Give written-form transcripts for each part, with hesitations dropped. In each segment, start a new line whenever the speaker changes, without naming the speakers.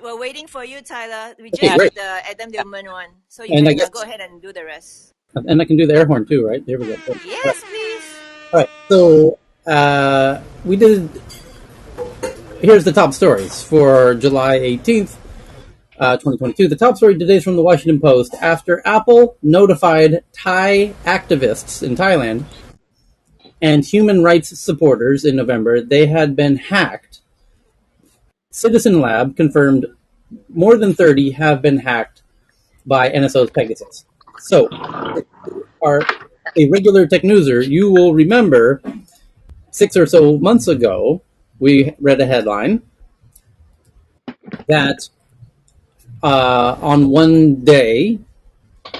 We're waiting for you, Tyler. We
Okay,
just
great.
did the Adam Newman one, so you
And I
can go
guess,
ahead and do the rest.
and I can do the air horn too, right? There we go. All right.
Yes, please.
All right. So we did. Here's the top stories for July 18th, 2022. The top story today is from the Washington Post. After Apple notified Thai activists in Thailand and human rights supporters in November they had been hacked, Citizen Lab confirmed more than 30 have been hacked by NSO's Pegasus. So, if you are a regular tech newser, you will remember 6 or so months ago, we read a headline that on one day,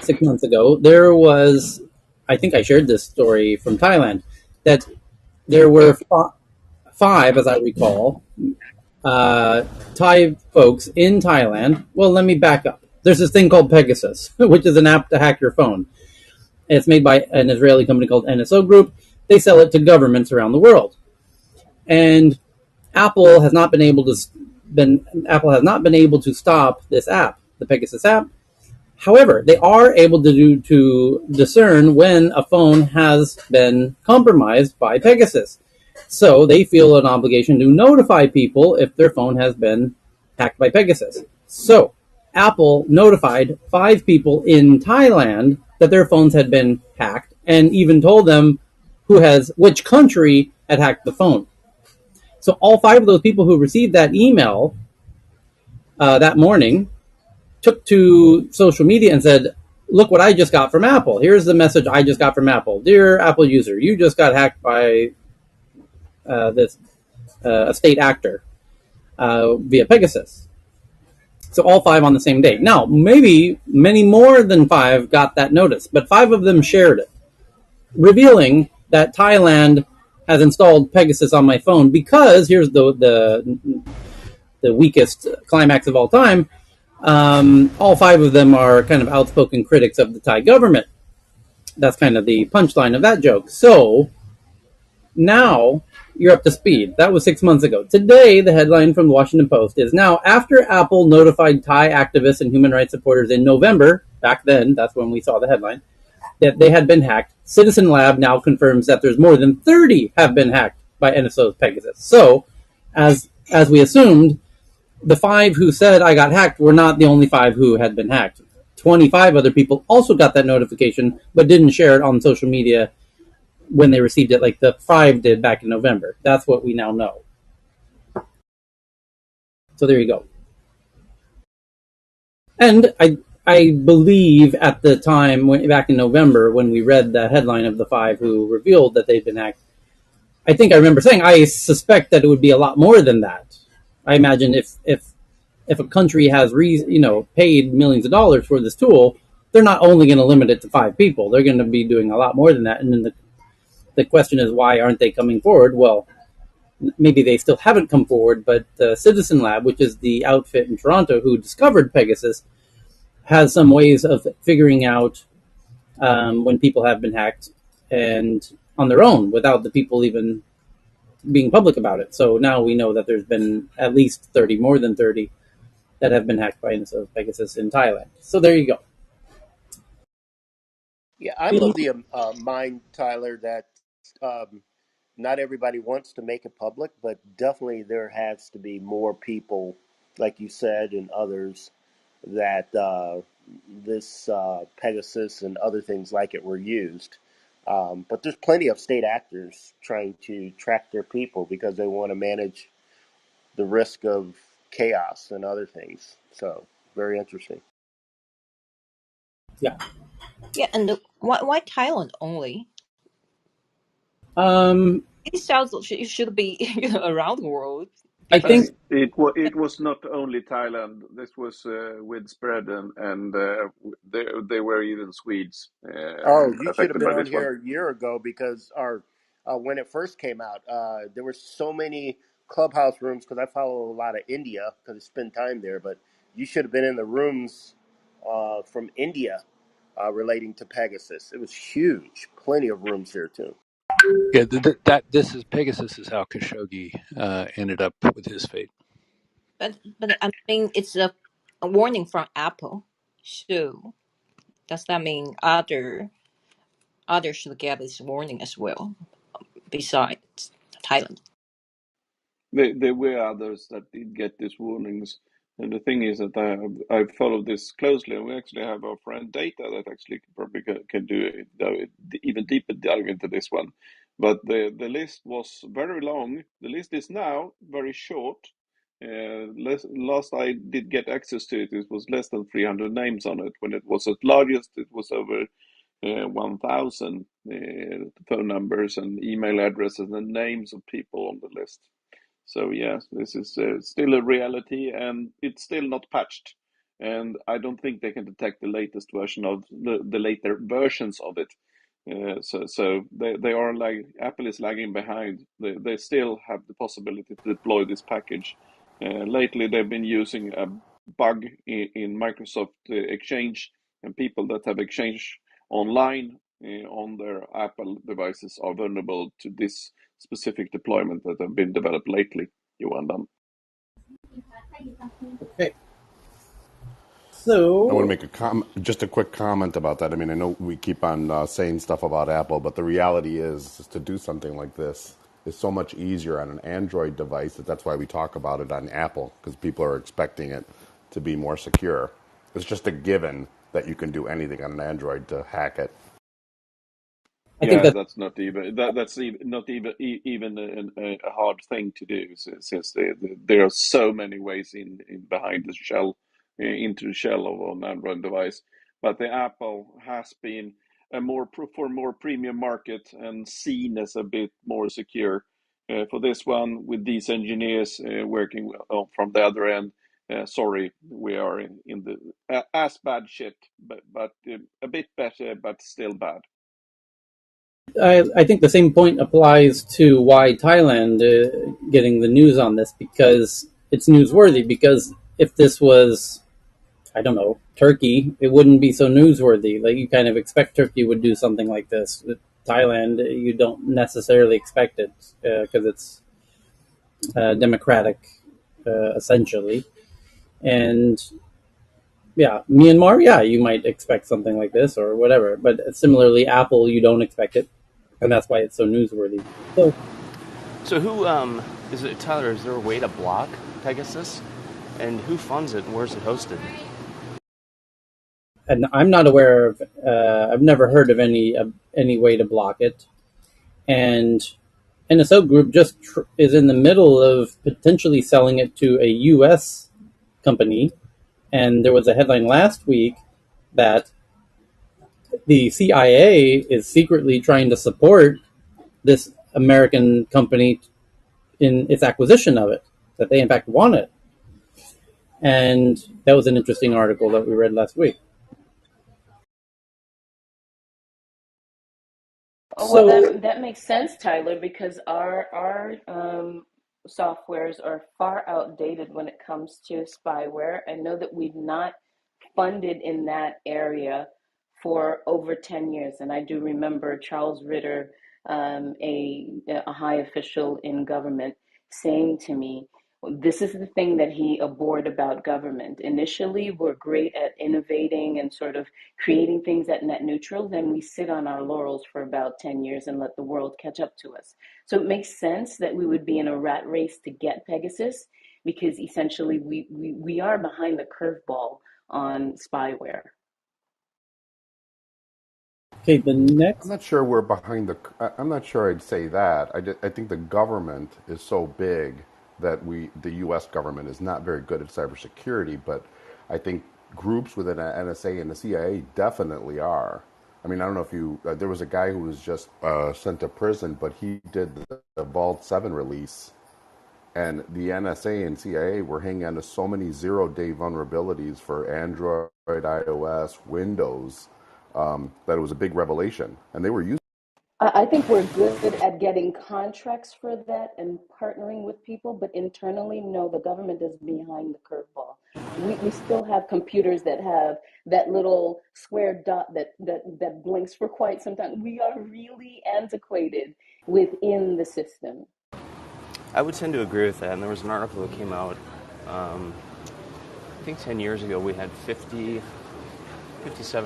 6 months ago, there was, I think I shared this story from Thailand, that there were five, as I recall, Thai folks in Thailand. Well, let me back up. There's this thing called Pegasus, which is an app to hack your phone. It's made by an Israeli company called NSO Group. They sell it to governments around the world. And Apple has not been able to stop this app, the Pegasus app. However, they are able to discern when a phone has been compromised by Pegasus. So they feel an obligation to notify people if their phone has been hacked by Pegasus. So Apple notified five people in Thailand that their phones had been hacked and even told them which country had hacked the phone. So all five of those people who received that email that morning took to social media and said, look what I just got from Apple. Here's the message I just got from Apple. Dear Apple user, you just got hacked by this a state actor via Pegasus. So all five on the same day. Now, maybe many more than five got that notice, but five of them shared it, revealing that Thailand has installed Pegasus on my phone because here's the weakest climax of all time. All five of them are kind of outspoken critics of the Thai government. That's kind of the punchline of that joke. So now you're up to speed. That was 6 months ago. Today, the headline from the Washington Post is now after Apple notified Thai activists and human rights supporters in November, back then, that's when we saw the headline, that they had been hacked, Citizen Lab now confirms that there's more than 30 have been hacked by NSO's Pegasus. So, as we assumed, the five who said I got hacked were not the only five who had been hacked. 25 other people also got that notification, but didn't share it on social media when they received it, like the five did back in November. That's what we now know. So there you go. And I believe at the time, back in November, when we read the headline of the five who revealed that they'd been hacked, I think I remember saying I suspect that it would be a lot more than that. I imagine if a country has paid millions of dollars for this tool, they're not only going to limit it to five people. They're going to be doing a lot more than that. And then the question is, why aren't they coming forward? Well, maybe they still haven't come forward, but Citizen Lab, which is the outfit in Toronto who discovered Pegasus, has some ways of figuring out when people have been hacked and on their own without the people even being public about it. So now we know that there's been at least 30, more than 30, that have been hacked by Pegasus in Thailand. So there you go.
Yeah, I'm of the mind, Tyler, that um, not everybody wants to make it public, but definitely there has to be more people, like you said, and others that this Pegasus and other things like it were used. But there's plenty of state actors trying to track their people because they want to manage the risk of chaos and other things. So, very interesting.
Yeah.
Yeah, and why Thailand only?
Um,
It sounds it should be around the world
I think
because
It was not only Thailand. This was widespread, and they were even Swedes
Oh, you should have
affected
been
by
on
this one.
here a year ago because our when it first came out, there were so many clubhouse rooms because I follow a lot of India because I spend time there. But you should have been in the rooms from India relating to Pegasus. It was huge. Plenty of rooms here too.
Yeah, that this is Pegasus is how Khashoggi ended up with his fate.
But I mean, it's a warning from Apple. So does that mean others should get this warning as well, besides Thailand?
There were others that did get these warnings. And the thing is that I followed this closely, and we actually have our friend Data that actually probably can do it, even deeper dive into this one. But the list was very long. The list is now very short. Last I did get access to it, it was less than 300 names on it. When it was at largest, it was over 1,000 phone numbers and email addresses and names of people on the list. So yes, this is still a reality, and it's still not patched. And I don't think they can detect the latest version of the later versions of it. So they are like Apple is lagging behind. They still have the possibility to deploy this package. Lately, they've been using a bug in Microsoft Exchange, and people that have Exchange online on their Apple devices are vulnerable to this specific deployment that have been developed lately, Johan.
Okay.
I want to
So
make just a quick comment about that. I mean, I know we keep on saying stuff about Apple, but the reality is to do something like this is so much easier on an Android device that's why we talk about it on Apple, because people are expecting it to be more secure. It's just a given that you can do anything on an Android to hack it.
I think
Yeah,
that
that's not even not even a hard thing to do, since there are so many ways in behind the shell, into the shell of an Android device. But the Apple has been a for more premium market and seen as a bit more secure. For this one, with these engineers working from the other end, sorry, we are in the as bad shit, but a bit better, but still bad.
I think the same point applies to why Thailand getting the news on this, because it's newsworthy. Because if this was, I don't know, Turkey, it wouldn't be so newsworthy. Like, you kind of expect Turkey would do something like this. With Thailand, you don't necessarily expect it because it's democratic, essentially. And yeah, Myanmar, yeah, you might expect something like this or whatever. But similarly, Apple, you don't expect it, and that's why it's so newsworthy. So,
So who is it, Tyler? Is there a way to block Pegasus, and who funds it, and where's it hosted?
and I'm not aware of. I've never heard of any way to block it, and NSO Group just is in the middle of potentially selling it to a U.S. company. And there was a headline last week that the CIA is secretly trying to support this American company in its acquisition of it, that they in fact want it. And that was an interesting article that we read last week.
Oh, well,
So
that makes sense, Tyler, because our softwares are far outdated when it comes to spyware. I know that we've not funded in that area for over 10 years. And I do remember Charles Ritter, a high official in government, saying to me, this is the thing that he abhorred about government. Initially, we're great at innovating and sort of creating things at net neutral. Then we sit on our laurels for about 10 years and let the world catch up to us. So it makes sense that we would be in a rat race to get Pegasus, because essentially we are behind the curveball on spyware.
okay, the
I'm
next
not sure we're behind the. I'm not sure I'd say that. I think the government is so big that the U.S. government is not very good at cybersecurity, but I think groups within the NSA and the CIA definitely are. I mean, I don't know if you. There was a guy who was just sent to prison, but he did the Vault 7 release, and the NSA and CIA were hanging on to so many zero-day vulnerabilities for Android, iOS, Windows, that it was a big revelation, and they were using.
I think we're good at getting contracts for that and partnering with people, but internally, no, the government is behind the curveball. We still have computers that have that little square dot that blinks for quite some time. We are really antiquated within the system.
I would tend to agree with that. And there was an article that came out I think 10 years ago we had 57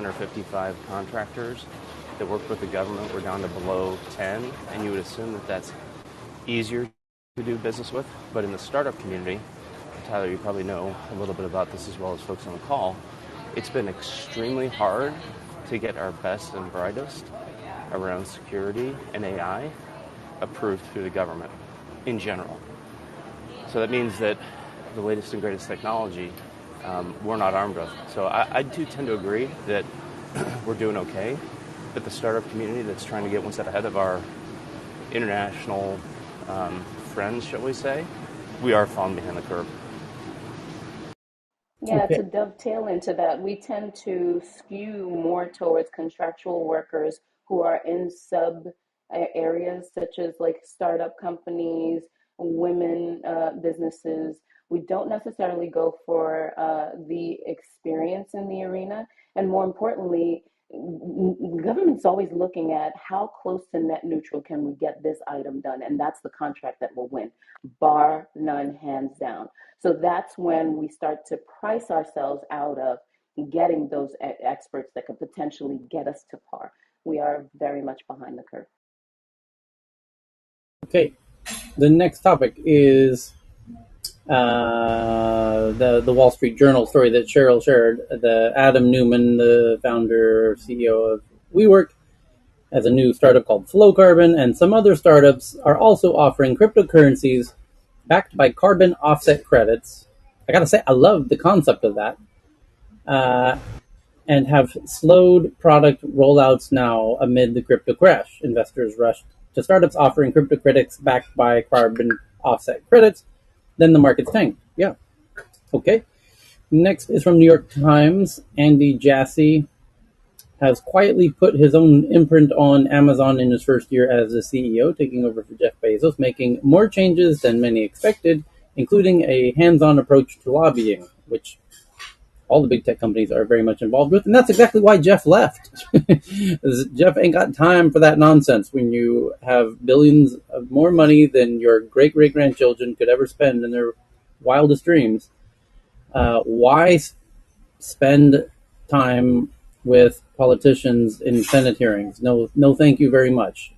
or 55 contractors that worked with the government. We're down to below 10, and you would assume that that's easier to do business with. But in the startup community, Tyler, you probably know a little bit about this as well as folks on the call, it's been extremely hard to get our best and brightest around security and AI approved through the government in general. So that means that the latest and greatest technology we're not armed with. So I do tend to agree that we're doing okay, but the startup community that's trying to get one step ahead of our international friends, shall we say, we are falling behind the curve.
Yeah,
Okay.
to dovetail into that, we tend to skew more towards contractual workers who are in sub areas such as like startup companies, women businesses. We don't necessarily go for the experience in the arena. And more importantly, the government's always looking at how close to net neutral can we get this item done. And that's the contract that will win, bar none, hands down. So that's when we start to price ourselves out of getting those experts that could potentially get us to par. We are very much behind the curve.
Okay. The next topic is the Wall Street Journal story that Cheryl shared. The Adam Newman, the founder CEO of WeWork, has a new startup called Flow Carbon, and some other startups are also offering cryptocurrencies backed by carbon offset credits. I gotta say, I love the concept of that, uh, and have slowed product rollouts now amid the crypto crash. Investors rushed to startups offering crypto credits backed by carbon offset credits. Then the market's tanked. Yeah. Okay. Next is from New York Times. Andy Jassy has quietly put his own imprint on Amazon in his first year as the CEO, taking over for Jeff Bezos, making more changes than many expected, including a hands-on approach to lobbying, which all the big tech companies are very much involved with. And that's exactly why Jeff left. Jeff ain't got time for that nonsense when you have billions of more money than your great-great-grandchildren could ever spend in their wildest dreams. Why spend time with politicians in Senate hearings? No, no, thank you very much.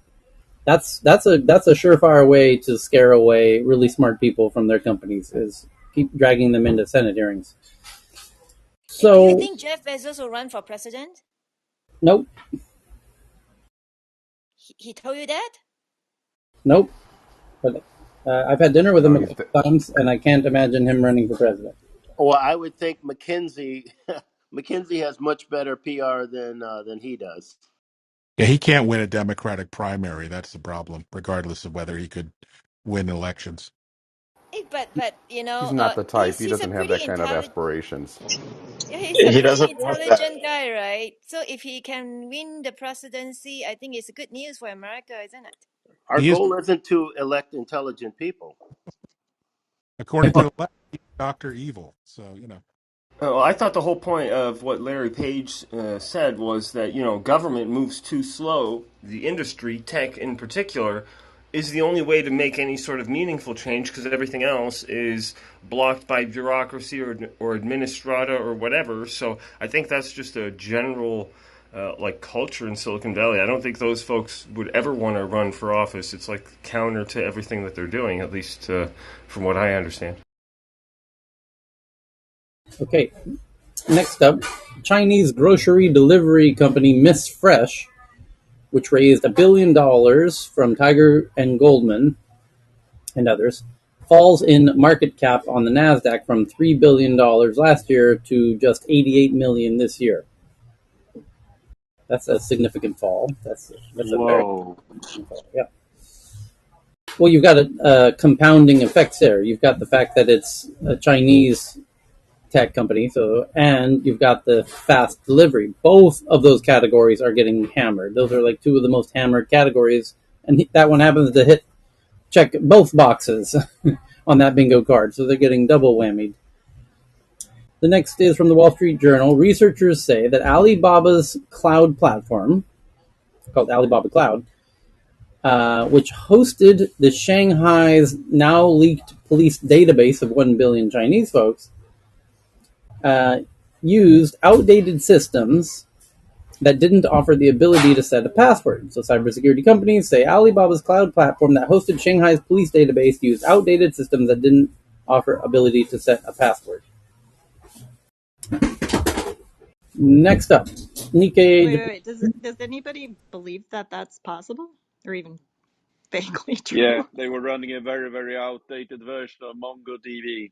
That's a surefire way to scare away really smart people from their companies, is keep dragging them into Senate hearings.
Do you
So,
think Jeff Bezos will run for president?
nope,
He told you that?
nope. But I've had dinner with
No,
him a
he's
couple of times, and I can't imagine him running for president.
Well, I would think McKinsey has much better PR than he does.
Yeah, he can't win a Democratic primary. That's the problem, regardless of whether he could win elections.
But
he's not the type. He
he's a
doesn't have
pretty
that kind of
intelligent.
aspirations.
Yeah, he's a
He
pretty
doesn't want that.
intelligent guy, right? So if he can win the presidency, I think it's good news for America, isn't it?
Our
He is,
goal isn't to elect intelligent people.
according to the left, he's Dr. Evil. So,
Well, I thought the whole point of what Larry Page said was that, government moves too slow. The industry, tech in particular, is the only way to make any sort of meaningful change because everything else is blocked by bureaucracy or administrata or whatever. So I think that's just a general culture in Silicon Valley. I don't think those folks would ever want to run for office. It's like counter to everything that they're doing, at least from what I understand.
Okay, next up, Chinese grocery delivery company Miss Fresh, which raised $1 billion from Tiger and Goldman and others, falls in market cap on the Nasdaq from $3 billion last year to just 88 million this year. That's a significant fall. That's a very
Whoa.
significant fall. Yeah. Well, you've got a compounding effects there. You've got the fact that it's a Chinese tech company, and you've got the fast delivery. Both of those categories are getting hammered. Those are like two of the most hammered categories, and that one happens to check both boxes on that bingo card, so they're getting double whammied. The next is from the Wall Street Journal. Researchers say that Alibaba's cloud platform, called Alibaba Cloud, which hosted the Shanghai's now leaked police database of 1 billion Chinese folks, used outdated systems that didn't offer the ability to set a password. So cybersecurity companies say Alibaba's cloud platform that hosted Shanghai's police database used outdated systems that didn't offer ability to set a password. Next up, Nikkei.
Wait. Does anybody believe that that's possible or even vaguely
Yeah,
true?
they were running a very, very outdated version of MongoDB.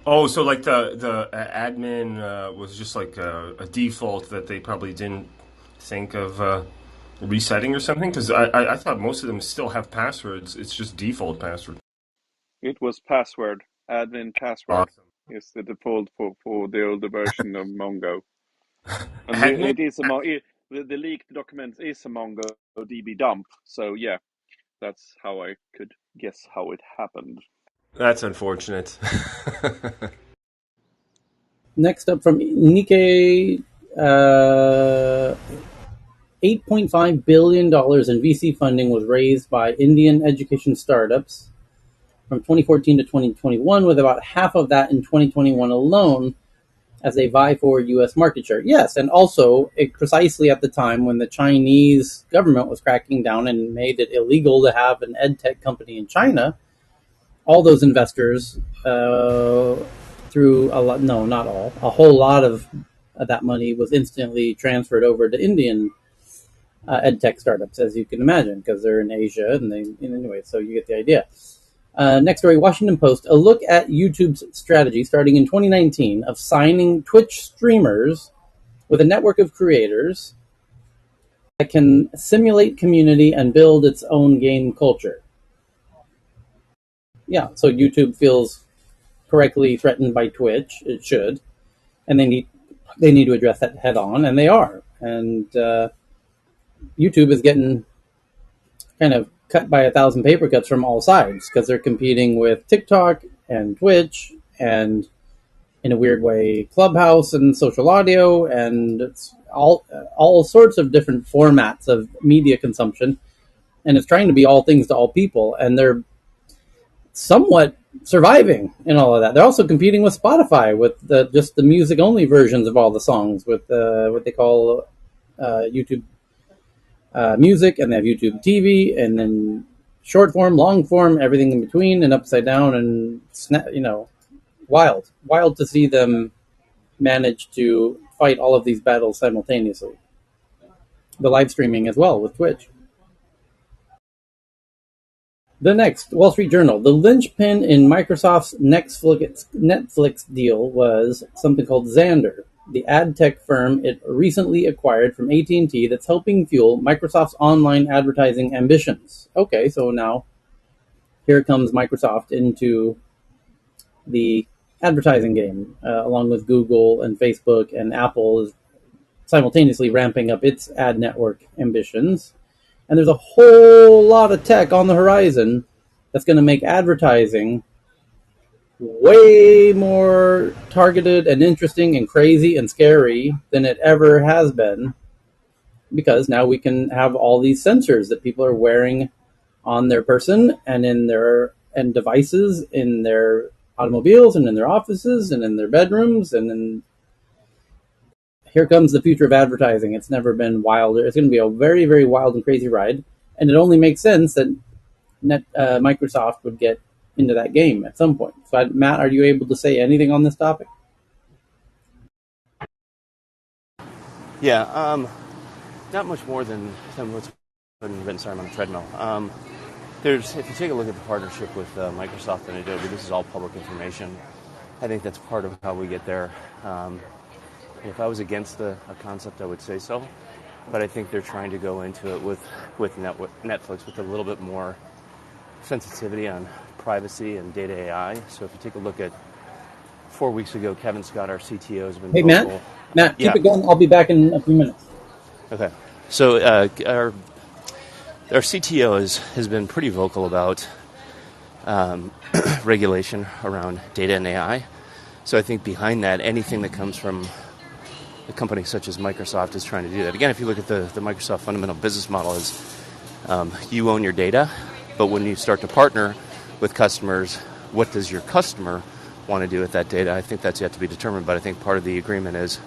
Oh, so like the admin was just like a default that they probably didn't think of resetting or something? Because I thought most of them still have passwords. It's just default password.
It was password, admin password
Awesome.
is the default for the older version of Mongo. And
Admin?
it is the leaked document is a MongoDB dump. So yeah, that's how I could guess how it happened.
That's unfortunate.
Next up from Nikkei, $8.5 billion in VC funding was raised by Indian education startups from 2014 to 2021, with about half of that in 2021 alone as they vie for U.S. market share. Yes, and also precisely at the time when the Chinese government was cracking down and made it illegal to have an ed tech company in China, all those investors through a lot, no, not all, a whole lot of that money was instantly transferred over to Indian ed tech startups, as you can imagine, because they're in Asia and anyway, so you get the idea. Next story, Washington Post, a look at YouTube's strategy starting in 2019 of signing Twitch streamers with a network of creators that can simulate community and build its own game culture. Yeah, so YouTube feels correctly threatened by Twitch. It should, and they need to address that head on, and they are. And YouTube is getting kind of cut by 1,000 paper cuts from all sides because they're competing with TikTok and Twitch and, in a weird way, Clubhouse and social audio, and it's all sorts of different formats of media consumption. And it's trying to be all things to all people, and they're somewhat surviving in all of that. They're also competing with Spotify with just the music only versions of all the songs with what they call YouTube Music, and they have YouTube TV, and then short form, long form, everything in between, and upside down, and wild to see them manage to fight all of these battles simultaneously. The live streaming as well with Twitch. The next, Wall Street Journal. The linchpin in Microsoft's Netflix deal was something called Xandr, the ad tech firm it recently acquired from AT&T that's helping fuel Microsoft's online advertising ambitions. Okay, so now here comes Microsoft into the advertising game, along with Google and Facebook, and Apple is simultaneously ramping up its ad network ambitions. And there's a whole lot of tech on the horizon that's going to make advertising way more targeted and interesting and crazy and scary than it ever has been, because now we can have all these sensors that people are wearing on their person and in their devices in their automobiles and in their offices and in their bedrooms, and then here comes the future of advertising. It's never been wilder. It's going to be a very, very wild and crazy ride, and it only makes sense that Microsoft would get into that game at some point. So, Matt, are you able to say anything on this topic?
Yeah, not much more than what's been. Sorry, I'm on a treadmill. If you take a look at the partnership with Microsoft and Adobe, this is all public information. I think that's part of how we get there. If I was against a concept, I would say so. But I think they're trying to go into it with Netflix with a little bit more sensitivity on privacy and data AI. So if you take a look at 4 weeks ago, Kevin Scott, our CTO, has been
Hey,
vocal.
Matt, keep it going. I'll be back in a few minutes.
Okay. So our CTO has been pretty vocal about regulation around data and AI. So I think behind that, anything that comes from a company such as Microsoft is trying to do that. Again, if you look at the Microsoft fundamental business model is You own your data, but when you start to partner with customers, what does your customer want to do with that data? I think that's yet to be determined, but I think part of the agreement is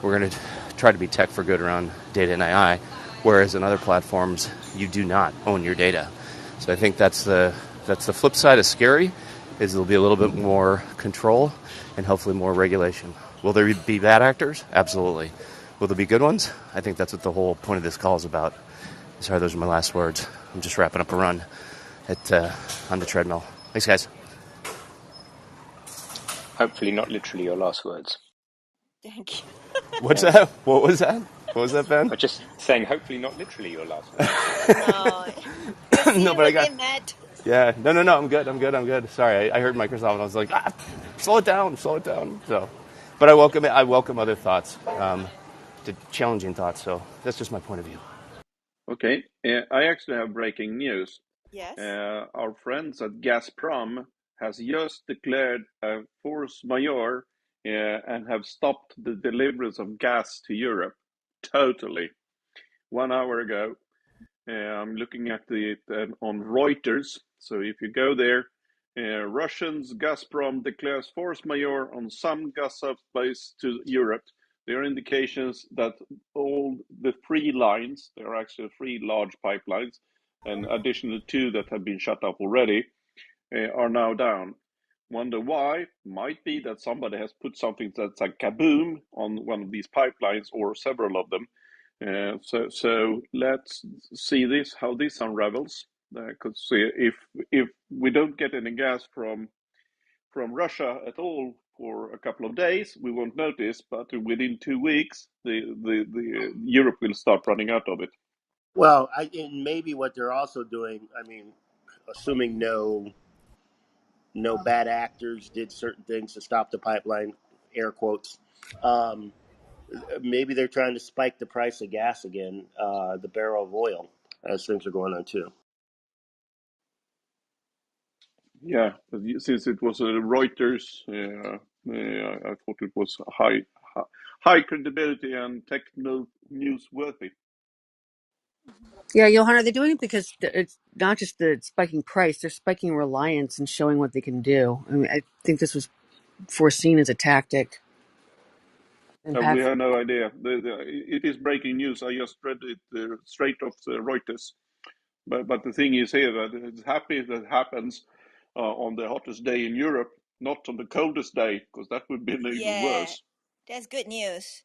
we're going to try to be tech for good around data and AI, whereas in other platforms, you do not own your data. So I think that's the flip side of scary, is there'll be a little bit more control and hopefully more regulation. Will there be bad actors? Absolutely. Will there be good ones? I think that's what the whole point of this call is about. Sorry, those are my last words. I'm just wrapping up a run on the treadmill. Thanks, guys.
Hopefully not literally your last words.
Thank you.
What's that? What was that? What was that, Ben?
I'm just saying, hopefully not literally your last words.
No, we'll see
No,
you
but I got...
again, Matt.
Yeah, no, I'm good. Sorry, I heard Microsoft and I was like, slow it down. So, but I welcome other thoughts, to challenging thoughts. So that's just my point of view.
Okay, I actually have breaking news.
Yes.
Our friends at Gazprom has just declared a force majeure and have stopped the deliveries of gas to Europe totally 1 hour ago. I'm looking at it on Reuters. So if you go there, Russians Gazprom declares force majeure on some gas supplies to Europe. There are indications that all the three lines, there are actually three large pipelines, and additional two that have been shut off already, are now down. Wonder why? Might be that somebody has put something that's like kaboom on one of these pipelines or several of them. So let's see how this unravels. Because if we don't get any gas from Russia at all for a couple of days, we won't notice. But within 2 weeks, the Europe will start running out of it.
Well, and maybe what they're also doing, I mean, assuming no bad actors did certain things to stop the pipeline, air quotes. Um, Maybe they're trying to spike the price of gas again, the barrel of oil, as things are going on too.
Yeah, since it was a Reuters, I thought it was high credibility and techno newsworthy.
Yeah, Johanna, they're doing it because it's not just the spiking price; they're spiking reliance and showing what they can do. I mean, I think this was foreseen as a tactic.
We
Impactful.
have no idea. It is breaking news. I just read it straight off the Reuters. But the thing is here that it's happy that happens on the hottest day in Europe, not on the coldest day, because that would be even
Yeah,
worse.
that's good news.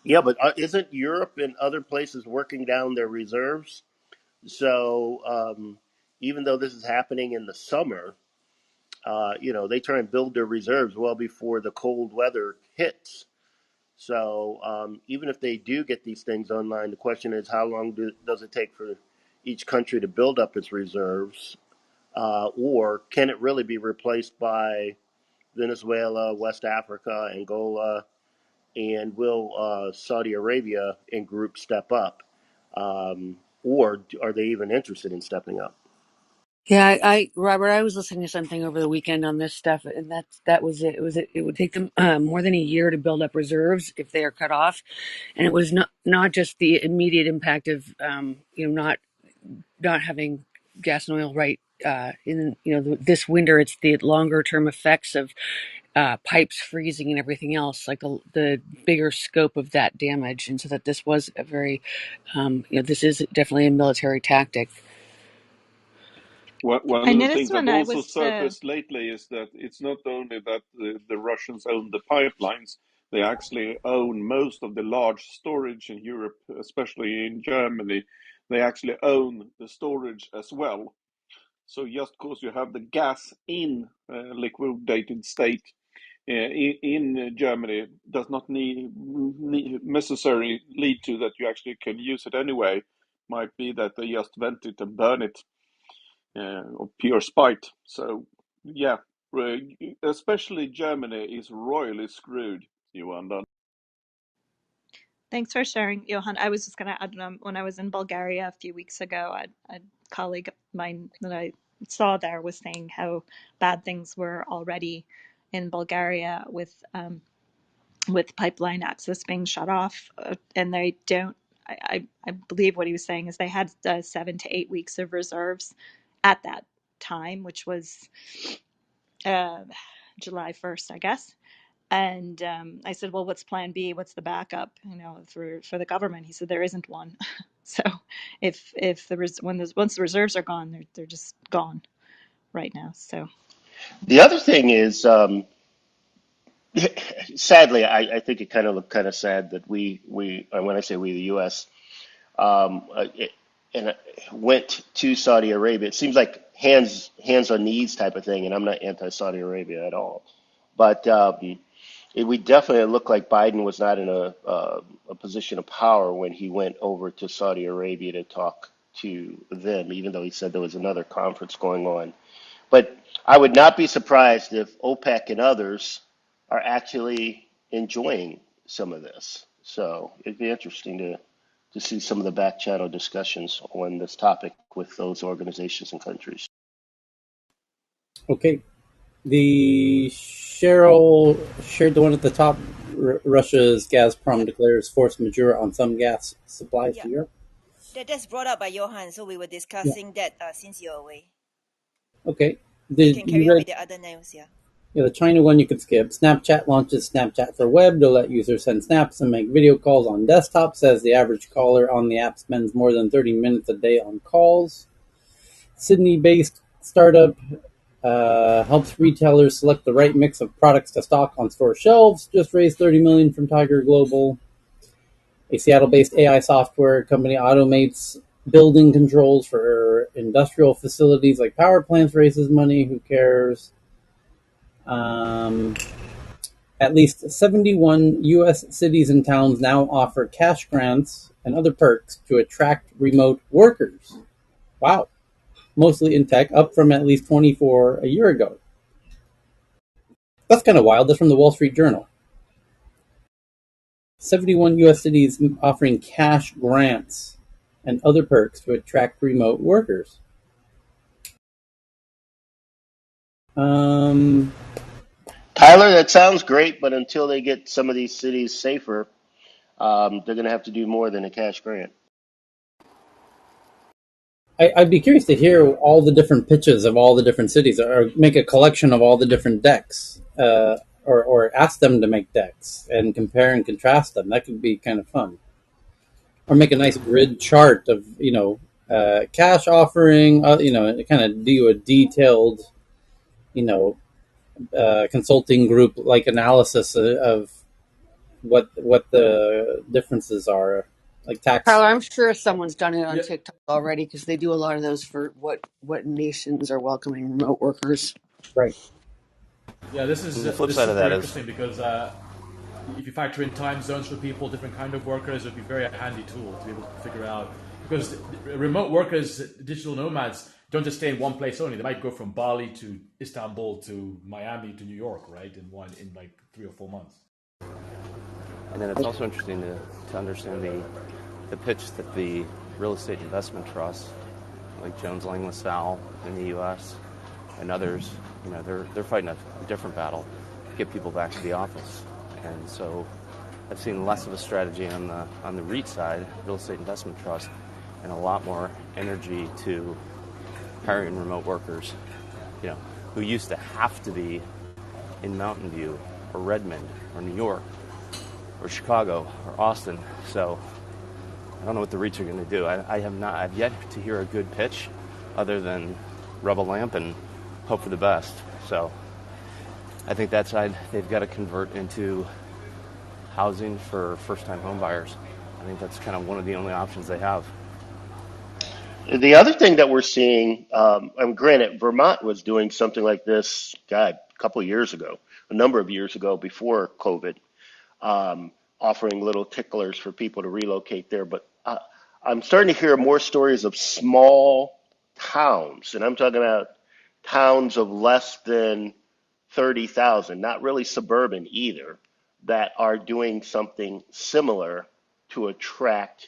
Yeah, but isn't Europe and other places working down their reserves? So even though this is happening in the summer, they try and build their reserves well before the cold weather hits. So even if they do get these things online, the question is how long does it take for each country to build up its reserves? Or can it really be replaced by Venezuela, West Africa, Angola, and will Saudi Arabia and group step up? Or are they even interested in stepping up?
Yeah, Robert, I was listening to something over the weekend on this stuff, and that was it. It would take them more than a year to build up reserves if they are cut off, and it was not just the immediate impact of not having gas and oil right in this winter. It's the longer term effects of pipes freezing and everything else, like the bigger scope of that damage, and so that this was a very this is definitely a military tactic.
One
I
of the
noticed
things that
when I
also
was
surfaced lately is that it's not only that the Russians own the pipelines, they actually own most of the large storage in Europe, especially in Germany. They actually own the storage as well. So just because you have the gas in liquidated state in Germany does not necessarily lead to that you actually can use it anyway. Might be that they just vent it and burn it of pure spite. So yeah, especially Germany is royally screwed, you and
Thanks for sharing, Johan. I was just going to add, when I was in Bulgaria a few weeks ago, a colleague of mine that I saw there was saying how bad things were already in Bulgaria with pipeline access being shut off, and they don't I believe what he was saying is they had 7 to 8 weeks of reserves at that time, which was uh, July 1st, I guess. And I said, well, what's plan B? What's the backup, for the government? He said, there isn't one. So if once the reserves are gone, they're just gone right now. So
The other thing is, sadly, I think it kind of looked kind of sad that when I say we, the U.S., it, and went to Saudi Arabia. It seems like hands on knees type of thing, and I'm not anti-Saudi Arabia at all. But we definitely looked like Biden was not in a position of power when he went over to Saudi Arabia to talk to them, even though he said there was another conference going on. But I would not be surprised if OPEC and others are actually enjoying some of this. So it'd be interesting to see some of the back channel discussions on this topic with those organizations and countries.
Okay. The Cheryl shared the one at the top. Russia's Gazprom declares force majeure on some gas supplies
Yeah,
to Europe.
that's brought up by Johan. So we were
Yeah.
discussing that since you're away.
Okay.
You
Did
can
you
carry on
read?
with the other news. Yeah.
Yeah, the China one you could skip. Snapchat launches Snapchat for web to let users send snaps and make video calls on desktop. Says the average caller on the app spends more than 30 minutes a day on calls. Sydney-based startup helps retailers select the right mix of products to stock on store shelves. Just raised $30 million from Tiger Global. A Seattle-based AI software company automates building controls for industrial facilities like power plants. Raises money. Who cares? Um, At least 71 U.S. cities and towns now offer cash grants and other perks to attract remote workers. Wow. Mostly in tech, up from at least 24 a year ago. That's kind of wild. That's from the Wall Street Journal. 71 U.S. cities offering cash grants and other perks to attract remote workers. Um,
Tyler, that sounds great, but until they get some of these cities safer, they're going to have to do more than a cash grant.
I'd be curious to hear all the different pitches of all the different cities, or make a collection of all the different decks, or ask them to make decks and compare and contrast them. That could be kind of fun. Or make a nice grid chart of cash offering. Kind of do a detailed consulting group like analysis of what the differences are, like tax.
Tyler, I'm sure someone's done it on
Yeah,
TikTok already because they do a lot of those for what nations are welcoming remote workers.
Right.
yeah. This is
And the flip side of
super
that is,
interesting because if you factor in time zones for people, different kind of workers, it would be a very handy tool to be able to figure out. Because remote workers, digital nomads, don't just stay in one place only. They might go from Bali to Istanbul to Miami to New York, right? In like 3 or 4 months.
and then it's also interesting to understand the pitch that the real estate investment trusts, like Jones Lang LaSalle in the U.S. and others, they're fighting a different battle to get people back to the office. And so I've seen less of a strategy on the REIT side, real estate investment trust, and a lot more energy to hiring remote workers, who used to have to be in Mountain View or Redmond or New York or Chicago or Austin. So I don't know what the REITs are going to do. I've yet to hear a good pitch other than rub a lamp and hope for the best. So I think that side they've got to convert into housing for first-time home buyers. I think that's kind of one of the only options they have.
The other thing that we're seeing, and granted, Vermont was doing something like this, God, a couple of years ago, a number of years ago before COVID, offering little ticklers for people to relocate there. But I'm starting to hear more stories of small towns, and I'm talking about towns of less than 30,000, not really suburban either, that are doing something similar to attract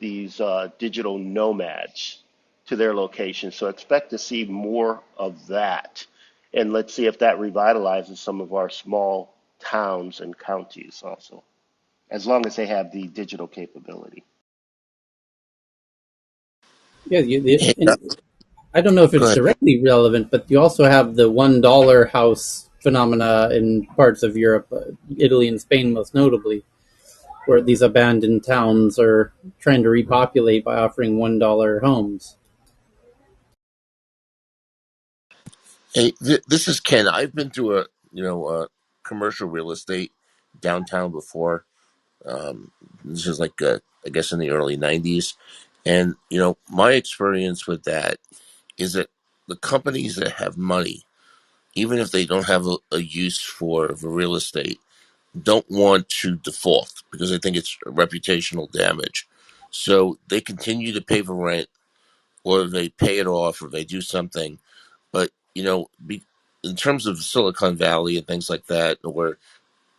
these digital nomads to their location. So expect to see more of that. And let's see if that revitalizes some of our small towns and counties also. as long as they have the digital capability.
Yeah,
Hey,
I don't know if
go
it's
ahead.
directly relevant, but you also have the $1 house phenomena in parts of Europe, Italy and Spain most notably, where these abandoned towns are trying to repopulate by offering $1 homes.
Hey, this is Ken. I've been through commercial real estate downtown before. This is like I guess in the early '90s, and my experience with that is that the companies that have money, even if they don't have a use for the real estate, don't want to default because they think it's reputational damage. So they continue to pay for rent, or they pay it off, or they do something. But in terms of Silicon Valley and things like that, or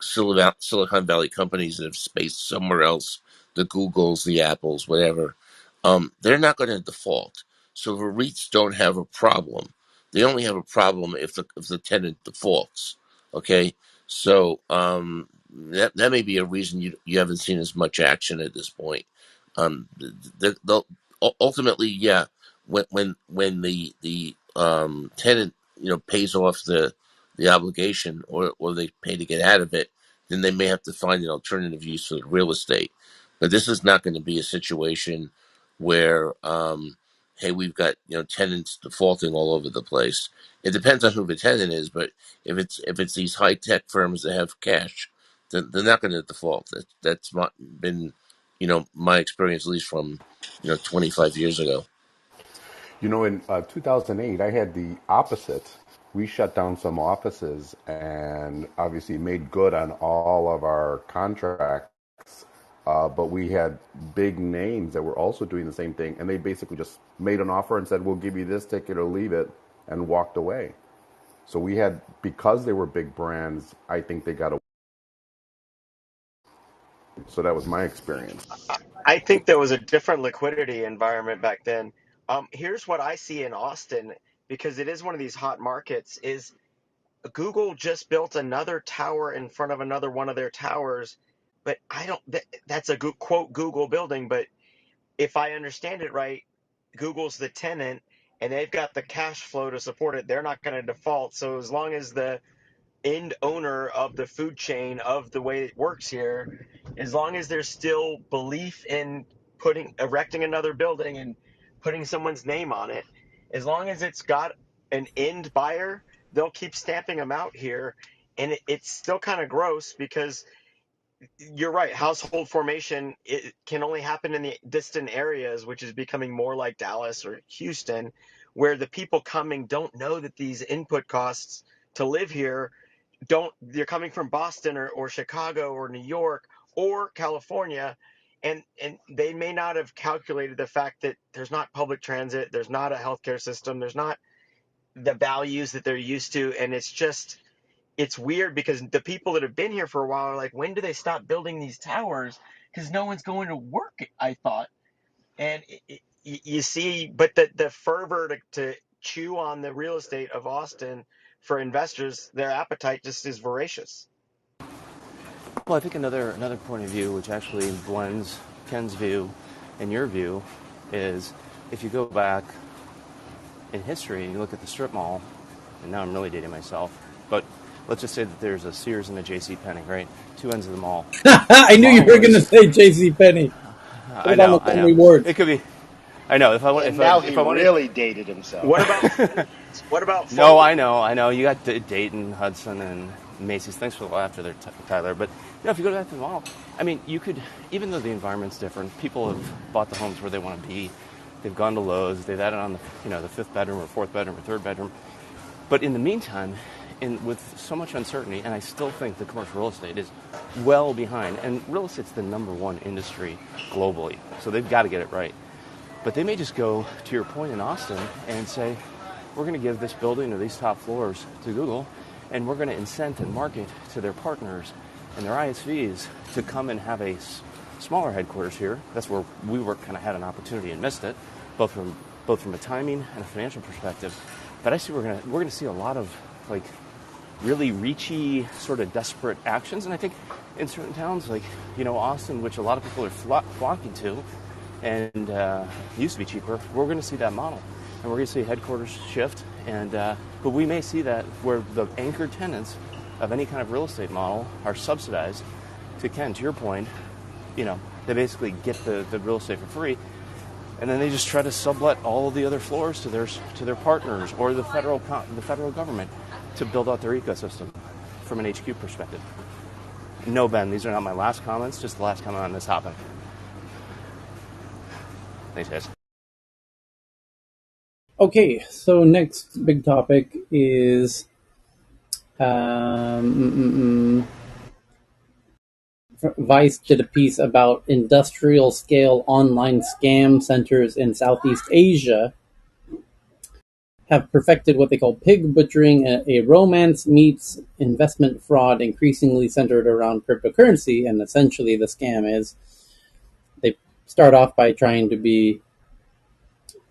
Silicon Valley companies that have space somewhere else, the Googles, the Apples, whatever, they're not going to default. So the REITs don't have a problem. They only have a problem if the tenant defaults. Okay, so that may be a reason you haven't seen as much action at this point. They'll ultimately, yeah, when the tenant pays off the obligation, or they pay to get out of it, then they may have to find an alternative use for the real estate. But this is not going to be a situation where, hey, we've got tenants defaulting all over the place. It depends on who the tenant is, but if it's these high tech firms that have cash, then they're not going to default. Been my experience, at least from 25 years ago.
In 2008, I had the opposite. We shut down some offices and obviously made good on all of our contracts. But we had big names that were also doing the same thing, and they basically just made an offer and said, "We'll give you this ticket or leave it," and walked away. So we had, because they were big brands, I think they got away. So that was my experience.
I think there was a different liquidity environment back then. Here's what I see in Austin, because it is one of these hot markets, is Google just built another tower in front of another one of their towers, but I don't, that's a quote Google building, but if I understand it right, Google's the tenant and they've got the cash flow to support it. They're not going to default. So as long as the end owner of the food chain of the way it works here, as long as there's still belief in erecting another building and putting someone's name on it, as long as it's got an end buyer, they'll keep stamping them out here. And it's still kind of gross because you're right. Household formation, it can only happen in the distant areas, which is becoming more like Dallas or Houston, where the people coming don't know that these input costs to live here don't, they're coming from Boston or Chicago or New York or California, and they may not have calculated the fact that there's not public transit, there's not a healthcare system, there's not the values that they're used to, and it's weird because the people that have been here for a while are like, when do they stop building these towers? Because no one's going to work, I thought. And you see, but the fervor to chew on the real estate of Austin for investors, their appetite just is voracious.
Well, I think another point of view, which actually blends Ken's view and your view, is if you go back in history and you look at the strip mall, and now I'm really dating myself, but let's just say that there's a Sears and a J.C. Penney, right? Two ends of the mall.
I
The
knew you
mall
were going to
was,
say J.C. Penney. Put
I
it on
know,
the
I
fun
know,
rewards.
it could be, I know.
And now he
If I wanted,
really dated himself.
What about Fulton? What about
no,
Fulton?
I know. You got Dayton, Hudson, and Macy's. Thanks for the laughter there, Tyler. But if you go back to the mall, I mean, you could, even though the environment's different, people have bought the homes where they want to be. They've gone to Lowe's. They've added on the fifth bedroom or fourth bedroom or third bedroom. But in the meantime, with so much uncertainty, and I still think the commercial real estate is well behind. And real estate's the number one industry globally, so they've got to get it right. But they may just go, to your point in Austin, and say, we're going to give this building or these top floors to Google, and we're going to incent and market to their partners and their ISVs to come and have a smaller headquarters here. That's where we kind of had an opportunity and missed it, both from a timing and a financial perspective. But I see we're going to see a lot of really reachy, sort of desperate actions. And I think in certain towns like, Austin, which a lot of people are flocking to, and used to be cheaper, we're going to see that model. And we're going to see headquarters shift. And but we may see that where the anchor tenants of any kind of real estate model are subsidized. To Ken, to your point, they basically get the real estate for free, and then they just try to sublet all of the other floors to their partners or the federal government to build out their ecosystem from an HQ perspective. No, Ben, these are not my last comments, just the last comment on this topic. Thanks, guys.
Okay, so next big topic is Vice did a piece about industrial scale online scam centers in Southeast Asia have perfected what they call pig butchering, a romance meets investment fraud increasingly centered around cryptocurrency. And essentially the scam is they start off by trying to be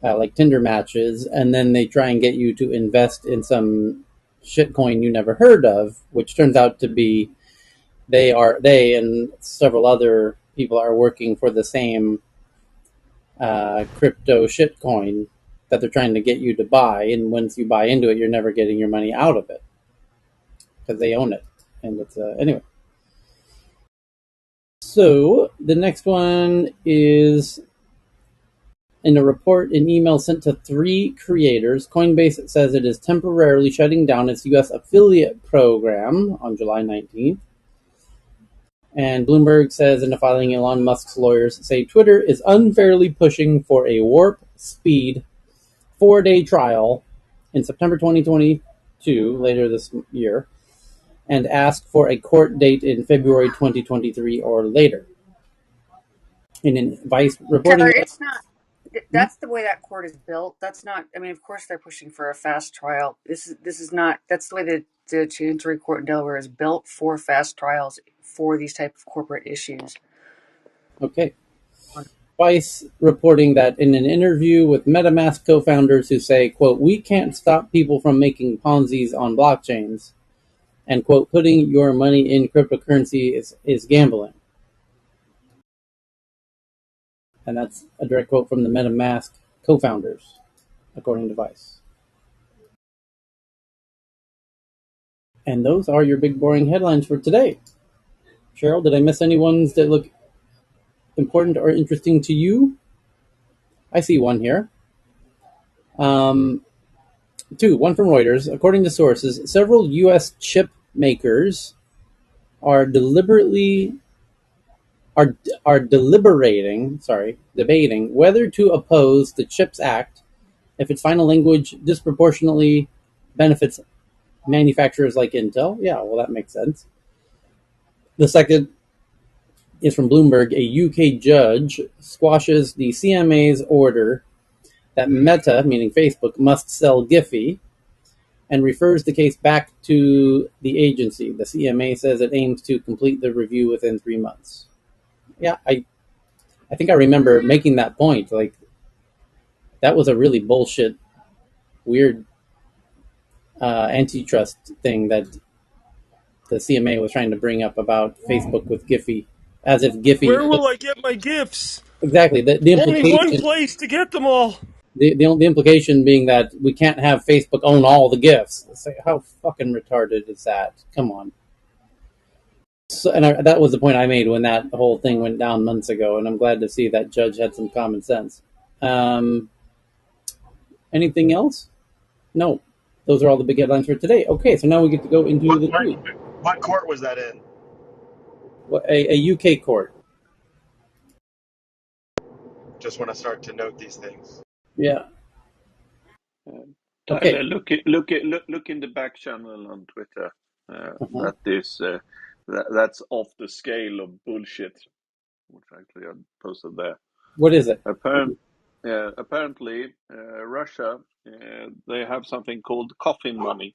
like Tinder matches, and then they try and get you to invest in some shitcoin you never heard of, which turns out to be they and several other people are working for the same crypto shitcoin that they're trying to get you to buy, and once you buy into it, you're never getting your money out of it because they own it. And it's anyway. So the next one is in a report, an email sent to 3 creators. Coinbase says it is temporarily shutting down its U.S. affiliate program on July 19th. And Bloomberg says in a filing, Elon Musk's lawyers say Twitter is unfairly pushing for a warp speed 4-day trial in September 2022, later this year, and ask for a court date in February 2023 or later. In Vice reporting,
Tyler, it's not. That's the way that court is built. That's not. I mean, of course they're pushing for a fast trial. This is not. That's the way the Chancery Court in Delaware is built for fast trials for these type of corporate issues.
Okay. Vice reporting that in an interview with MetaMask co-founders who say, quote, we can't stop people from making Ponzi's on blockchains, and, quote, putting your money in cryptocurrency is gambling. And that's a direct quote from the MetaMask co-founders, according to Vice. And those are your big boring headlines for today. Cheryl, did I miss any ones that look important or interesting to you? I see one here. 2, one from Reuters. According to sources, several U.S. chip makers are debating whether to oppose the CHIPS Act if its final language disproportionately benefits manufacturers like Intel. Yeah, well, that makes sense. The second is from Bloomberg. A UK judge squashes the CMA's order that Meta, meaning Facebook, must sell Giphy, and refers the case back to the agency. The CMA says it aims to complete the review within 3 months. Yeah, I think I remember making that point. Like, that was a really bullshit, weird antitrust thing that the CMA was trying to bring up about Facebook with Giphy, as if Giphy
Where will I get my gifts?
exactly the
Only one
implication.
place to get them all.
The implication being that we can't have Facebook own all the gifts. It's like, how fucking retarded is that? Come on. So, and that was the point I made when that whole thing went down months ago, and I'm glad to see that judge had some common sense. Anything else? No. Those are all the big headlines for today. Okay, so now we get to go into the news.
What court was that in?
A UK court.
Just want to start to note these things.
Yeah.
Tyler,
Okay.
look in the back channel on Twitter. That is that's off the scale of bullshit, which actually I posted there.
What is it?
Apparently, Russia they have something called coffin money,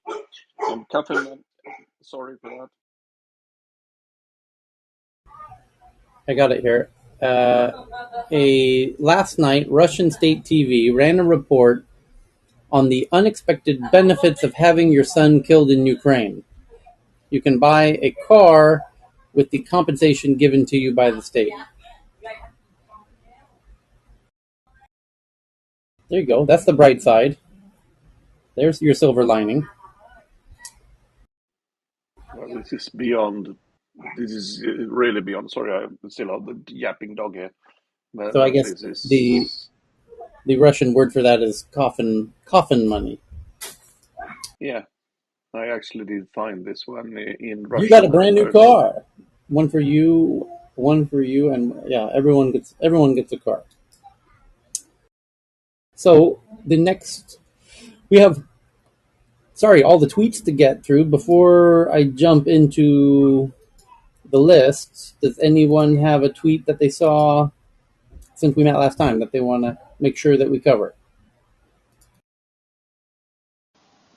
and coffin money. Sorry for that.
I got it here. Last night, Russian state TV ran a report on the unexpected benefits of having your son killed in Ukraine. you can buy a car with the compensation given to you by the state. There you go. That's the bright side. There's your silver lining.
Well, this is beyond. This is really beyond. Sorry, I still have the yapping dog here.
So I
But
guess
this
the
is,
the Russian word for that is coffin money.
yeah. I actually did find this one in
You got a
Russian.
brand new car. One for you, and yeah, everyone gets a car. So the next we have all the tweets to get through before I jump into the list. Does anyone have a tweet that they saw since we met last time that they want to make sure that we cover?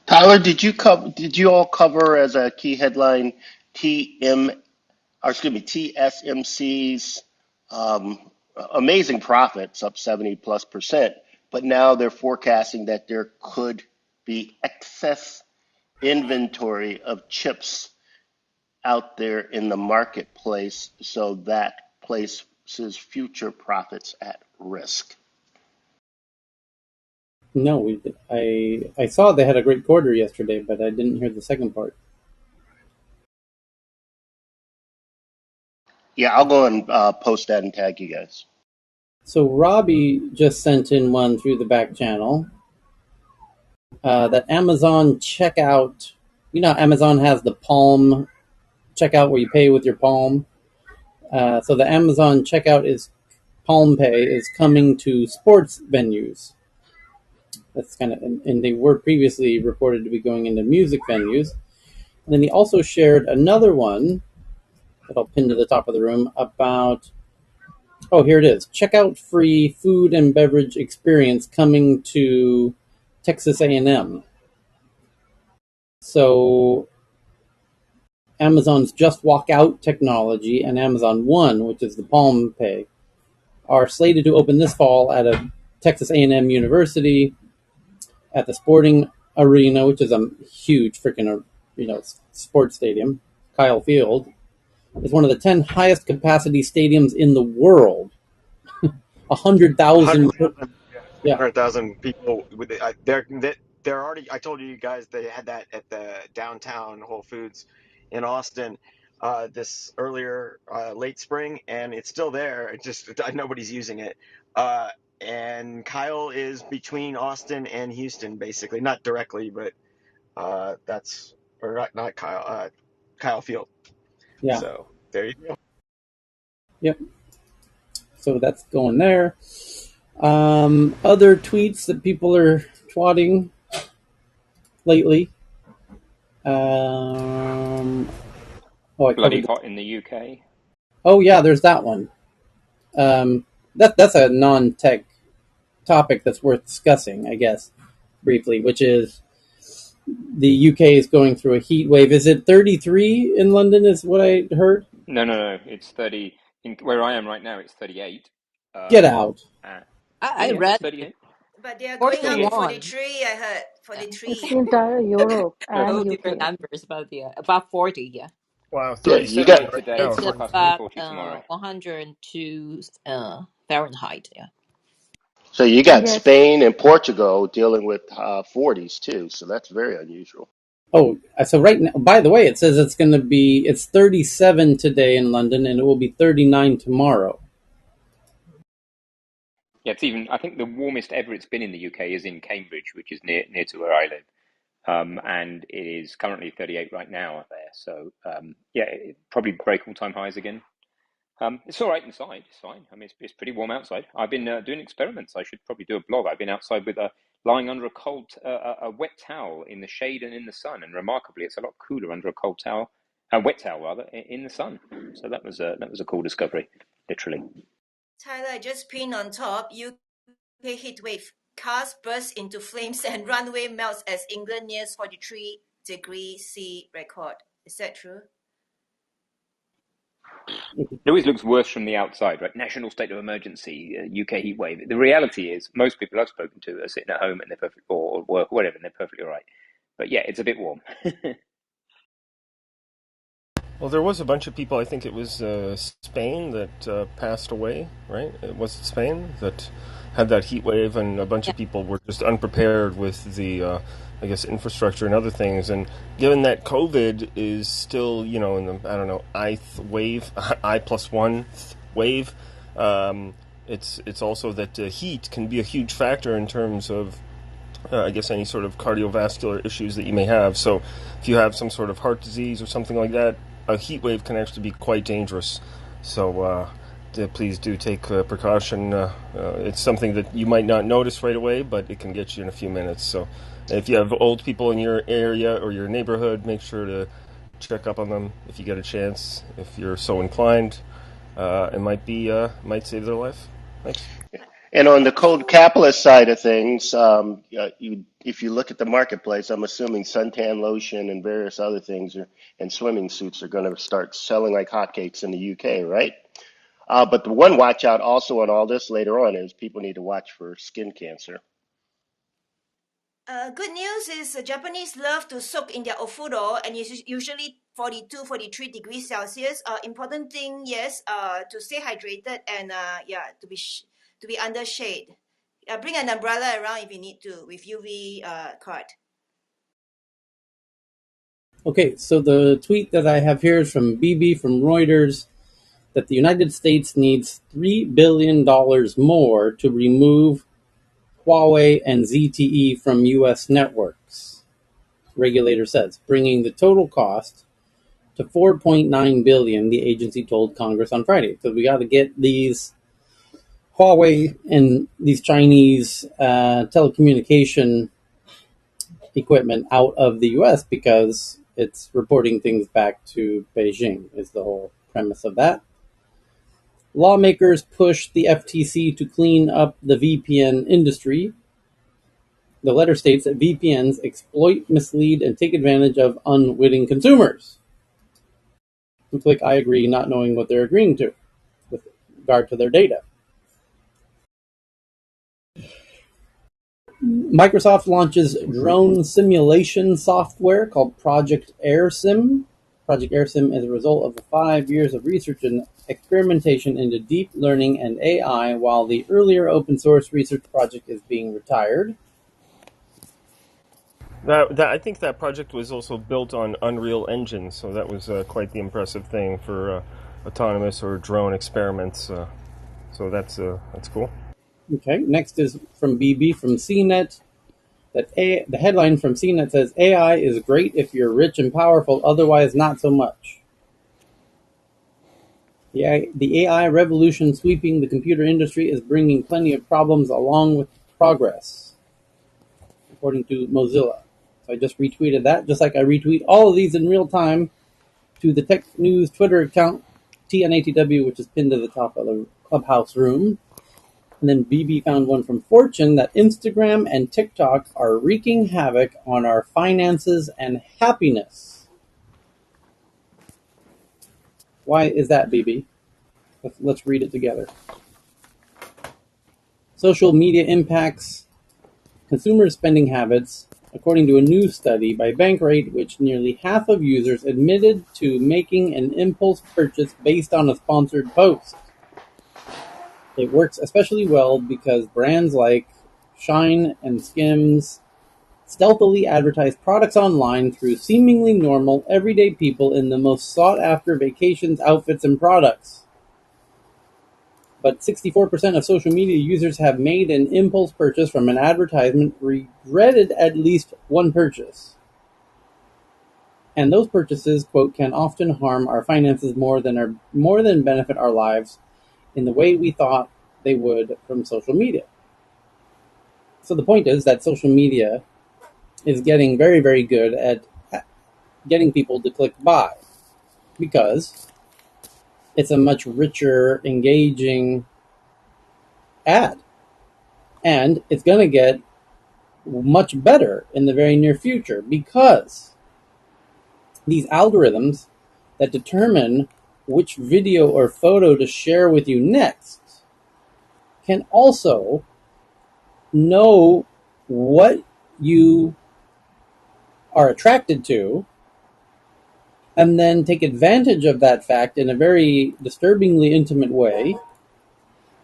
Tyler, did you cover? Did you all cover as a key headline TSMC's amazing profits up 70+%, but now they're forecasting that there could be excess inventory of chips out there in the marketplace, so that places future profits at risk.
No, I saw they had a great quarter yesterday, but I didn't hear the second part.
Yeah, I'll go and post that and tag you guys.
So Robbie just sent in one through the back channel that Amazon checkout. You know, Amazon has the Palm checkout where you pay with your Palm. So the Amazon checkout is Palm Pay is coming to sports venues. That's kind of, and they were previously reported to be going into music venues. And then he also shared another one that I'll pin to the top of the room about. Oh, here it is. Checkout free food and beverage experience coming to Texas A&M. So Amazon's Just Walk Out technology and Amazon One, which is the Palm Pay, are slated to open this fall at a Texas A&M University at the Sporting Arena, which is a huge freaking sports stadium. Kyle Field is one of the 10 highest capacity stadiums in the world. 100,000.
100,000,
Yeah.
100,000 people. They're already. I told you guys they had that at the downtown Whole Foods in Austin this earlier late spring, and it's still there. It just nobody's using it. And Kyle is between Austin and Houston, basically, not directly, but that's or not Kyle. Kyle Field.
Yeah.
So there you go.
Yep. So that's going there. Other tweets that people are twatting lately. I
Bloody
covered.
hot in the UK.
Oh yeah, there's that one. That's a non-tech topic that's worth discussing, I guess, briefly. Which is the UK is going through a heat wave. Is it 33 in London? Is what I heard.
No, no, no. It's 30. Where I am right now, it's 38.
Get
Um,
out.
I
yeah, it's
read
38.
But they are going up to
38.
41.
43. I heard
It's
43.
the entire Europe and
All different
UK.
numbers, but yeah, about 40. Yeah,
Wow,
Yeah, you
37
got
38
right
today,
now,
it's
according
forecast to be
to.
about
40 tomorrow.
102 Fahrenheit. Yeah.
so you got
Yes.
Spain and Portugal dealing with 40s too, so that's very unusual.
Oh, so right now, by the way, it says it's 37 today in London and it will be 39 tomorrow.
Yeah, it's even, I think the warmest ever it's been in the UK is in Cambridge, which is near to where I live. And it is currently 38 right now up there. So, yeah, probably break all time highs again. It's all right inside. It's fine. I mean, it's pretty warm outside. I've been doing experiments. I should probably do a blog. I've been outside with lying under a wet towel in the shade and in the sun. And remarkably, it's a lot cooler under a cold towel, a wet towel rather, in the sun. So that was a cool discovery, literally.
Tyler, I just pinned on top. UK heat wave. Cars burst into flames and runway melts as England nears 43 degrees C record. Is that true?
It always looks worse from the outside, right? National state of emergency, UK heat wave. The reality is, most people I've spoken to are sitting at home and they're perfect, or work, or whatever, and they're perfectly all right. But yeah, it's a bit warm.
Well, there was a bunch of people. I think it was Spain that passed away, right? Was it Spain that had that heat wave, and a bunch
Yeah.
of people were just unprepared with the, I guess, infrastructure and other things. And given that COVID is still, in the I don't know, wave, I plus one wave, it's also that heat can be a huge factor in terms of I guess any sort of cardiovascular issues that you may have. So, if you have some sort of heart disease or something like that, a heat wave can actually be quite dangerous. So, please do take precaution. It's something that you might not notice right away, but it can get you in a few minutes. So, if you have old people in your area or your neighborhood, make sure to check up on them if you get a chance. If you're so inclined, it might save their life. Thanks.
And on the cold capitalist side of things, if you look at the marketplace, I'm assuming suntan lotion and various other things and swimming suits are going to start selling like hotcakes in the UK, right? But the one watch out also on all this later on is people need to watch for skin cancer.
Good news is the Japanese love to soak in their ofuro, and it's usually 42, 43 degrees Celsius. Important thing, yes, to stay hydrated and to be under shade. Bring an umbrella around if you need to with UV card.
Okay, so the tweet that I have here is from BB from Reuters that the United States needs $3 billion more to remove Huawei and ZTE from U.S. networks, regulator says, bringing the total cost to $4.9 billion, the agency told Congress on Friday. So we got to get these Huawei and these Chinese telecommunication equipment out of the U.S. because it's reporting things back to Beijing, is the whole premise of that. Lawmakers pushed the FTC to clean up the VPN industry. The letter states that VPNs exploit, mislead, and take advantage of unwitting consumers who click I agree, not knowing what they're agreeing to with regard to their data. Microsoft launches drone simulation software called Project Airsim. Project Airsim is a result of 5 years of research and experimentation into deep learning and AI, while the earlier open source research project is being retired.
I think that project was also built on Unreal Engine, so that was quite the impressive thing for autonomous or drone experiments. So that's cool.
Okay, next is from BB from CNET. The headline from CNET says AI is great if you're rich and powerful, otherwise not so much. The AI revolution sweeping the computer industry is bringing plenty of problems along with progress, according to Mozilla. So I just retweeted that, just like I retweet all of these in real time to the Tech News Twitter account, TNATW, which is pinned to the top of the Clubhouse room. And then BB found one from Fortune that Instagram and TikTok are wreaking havoc on our finances and happiness. Why is that, BB? Let's read it together. Social media impacts consumer spending habits, according to a new study by Bankrate, which nearly half of users admitted to making an impulse purchase based on a sponsored post. It works especially well because brands like Shine and Skims stealthily advertise products online through seemingly normal, everyday people in the most sought-after vacations, outfits, and products. But 64% of social media users have made an impulse purchase from an advertisement, regretted at least one purchase. And those purchases, quote, can often harm our finances more than benefit our lives in the way we thought they would from social media. So the point is that social media is getting very, very good at getting people to click buy because it's a much richer, engaging ad. And it's going to get much better in the very near future because these algorithms that determine which video or photo to share with you next can also know what you are attracted to and then take advantage of that fact in a very disturbingly intimate way,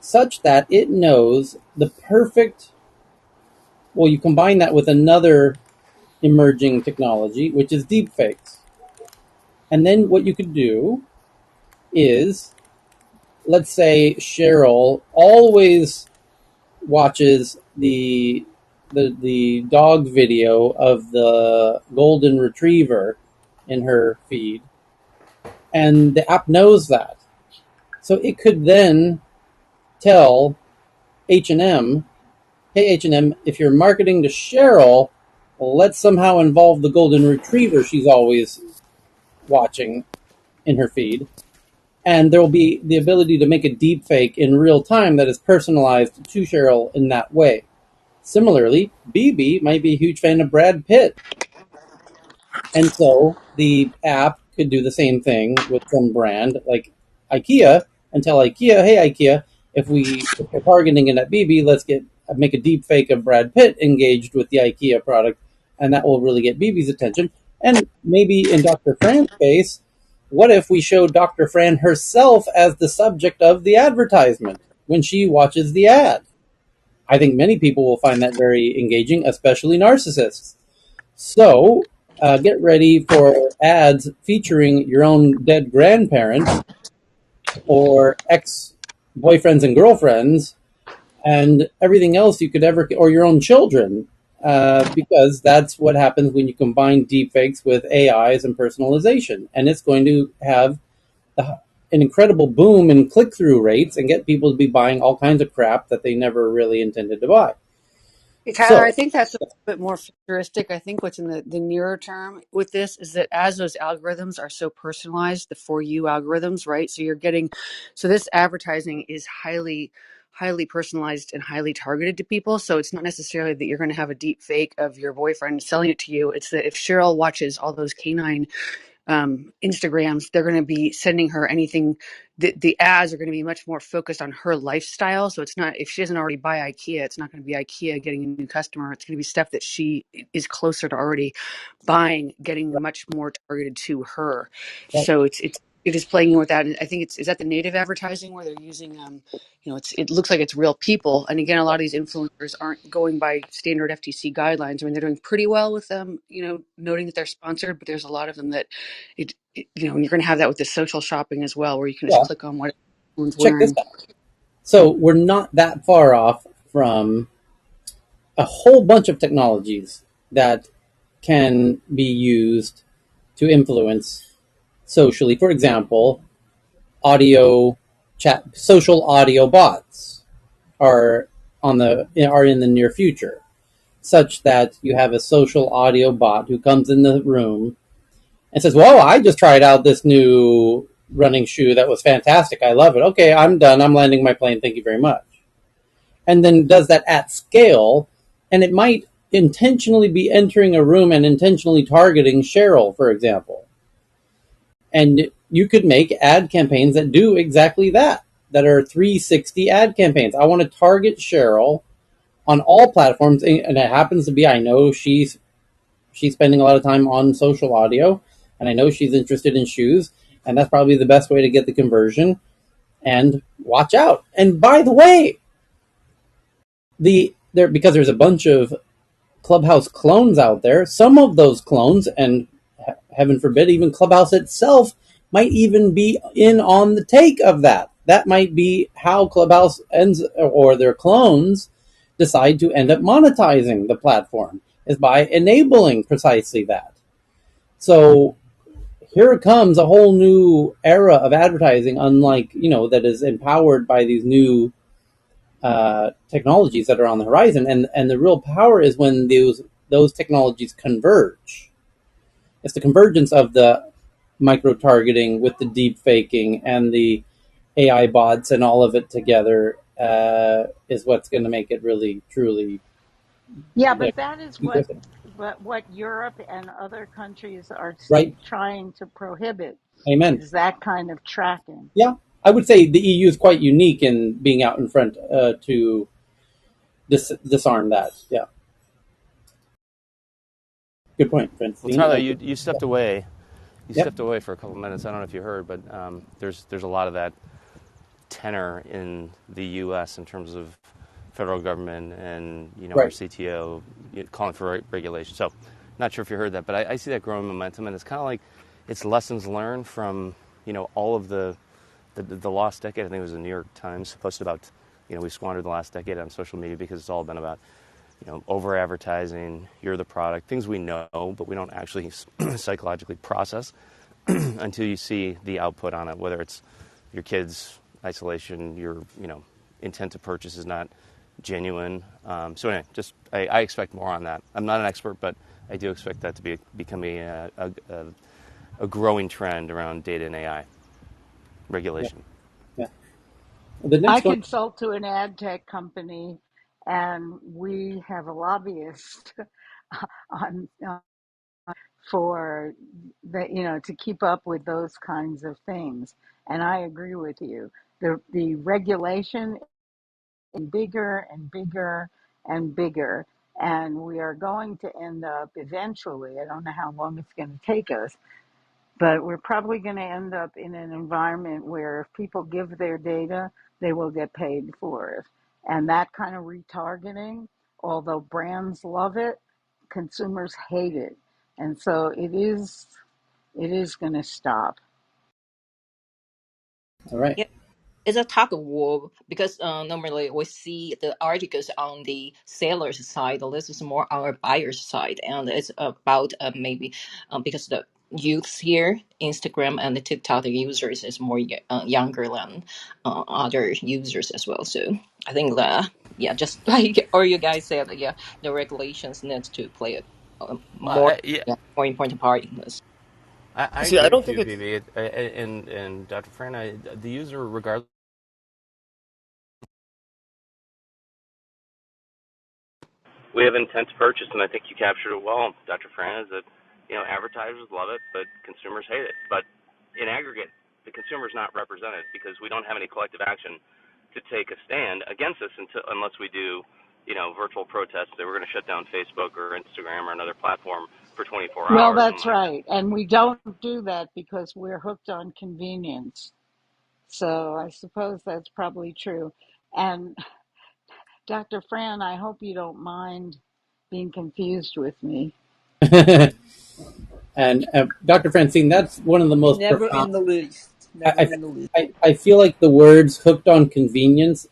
such that it knows the perfect. Well, you combine that with another emerging technology, which is deepfakes. And then what you could do is, let's say Cheryl always watches the dog video of the golden retriever in her feed, and the app knows that. So it could then tell H&M, hey H&M, if you're marketing to Cheryl, let's somehow involve the golden retriever she's always watching in her feed. And there will be the ability to make a deep fake in real time that is personalized to Cheryl in that way. Similarly, BB might be a huge fan of Brad Pitt, and so the app could do the same thing with some brand like IKEA and tell IKEA, hey IKEA, if we're targeting it at BB, let's make a deep fake of Brad Pitt engaged with the IKEA product, and that will really get BB's attention. And maybe in Dr. Fran's case, what if we show Dr. Fran herself as the subject of the advertisement when she watches the ad? I think many people will find that very engaging, especially narcissists. So get ready for ads featuring your own dead grandparents or ex boyfriends and girlfriends and everything else you could ever, or your own children, because that's what happens when you combine deepfakes with AIs and personalization. And it's going to have an incredible boom in click through rates and get people to be buying all kinds of crap that they never really intended to buy.
Hey, Tyler, I
So,
think that's a bit more futuristic. I think what's in the nearer term with this is that as those algorithms are so personalized, the For You algorithms, right? So you're getting, so this advertising is highly personalized and highly targeted to people. So it's not necessarily that you're going to have a deep fake of your boyfriend selling it to you. It's that if Cheryl watches all those canine Instagrams, they're going to be sending her anything. The ads are going to be much more focused on her lifestyle. So it's not, if she doesn't already buy IKEA, it's not going to be IKEA getting a new customer. It's going to be stuff that she is closer to already buying, getting much more targeted to her. So it is playing in with that. And I think is that the native advertising where they're using, it looks like it's real people. And again, a lot of these influencers aren't going by standard FTC guidelines. I mean, they're doing pretty well with them, noting that they're sponsored, but there's a lot of them that you're going to have that with the social shopping as well, where you can just
well,
click on what everyone's
check this
wearing.
out. So we're not that far off from a whole bunch of technologies that can be used to influence socially. For example, audio chat, social audio bots are are in the near future, such that you have a social audio bot who comes in the room and says, "Whoa, I just tried out this new running shoe that was fantastic. I love it. Okay, I'm done. I'm landing my plane. Thank you very much." And then does that at scale, and it might intentionally be entering a room and intentionally targeting Cheryl, for example. And you could make ad campaigns that do exactly that, that are 360 ad campaigns. I want to target Cheryl on all platforms, and it happens to be, I know she's spending a lot of time on social audio, and I know she's interested in shoes, and that's probably the best way to get the conversion. And watch out. And by the way, because there's a bunch of Clubhouse clones out there. Some of those clones, and heaven forbid, even Clubhouse itself, might even be in on the take of that. That might be how Clubhouse ends, or their clones decide to end up monetizing the platform, is by enabling precisely that. So here comes a whole new era of advertising, unlike, that is empowered by these new technologies that are on the horizon, and the real power is when those technologies converge. It's the convergence of the micro targeting with the deep faking and the AI bots and all of it together is what's going to make it really truly,
Yeah,
you know,
but that is
interesting.
what Europe and other countries are
Right?
trying to prohibit
Amen.
is that kind of tracking.
Yeah, I would say the EU is quite unique in being out in front to disarm that. Yeah, good point,
Well,
Francine.
Tyler, you stepped away You
Yep.
stepped away for a couple of minutes. I don't know if you heard, but there's a lot of that tenor in the U.S. in terms of federal government and our
Right.
CTO calling for regulation. So, not sure if you heard that, but I see that growing momentum, and it's kind of like it's lessons learned from all of the lost decade. I think it was the New York Times posted about we squandered the last decade on social media because it's all been about over advertising. You're the product, things we know, but we don't actually psychologically process until you see the output on it, whether it's your kids' isolation, your intent to purchase is not genuine. So anyway, I expect more on that. I'm not an expert, but I do expect that to become a growing trend around data and AI
Yeah.
regulation.
Yeah. The
I
next one.
consult to an ad tech company, and we have a lobbyist on for to keep up with those kinds of things. And I agree with you. The regulation is bigger and bigger and bigger, and we are going to end up eventually. I don't know how long it's going to take us, but we're probably going to end up in an environment where if people give their data, they will get paid for it. And that kind of retargeting, although brands love it, consumers hate it. And so it is going to stop.
All right.
Yeah, it's a tug of war because normally we see the articles on the seller's side. This is more on our buyer's side, and it's about maybe because the youths here, Instagram and the TikTok users is more younger than other users as well. So I think that yeah, just like all you guys said, yeah, the regulations needs to play more
Yeah,
more important part in this.
I
See, I
agree
don't
with
think
you,
it's.
Vivi, and Dr. Fran. The user, regardless. We have intent to purchase, and I think you captured it well, Dr. Fran. Is that advertisers love it, but consumers hate it. But in aggregate, the consumer is not represented because we don't have any collective action to take a stand against this unless we do, virtual protests that we're going to shut down Facebook or Instagram or another platform for 24
Well,
hours. And
that's right. And we don't do that because we're hooked on convenience. So I suppose that's probably true. And Dr. Fran, I hope you don't mind being confused with me.
And Dr. Francine, that's one of the most
Never
profound.
in the least. Never
I,
in the least.
I feel like the words "hooked on convenience"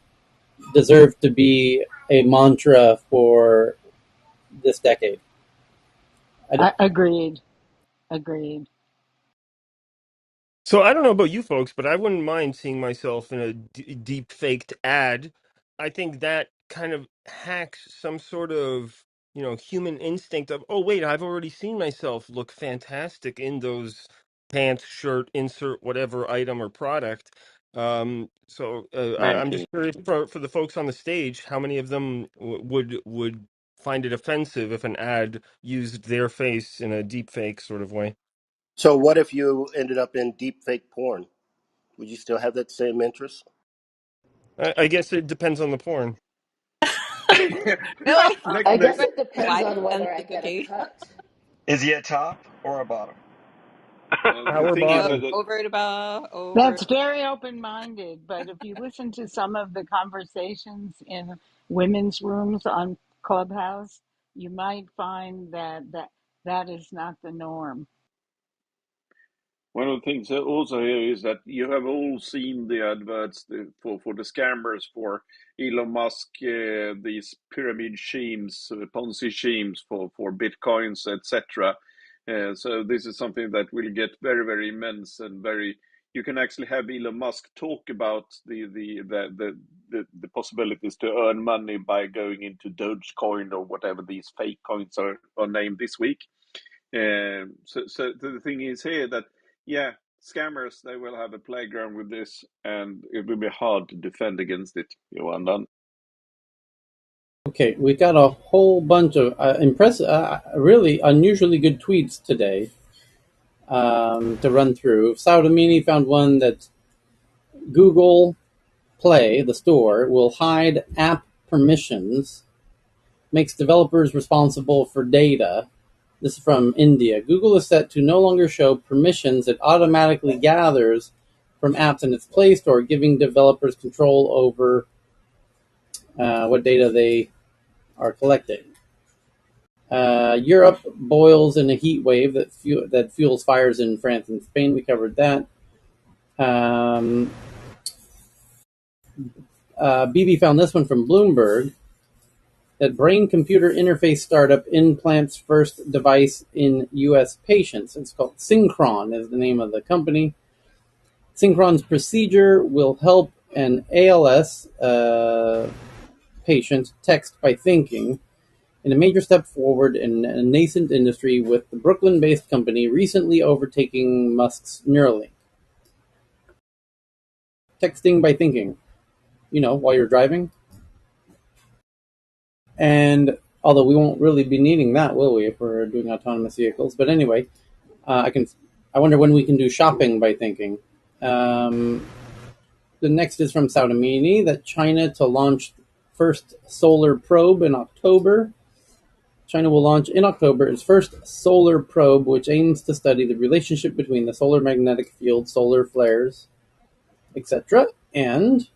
deserve to be a mantra for this decade.
Agreed. Agreed.
So I don't know about you folks, but I wouldn't mind seeing myself in a deep faked ad. I think that kind of hacks some sort of, human instinct of, oh wait, I've already seen myself look fantastic in those pants, shirt, insert whatever item or product. I'm
man,
just curious for the folks on the stage, how many of them would find it offensive if an ad used their face in a deep fake sort of way?
So what if you ended up in deep fake porn? Would you still have that same interest?
I guess it depends on the porn.
Really,
I guess
very
it depends
quite
on whether I
authentic.
get a
Okay,
cut.
Is he a top or a bottom?
The
Power
thing is
bottom.
over the bar, over.
That's very open minded. But if you listen to some of the conversations in women's rooms on Clubhouse, you might find that is not the norm.
one of the things also here is that you have all seen the adverts for the scammers for Elon Musk, these pyramid schemes, Ponzi schemes for bitcoins, etc. So this is something that will get very, very immense and very. You can actually have Elon Musk talk about the possibilities to earn money by going into Dogecoin or whatever these fake coins are named this week. So the thing is here that yeah, scammers they will have a playground with this, and it will be hard to defend against it. Johan Dan.
Okay, we got a whole bunch of impressive, really unusually good tweets today to run through. Saudomini found one that Google Play, the store, will hide app permissions, makes developers responsible for data. This is from India. Google is set to no longer show permissions it automatically gathers from apps in its Play Store, giving developers control over what data they are collecting. Europe boils in a heat wave that fuels fires in France and Spain. We covered that. BB found this one from Bloomberg, that brain-computer interface startup implants first device in U.S. patients. It's called Synchron is the name of the company. Synchron's procedure will help an ALS patient text by thinking, in a major step forward in a nascent industry, with the Brooklyn-based company recently overtaking Musk's Neuralink. Texting by thinking, while you're driving. And although we won't really be needing that, will we, if we're doing autonomous vehicles? But anyway, I wonder when we can do shopping by thinking. The next is from Saudamini, that China to launch first solar probe in October. China will launch in October its first solar probe, which aims to study the relationship between the solar magnetic field, solar flares, etc. And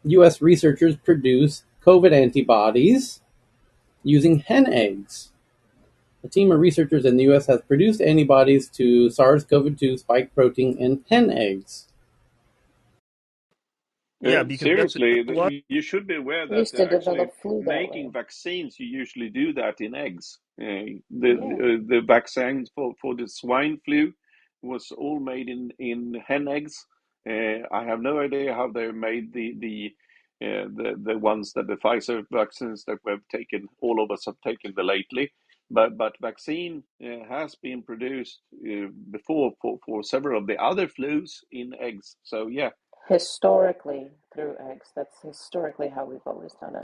U.S. researchers produce COVID antibodies using hen eggs. A team of researchers in the U.S. has produced antibodies to SARS-CoV-2 spike protein in hen eggs.
Yeah, because that's a lot.
You should be aware
We
that
used to
actually
develop flu that way.
making vaccines, you usually do that in eggs.
Yeah.
The vaccines for the swine flu was all made in hen eggs. I have no idea how they made the ones that the Pfizer vaccines that we've taken, all of us have taken the lately. But vaccine has been produced before for several of the other flus in eggs. So yeah.
Historically, through eggs. That's historically how we've always done it.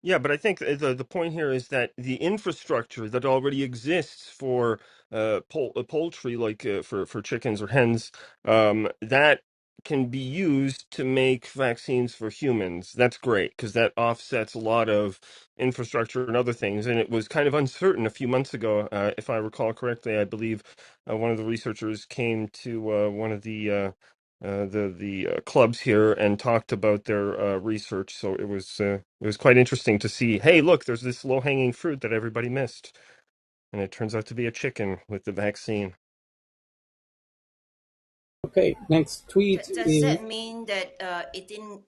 Yeah, but I think the point here is that the infrastructure that already exists for poultry, like for chickens or hens, that can be used to make vaccines for humans. That's great because that offsets a lot of infrastructure and other things. And it was kind of uncertain a few months ago, if I recall correctly. I believe one of the researchers came to one of the clubs here and talked about their research. So it was quite interesting to see. Hey, look, there's this low hanging fruit that everybody missed, and it turns out to be a chicken with the vaccine.
Okay, next tweet
Does
is...
that mean that eating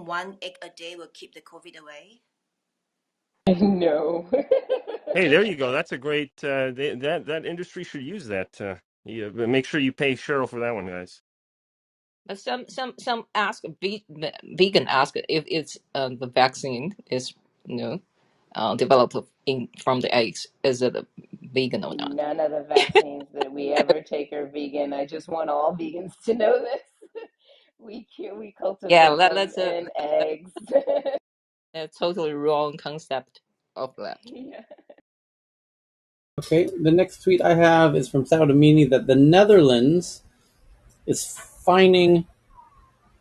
one egg a day will keep the COVID away?
No.
Hey, there you go. That's a great that industry should use that. Yeah, but make sure you pay Cheryl for that one, guys.
But some ask vegan ask if it's the vaccine is developed from the eggs. Is it a vegan or not?
None of the vaccines that we ever take are vegan. I just want all vegans to know this. We
Yeah,
cultivate them in eggs.
a totally wrong concept of that.
Yeah.
Okay, the next tweet I have is from Saudamini, that the Netherlands is fining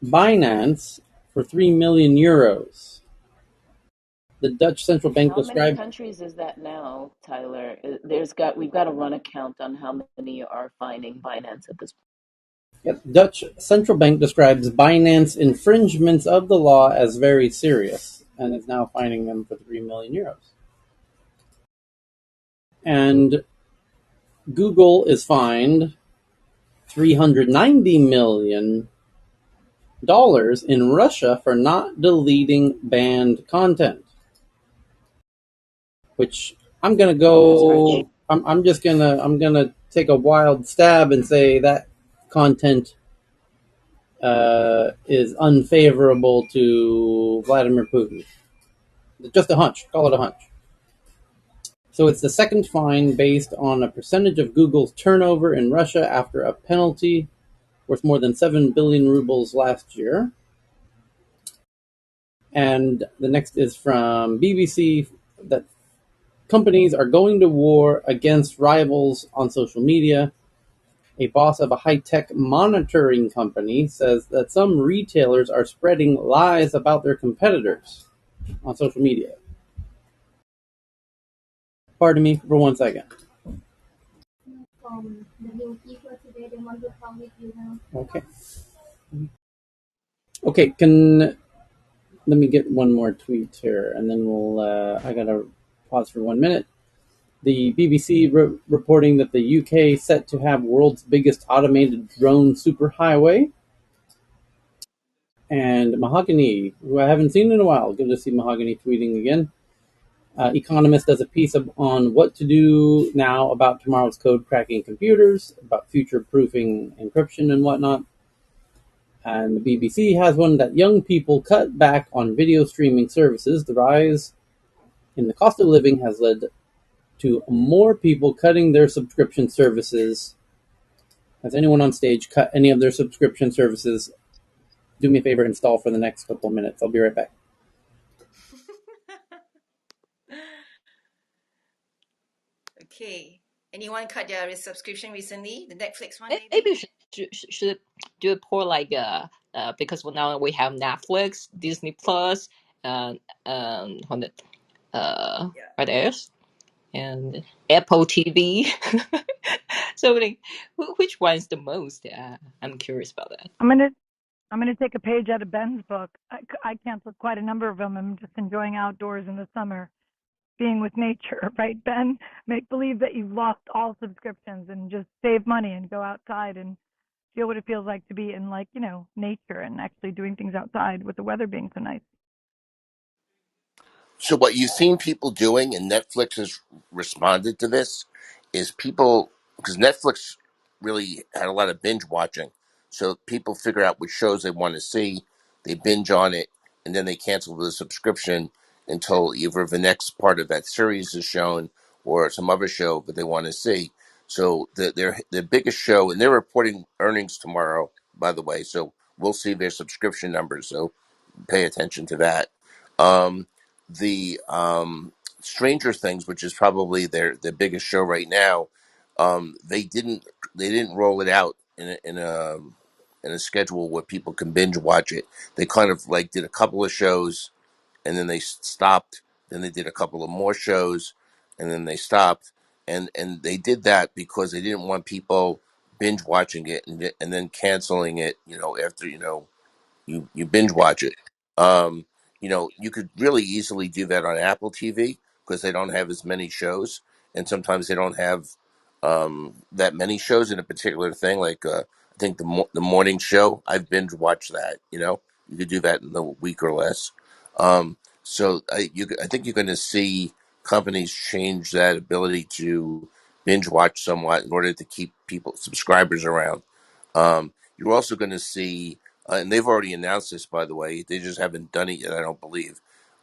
Binance for 3 million euros. The Dutch central bank
How many
described...
countries is that now, Tyler? We've got to run a count on how many are fining Binance at this point.
Yep, Dutch central bank describes Binance infringements of the law as very serious and is now fining them for 3 million euros. And Google is fined $390 million in Russia for not deleting banned content. Which I'm gonna go. I'm gonna take a wild stab and say that content is unfavorable to Vladimir Putin. Just a hunch. Call it a hunch. So it's the second fine based on a percentage of Google's turnover in Russia after a penalty worth more than 7 billion rubles last year. And the next is from BBC, that companies are going to war against rivals on social media. A boss of a high-tech monitoring company says that some retailers are spreading lies about their competitors on social media. Pardon me for 1 second.
from the new people today. They want to talk with you now.
Okay. Okay. Let me get one more tweet here, and then we'll. I gotta pause for 1 minute. The BBC reporting that the UK set to have world's biggest automated drone superhighway. And Mahogany, who I haven't seen in a while. Good to see Mahogany tweeting again. Economist does a piece on what to do now about tomorrow's code cracking computers, about future-proofing encryption and whatnot. And the BBC has one that young people cut back on video streaming services. The rise in the cost of living has led to more people cutting their subscription services. Has anyone on stage cut any of their subscription services? Do me a favor, install for the next couple of minutes. I'll be right back.
Okay. Anyone cut their subscription recently? The Netflix one,
Maybe
maybe?
we should do it for like because now we have Netflix, Disney Plus, and
Yeah.
what else? And Apple TV. So like, which one is the most? I'm curious about that.
I'm gonna take a page out of Ben's book. I canceled quite a number of them. I'm just enjoying outdoors in the summer, being with nature, right, Ben? Make believe that you've lost all subscriptions and just save money and go outside and feel what it feels like to be in, like, nature and actually doing things outside with the weather being so nice.
So what you've seen people doing, and Netflix has responded to this, is people, because Netflix really had a lot of binge watching. So people figure out which shows they want to see, they binge on it, and then they cancel the subscription until either the next part of that series is shown or some other show that they want to see. So their biggest show, and they're reporting earnings tomorrow, by the way. So we'll see their subscription numbers. So pay attention to that. Um, the Stranger Things, which is probably their biggest show right now, they didn't roll it out in a schedule where people can binge watch it. They kind of like did a couple of shows and then they stopped. Then they did a couple of more shows and then they stopped. And they did that because they didn't want people binge watching it and then canceling it. After you binge watch it. Um, you could really easily do that on Apple TV because they don't have as many shows, and sometimes they don't have that many shows in a particular thing. Like I think the morning show, I've binge watched that. You could do that in a week or less. So I think you're going to see companies change that ability to binge watch somewhat in order to keep people subscribers around. You're also going to see and they've already announced this, by the way. They just haven't done it yet, I don't believe.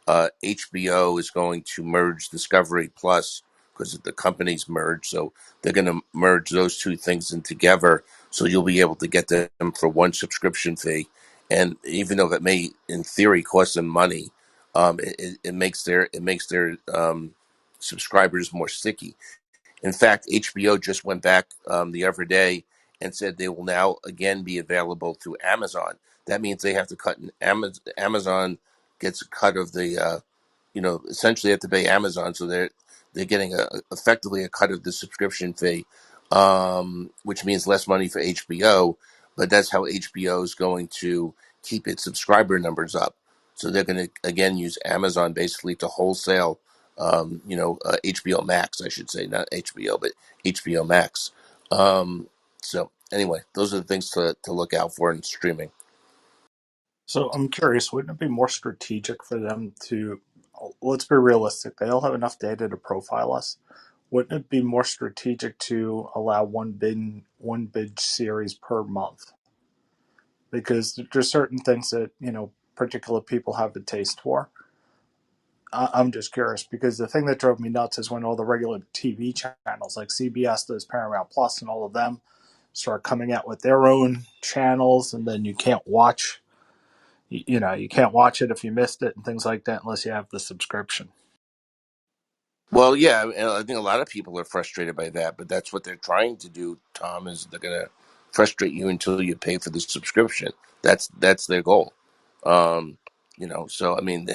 HBO is going to merge Discovery Plus because the companies merge. So they're going to merge those two things in together. So you'll be able to get them for one subscription fee. And even though that may, in theory, cost them money, it makes their subscribers more sticky. In fact, HBO just went back the other day and said they will now again be available through Amazon. That means they have to cut. Amazon gets a cut of the essentially have to pay Amazon, so they're getting effectively a cut of the subscription fee, which means less money for HBO. But that's how HBO is going to keep its subscriber numbers up. So they're going to again use Amazon basically to wholesale, HBO Max, I should say, not HBO, but HBO Max. So anyway, those are the things to look out for in streaming.
So I'm curious, wouldn't it be more strategic for them to, let's be realistic, they all have enough data to profile us. Wouldn't it be more strategic to allow one bid series per month? Because there's certain things that, particular people have the taste for. I'm just curious because the thing that drove me nuts is when all the regular TV channels like CBS does Paramount Plus and all of them start coming out with their own channels, and then you can't watch you can't watch it if you missed it and things like that unless you have the subscription.
Well, yeah, and I think a lot of people are frustrated by that, but that's what they're trying to do, Tom, is they're going to frustrate you until you pay for the subscription. That's their goal. Um, so I mean,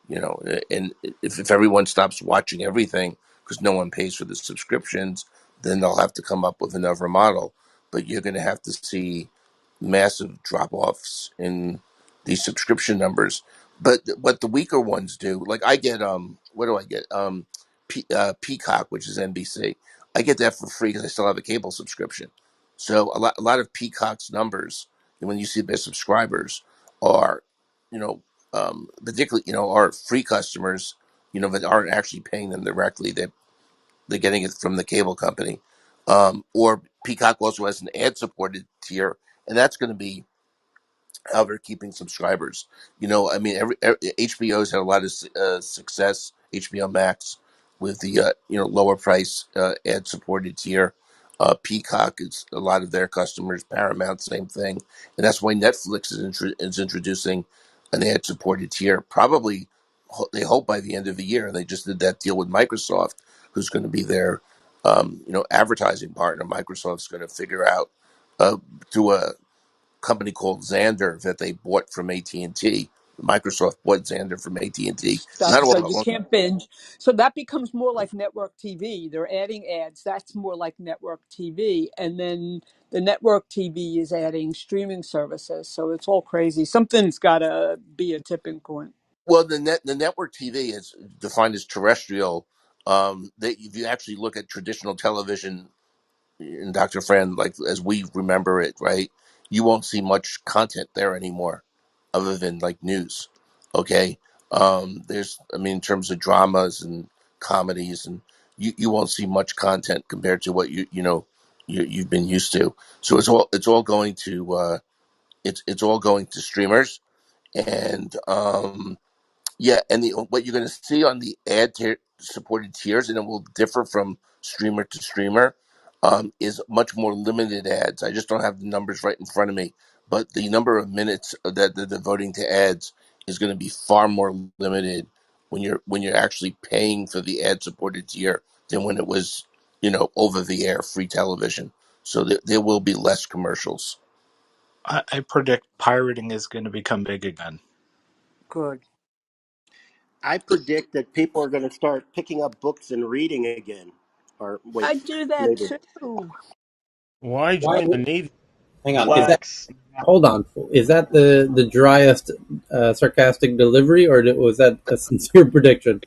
and if everyone stops watching everything because no one pays for the subscriptions, then they'll have to come up with another model. But you're going to have to see massive drop offs in these subscription numbers. But what the weaker ones do, like I get what do I get? Peacock, which is NBC. I get that for free because I still have a cable subscription. So a lot of Peacock's numbers, when you see their subscribers, are, you know, particularly, are free customers, that aren't actually paying them directly. They're getting it from the cable company. Or Peacock also has an ad supported tier, and that's going to be how they're keeping subscribers. I mean, HBO's had a lot of success. HBO Max with the lower price ad supported tier. Peacock is a lot of their customers. Paramount, same thing, and that's why Netflix is introducing an ad supported tier. Probably they hope by the end of the year. They just did that deal with Microsoft, who's going to be their advertising partner. Microsoft's going to figure out through a company called Xandr that they bought from AT&T. Microsoft bought Xandr from AT&T.
Stuff
Not all
so
that
you
long.
can't binge. So that becomes more like network TV. They're adding ads. That's more like network TV. And then the network TV is adding streaming services. So it's all crazy. Something's got to be a tipping point.
Well, the network TV is defined as terrestrial. If you actually look at traditional television, and Dr. Fran, like as we remember it, right? You won't see much content there anymore, other than like news. Okay, in terms of dramas and comedies, and you won't see much content compared to what you've been used to. So it's all going to it's all going to streamers, and yeah, and what you're going to see on the supported tiers, and it will differ from streamer to streamer, is much more limited ads. I just don't have the numbers right in front of me, but the number of minutes that they're devoting to ads is going to be far more limited when you're actually paying for the ad supported tier than when it was over the air free television. So there will be less commercials.
I predict pirating is going to become big again.
Good. I I predict that people are going to start picking up books and reading again. Or wait, do that maybe. too.
Why
Why?
join the Navy?
Hang on. Is that
Relax.
hold on? Is that the driest sarcastic delivery, or was that a sincere prediction?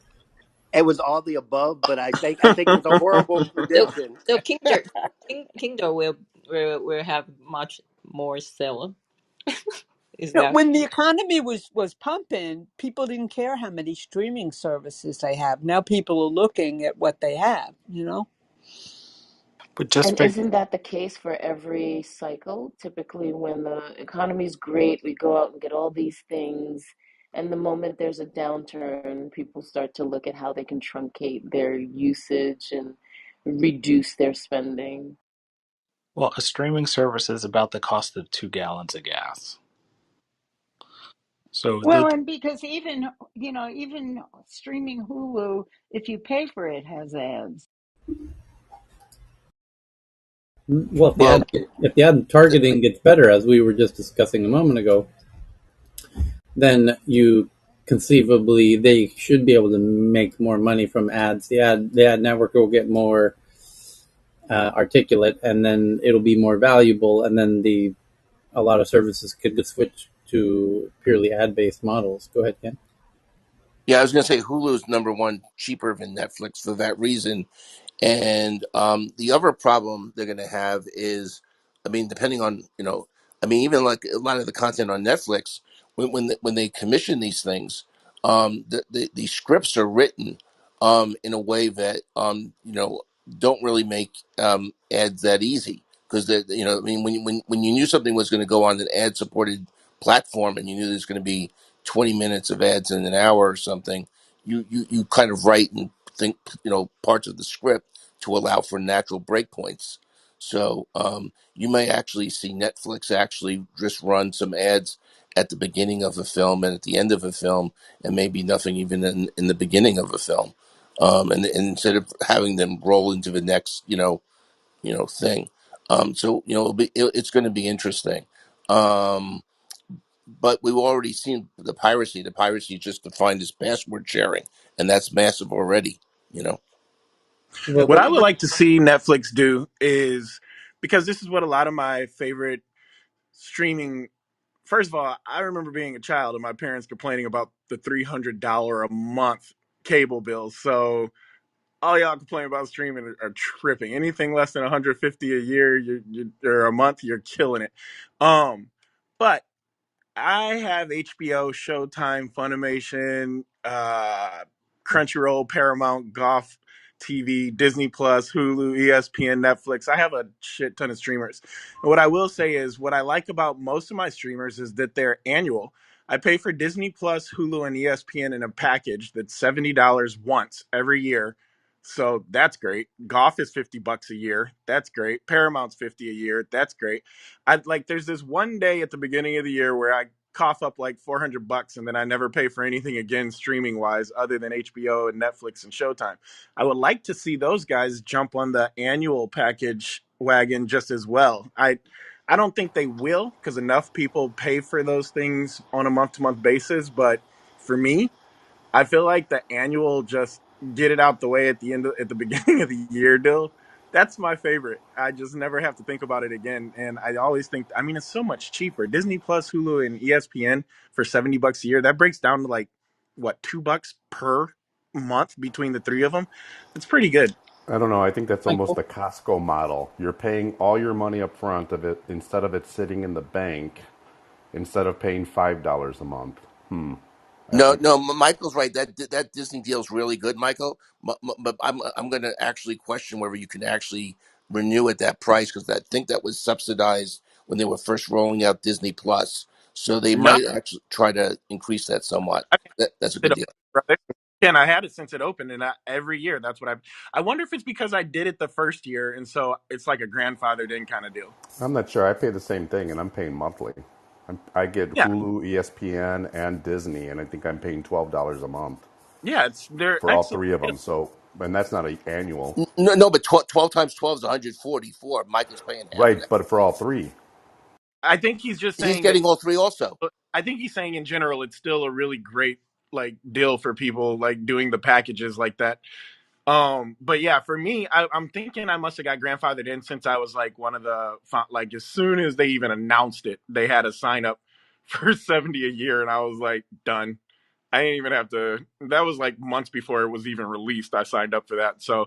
It was all the above, but I think it was a horrible
So,
prediction.
so Kindle will have much more sale. Is
You know,
that
when the economy was pumping, people didn't care how many streaming services they have. Now people are looking at what they have, you know?
But just
And
pick.
isn't that the case for every cycle? Typically, when the economy's great, we go out and get all these things. And the moment there's a downturn, people start to look at how they can truncate their usage and reduce their spending.
Well, a streaming service is about the cost of 2 gallons of gas. So
Well, and because even streaming Hulu, if you pay for it, has ads.
Well,
Well,
if the ad targeting gets better, as we were just discussing a moment ago, then you conceivably they should be able to make more money from ads. The ad network will get more articulate, and then it'll be more valuable, and then a lot of services could switch to purely ad based models. Go ahead, Ken.
yeah, I was going to say Hulu's number one cheaper than Netflix for that reason. And the other problem they're going to have is, depending on, even like a lot of the content on Netflix, when they commission these things, the scripts are written in a way that don't really make ads that easy, because when you knew something was going to go on an ad supported platform, and you knew there's going to be 20 minutes of ads in an hour or something, you kind of write and think parts of the script to allow for natural breakpoints. So you may actually see Netflix actually just run some ads at the beginning of a film and at the end of a film, and maybe nothing even in the beginning of a film. And instead of having them roll into the next, thing. So it's going to be interesting. Um, but we've already seen the piracy. The piracy is just defined as password sharing, and that's massive already. You know.
Well,
What I would like to see Netflix do is, because this is what a lot of my favorite streaming. First of all, I remember being a child and my parents complaining about the $300 a month cable bill. So all y'all complain about streaming are tripping. Anything less than 150 a year, or a month, you're killing it. But I have HBO, Showtime, Funimation, Crunchyroll, Paramount, Golf TV, Disney Plus, Hulu, ESPN, Netflix. I have a shit ton of streamers. And what I will say is, what I like about most of my streamers is that they're annual. I pay for Disney Plus, Hulu, and ESPN in a package that's $70 once every year. So that's great. Golf is $50 a year. That's great. Paramount's 50 a year. That's great. I like there's this one day at the beginning of the year where I cough up like $400 and then I never pay for anything again streaming wise other than HBO and Netflix and Showtime. I would like to see those guys jump on the annual package wagon just as well. I don't think they will because enough people pay for those things on a month to month basis, but for me, I feel like the annual just get it out the way at the beginning of the year deal. That's my favorite. I just never have to think about it again. And I always think, I mean, it's so much cheaper. Disney Plus, Hulu, and ESPN for $70 a year. That breaks down to like what, $2 per month between the three of them. It's pretty good.
I don't know. I think that's almost
Michael.
the Costco model. You're paying all your money up front of it instead of it sitting in the bank, instead of paying $5 a month.
No, no, Michael's right. That Disney deal is really good, Michael. But I'm going to actually question whether you can actually renew at that price because I think that was subsidized when they were first rolling out Disney Plus. So they
No,
might actually try to increase that somewhat.
I mean,
That's a
it
good
opened,
deal.
brother. And I had it since it opened, and every year that's what I wonder if it's because I did it the first year, and so it's like a grandfathered in kind of deal.
I'm not sure. I pay the same thing, and I'm paying monthly. I get
Yeah,
Hulu, ESPN, and Disney, and I think I'm paying $12 a month
yeah, they're
for all
excellent.
three of them. So, and that's not an annual,
No, no, but 12 times 12 is 144. Michael's paying half of
right?
that.
But for all three,
I think he's just
He's
saying that.
getting all three also.
I think he's saying in general, it's still a really great like deal for people like doing the packages like that. But yeah, for me, I'm thinking I must have got grandfathered in since I was like one of the like as soon as they even announced it, they had a sign up for 70 a year, and I was like done. I didn't even have to. That was like months before it was even released. I signed up for that, so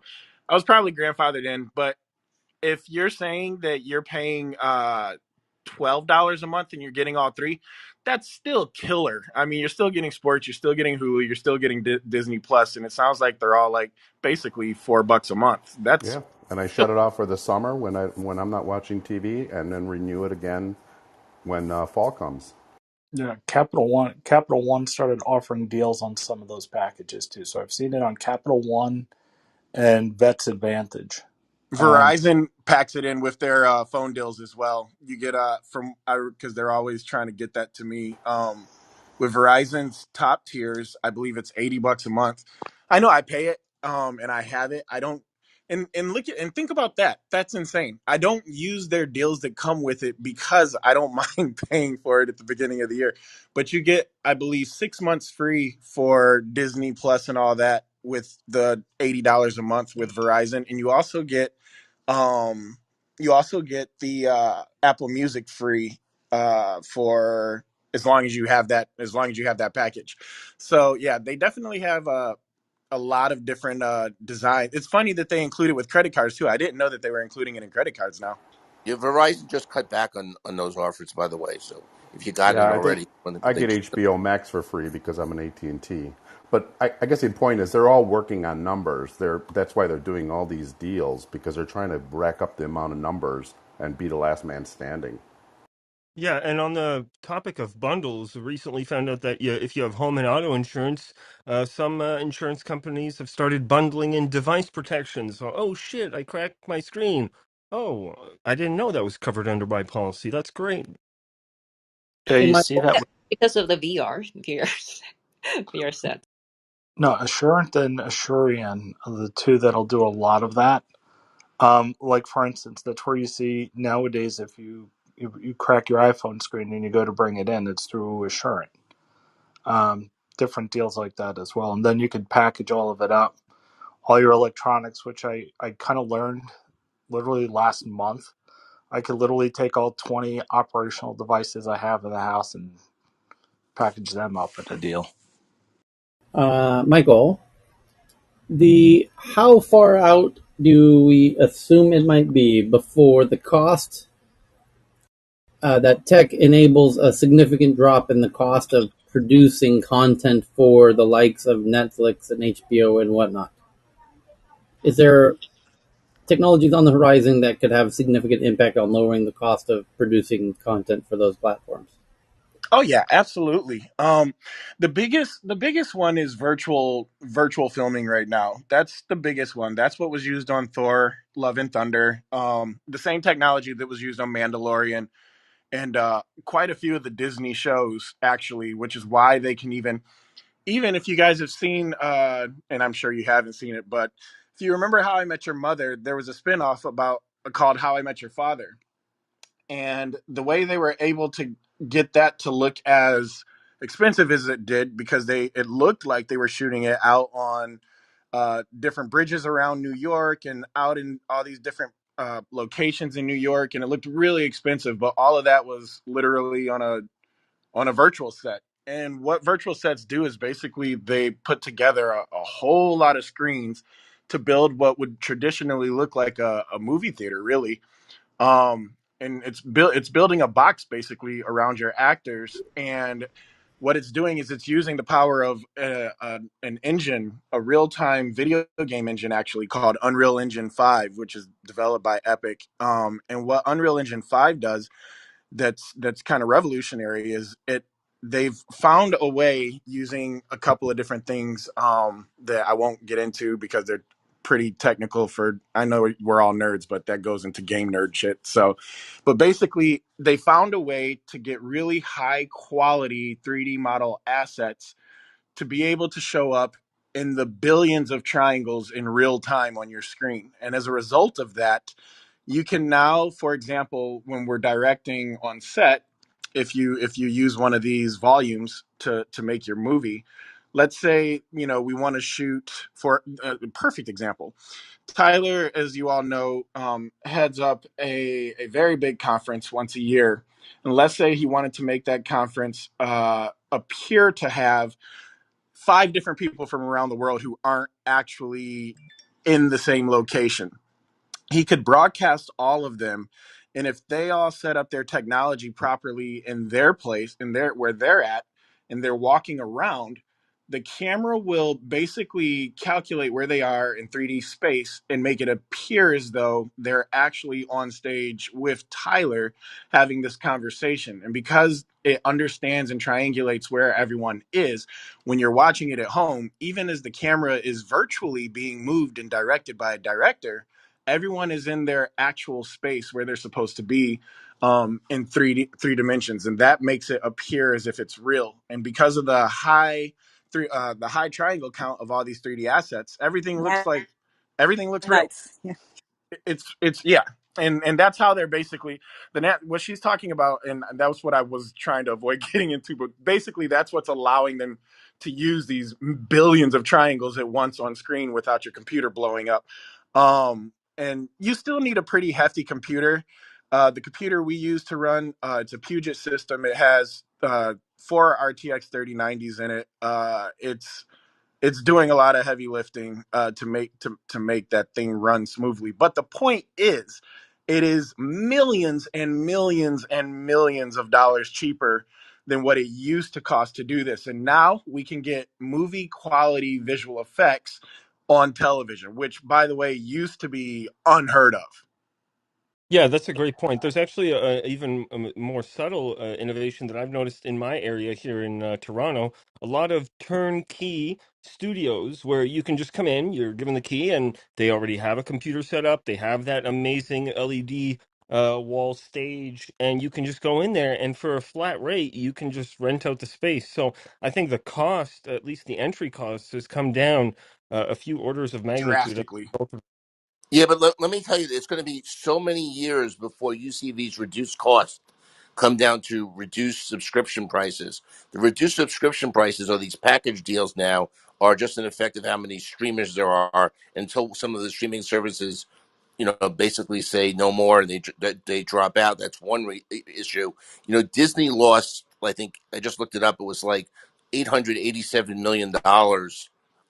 I was probably grandfathered in. But if you're saying that you're paying $12 a month and you're getting all three, that's still killer. I mean, you're still getting sports, you're still getting Hulu, you're still getting Disney Plus, and it sounds like they're all like basically $4 a month. That's
yeah. And I
still
shut it off for the summer when I'm not watching TV, and then renew it again when fall comes.
Yeah, Capital One started offering deals on some of those packages too. So I've seen it on Capital One and Vets Advantage. Um,
Verizon packs it in with their phone deals as well. You get from because they're always trying to get that to me. With Verizon's top tiers, I believe it's $80 a month. I know I pay it, and I have it. I don't, and look at and think about that. That's insane. I don't use their deals that come with it because I don't mind paying for it at the beginning of the year. But you get, I believe, 6 months free for Disney Plus and all that with the $80 a month with Verizon, and um, you also get the Apple Music free for as long as you have that package. So yeah, they definitely have a lot of different designs. It's funny that they include it with credit cards too. I didn't know that they were including it in credit cards now.
Yeah, Verizon just cut back on those offers, by the way. So if you got
Yeah,
it
I think
already, when
I
they
get
just
HBO Max for free because I'm an AT&T. But I guess the point is they're all working on numbers. That's why they're doing all these deals because they're trying to rack up the amount of numbers and be the last man standing.
Yeah, and on the topic of bundles, recently found out that if you have home and auto insurance, some insurance companies have started bundling in device protection. So, oh shit, I cracked my screen. Oh, I didn't know that was covered under my policy. That's great.
Yeah,
Hey,
you see
Michael.
that?
Because of the VR, VR set.
no, Assurant and Assurian are the two that'll do a lot of that. Like for instance, that's where you see nowadays if you crack your iPhone screen and you go to bring it in, it's through Assurant. Different deals like that as well, and then you could package all of it up. all your electronics, which I kind of learned literally last month. I could literally take all 20 operational devices I have in the house and package them up in a deal.
Michael, the how far out do we assume it might be before the cost that tech enables a significant drop in the cost of producing content for the likes of Netflix and HBO and whatnot? Is there technologies on the horizon that could have significant impact on lowering the cost of producing content for those platforms?
Oh yeah, absolutely. The biggest one is virtual filming right now. That's the biggest one. That's what was used on Thor: Love and Thunder. The same technology that was used on Mandalorian and quite a few of the Disney shows actually, which is why they can even if you guys have seen, and I'm sure you haven't seen it, but if you remember How I Met Your Mother, there was a spinoff about called How I Met Your Father, and the way they were able to get that to look as expensive as it did because it looked like they were shooting it out on different bridges around New York and out in all these different locations in New York, and it looked really expensive, but all of that was literally on a virtual set. And what virtual sets do is basically they put together a whole lot of screens to build what would traditionally look like a movie theater, really. And it's building a box basically around your actors, and what it's doing is it's using the power of an engine, a real-time video game engine actually called Unreal Engine 5, which is developed by Epic. And what Unreal Engine 5 does that's kind of revolutionary is they've found a way using a couple of different things that I won't get into because they're pretty technical for I know we're all nerds, but that goes into game nerd shit. So but basically they found a way to get really high quality 3D model assets to be able to show up in the billions of triangles in real time on your screen. And as a result of that, you can now, for example, when we're directing on set, if you use one of these volumes to make your movie, let's say, we want to shoot for a perfect example. Tyler, as you all know, heads up a very big conference once a year. And let's say he wanted to make that conference appear to have five different people from around the world who aren't actually in the same location. He could broadcast all of them, and if they all set up their technology properly in their place, in their where they're at, and they're walking around, the camera will basically calculate where they are in 3D space and make it appear as though they're actually on stage with Tyler having this conversation. And because it understands and triangulates where everyone is, when you're watching it at home, even as the camera is virtually being moved and directed by a director, everyone is in their actual space where they're supposed to be, in three dimensions, and that makes it appear as if it's real. And because of the high triangle count of all these 3D assets, everything looks real.
Nice. Yeah.
It's yeah. And that's how they're basically what she's talking about, and that was what I was trying to avoid getting into, but basically that's what's allowing them to use these billions of triangles at once on screen without your computer blowing up. And you still need a pretty hefty computer. The computer we use to run, it's a Puget system. It has four RTX 3090s in it. It's doing a lot of heavy lifting to make that thing run smoothly. But the point is, it is millions and millions and millions of dollars cheaper than what it used to cost to do this. And now we can get movie quality visual effects on television, which, by the way, used to be unheard of.
Yeah, that's a great point. There's actually even more subtle innovation that I've noticed in my area here in Toronto. A lot of turnkey studios where you can just come in, you're given the key, and they already have a computer set up. They have that amazing LED wall stage, and you can just go in there, and for a flat rate, you can just rent out the space. So I think the cost, at least the entry cost, has come down a few orders of magnitude.
Drastically.
Yeah, but let me tell you, it's going to be so many years before you see these reduced costs come down to reduced subscription prices. The reduced subscription prices are these package deals now are just an effect of how many streamers there are until some of the streaming services, basically say no more and they drop out. That's one issue. Disney lost, I think I just looked it up, it was like $887 million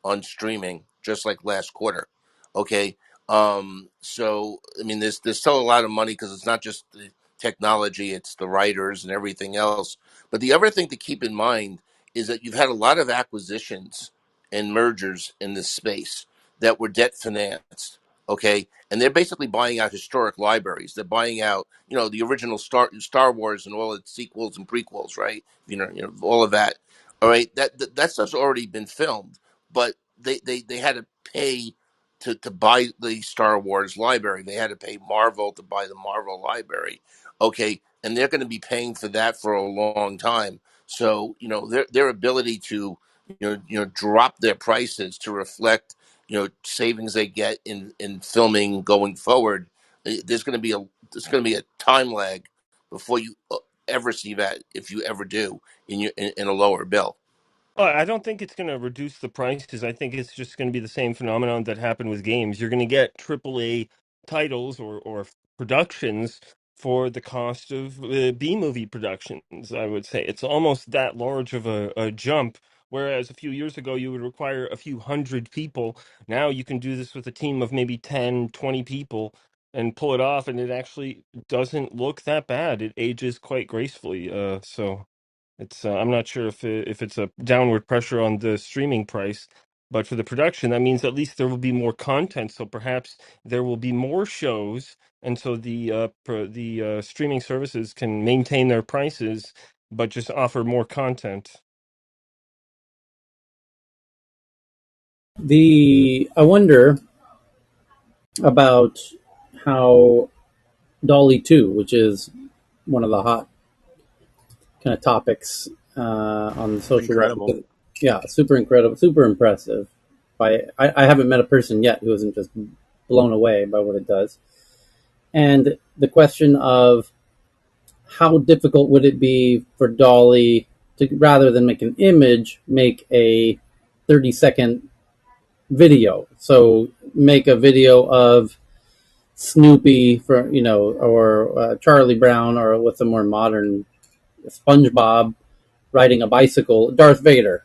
on streaming just like last quarter. Okay. So I mean, there's still a lot of money because it's not just the technology, it's the writers and everything else. But the other thing to keep in mind is that you've had a lot of acquisitions and mergers in this space that were debt financed. Okay, and they're basically buying out historic libraries. They're buying out, the original Star Wars and all its sequels and prequels, right? All of that. All right, that stuff's already been filmed, but they had to pay to buy the Star Wars library. They had to pay Marvel to buy the Marvel library. Okay, and they're going to be paying for that for a long time. So their ability to drop their prices to reflect savings they get in filming going forward. There's going to be a time lag before you ever see that, if you ever do, in a lower bill.
I don't think it's going to reduce the prices. I think it's just going to be the same phenomenon that happened with games. You're going to get AAA titles or productions for the cost of B movie productions. I would say it's almost that large of a jump. Whereas a few years ago, you would require a few hundred people. Now you can do this with a team of maybe 10, 20 people and pull it off, and it actually doesn't look that bad. It ages quite gracefully. So. It's I'm not sure if it's a downward pressure on the streaming price, but for the production, that means at least there will be more content. So perhaps there will be more shows, and so the streaming services can maintain their prices, but just offer more content.
I wonder about how Dolly 2, which is one of the hot kind of topics on the social web.
Incredible.
Because, yeah, super incredible, super impressive. I haven't met a person yet who isn't just blown away by what it does. And the question of how difficult would it be for Dolly to, rather than make an image, make a 30-second video. So make a video of Snoopy or Charlie Brown, or with a more modern SpongeBob riding a bicycle, Darth Vader,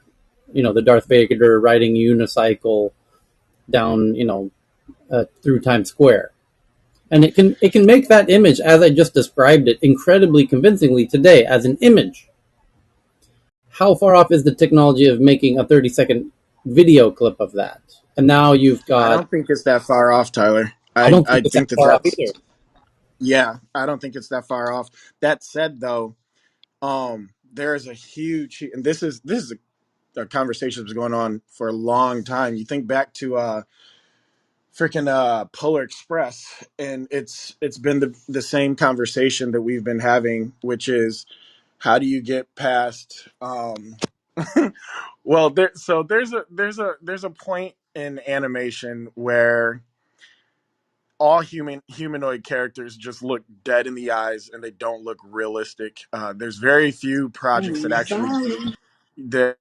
the Darth Vader riding a unicycle down, through Times Square. And it can make that image, as I just described it, incredibly convincingly today as an image. How far off is the technology of making a 30-second video clip of that? And now you've
I
got.
don't think it's that far off, Tyler.
I
I
don't think
I
it's that
think that
far off
that's
either.
yeah. I don't think it's that far off. That said, though, there is a huge, and this is a conversation that's been going on for a long time. You think back to freaking Polar Express, and it's been the same conversation that we've been having, which is how do you get past well, there's a point in animation where all humanoid characters just look dead in the eyes and they don't look realistic. There's very few projects that actually that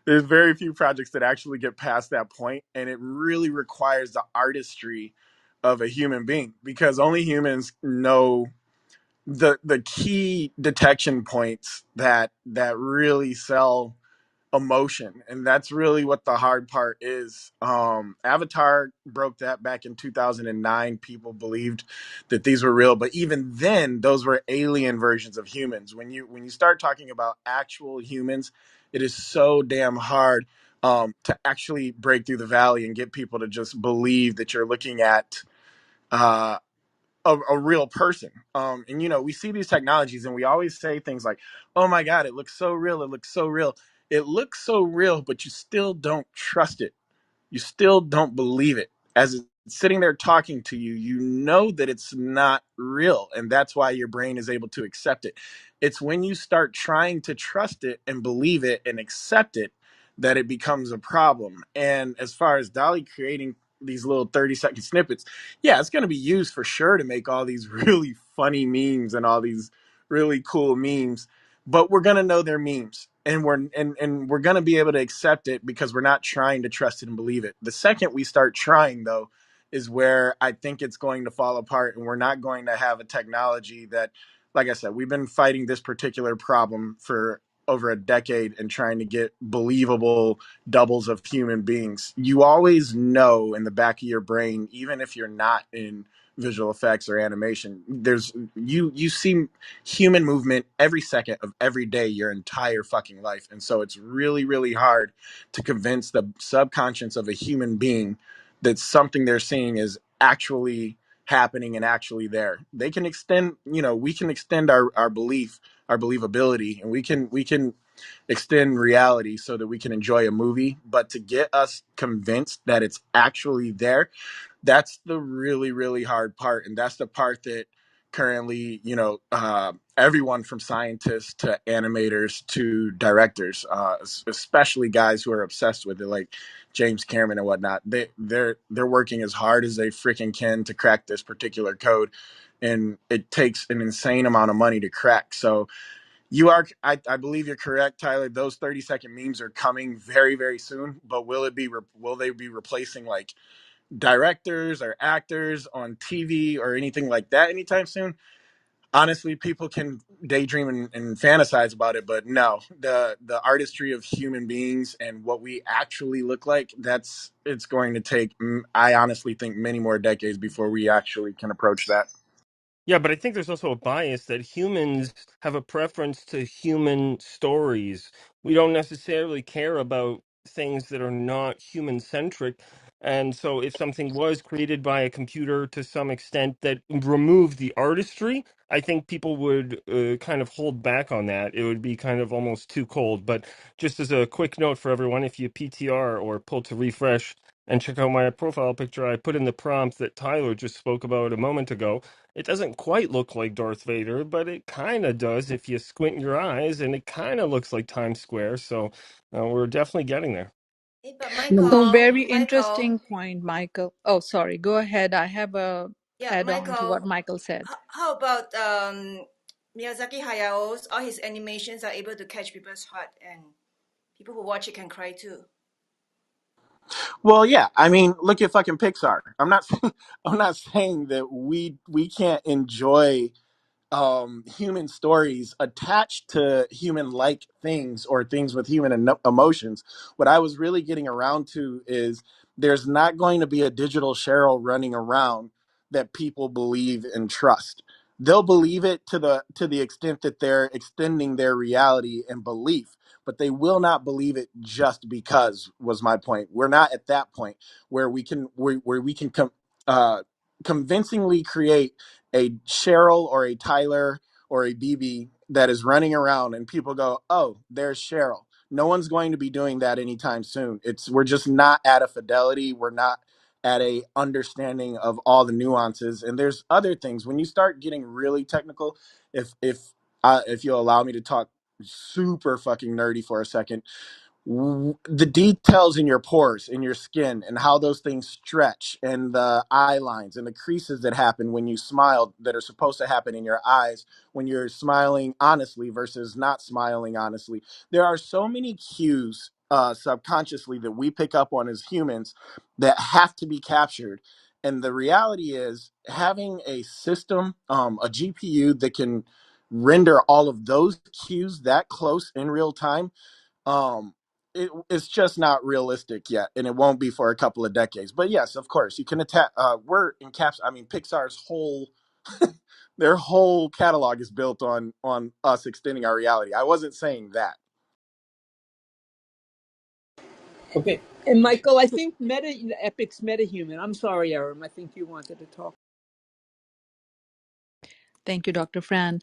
there's very few projects that actually get past that point, and it really requires the artistry of a human being, because only humans know the key detection points that really sell emotion, and that's really what the hard part is. Avatar broke that back in 2009. People believed that these were real, but even then those were alien versions of humans. When you start talking about actual humans, it is so damn hard to actually break through the valley and get people to just believe that you're looking at uh, a real person. And we see these technologies and we always say things like, "Oh my God, it looks so real! It looks so real! It looks so real!" But you still don't trust it. You still don't believe it. As it's sitting there talking to you, you know that it's not real, and that's why your brain is able to accept it. It's when you start trying to trust it and believe it and accept it that it becomes a problem. And as far as Dolly creating these little 30-second snippets, yeah, it's going to be used for sure to make all these really funny memes and all these really cool memes. but we're gonna know they're memes, and we're gonna be able to accept it because we're not trying to trust it and believe it. The second we start trying, though, is where I think it's going to fall apart, and we're not going to have a technology that, like I said, we've been fighting this particular problem for over a decade and trying to get believable doubles of human beings. You always know in the back of your brain, even if you're not in visual effects or animation, there's you see human movement every second of every day your entire fucking life. And so it's really, really hard to convince the subconscious of a human being that something they're seeing is actually happening and actually there. They can extend, we can extend our belief, our believability, and we can extend reality so that we can enjoy a movie. But to get us convinced that it's actually there, that's the really, really hard part. And that's the part that currently, everyone from scientists to animators to directors, especially guys who are obsessed with it, like James Cameron and whatnot, they're working as hard as they freaking can to crack this particular code. And it takes an insane amount of money to crack. So I believe you're correct, Tyler. Those 30-second memes are coming very, very soon. But will they be replacing like directors or actors on TV or anything like that anytime soon? Honestly, people can daydream and fantasize about it, but no, the artistry of human beings and what we actually look like, it's going to take, I honestly think, many more decades before we actually can approach that.
Yeah, but I think there's also a bias that humans have a preference to human stories. We don't necessarily care about things that are not human centric. And so if something was created by a computer to some extent that removed the artistry, I think people would kind of hold back on that. It would be kind of almost too cold. But just as a quick note for everyone, if you PTR or pull to refresh and check out my profile picture, I put in the prompt that Tyler just spoke about a moment ago. It doesn't quite look like Darth Vader, but it kind of does if you squint your eyes, and it kind of looks like Times Square. So we're definitely getting there.
Hey, but
Mm.
So
Michael,
very
Michael,
interesting point, Michael. Oh, sorry. Go ahead. I have a
yeah,
add on to what
Michael,
Michael said.
how about Miyazaki Hayao? All his animations are able to catch people's heart, and people who watch it can cry too.
Well, yeah, I mean, look at fucking Pixar. I'm not I'm not saying that we can't enjoy human stories attached to human like things or things with human emotions. What I was really getting around to is there's not going to be a digital Cheryl running around that people believe and trust. They'll believe it to the extent that they're extending their reality and belief, but they will not believe it just because, was my point. We're not at that point where we can convincingly create a Cheryl or a Tyler or a BB that is running around and people go, "Oh, there's Cheryl." No one's going to be doing that anytime soon. We're just not at a fidelity. We're not at a understanding of all the nuances. And there's other things. When you start getting really technical, if you'll allow me to talk super fucking nerdy for a second, the details in your pores, in your skin, and how those things stretch, and the eye lines and the creases that happen when you smile that are supposed to happen in your eyes when you're smiling honestly versus not smiling honestly. There are so many cues subconsciously that we pick up on as humans that have to be captured. And the reality is having a system, a GPU that can render all of those cues that close in real time, um it's just not realistic yet, and it won't be for a couple of decades. But yes, of course, you can attack, we're in caps, I mean, Pixar's whole their whole catalog is built on us extending our reality. I wasn't saying that.
Okay.
And Michael, I think Epic's metahuman. I'm sorry, Aram. I think you wanted to talk. Thank you, Dr. Fran.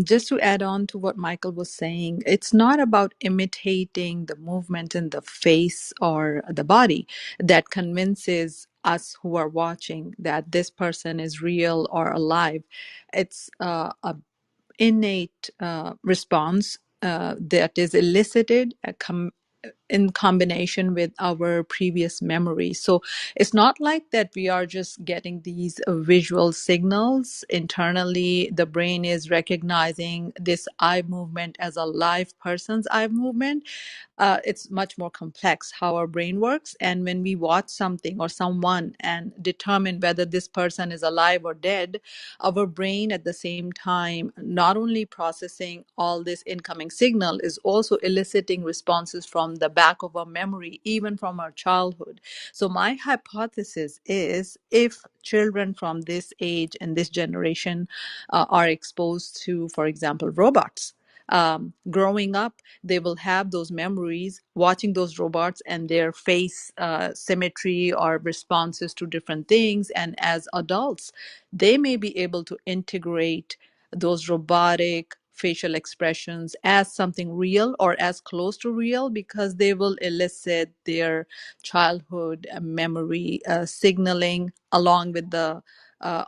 Just to add on to what Michael was saying, it's not about imitating the movement in the face or the body that convinces us who are watching that this person is real or alive. It's a innate response that is elicited
in combination with our previous memory. So it's not like that we are just getting these visual signals internally. The brain is recognizing this eye movement as a live person's eye movement. It's much more complex how our brain works. And when we watch something or someone and determine whether this person is alive or dead, our brain at the same time, not only processing all this incoming signal, is also eliciting responses from the back of our memory, even from our childhood. So my hypothesis is if children from this age and this generation are exposed to, for example, robots, growing up, they will have those memories watching those robots and their face symmetry or responses to different things. And as adults, they may be able to integrate those robotic facial expressions as something real or as close to real, because they will elicit their childhood memory signaling along with the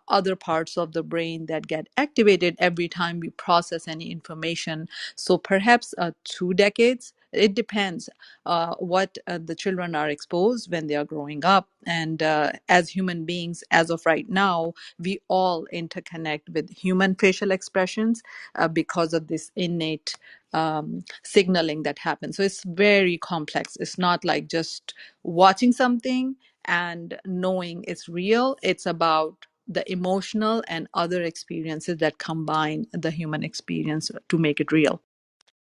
other parts of the brain that get activated every time we process any information. So perhaps 2 decades. It depends what the children are exposed when they are growing up. And as human beings, as of right now, we all interconnect with human facial expressions because of this innate signaling that happens. So it's very complex. It's not like just watching something and knowing it's real. It's about the emotional and other experiences that combine the human experience to make it real.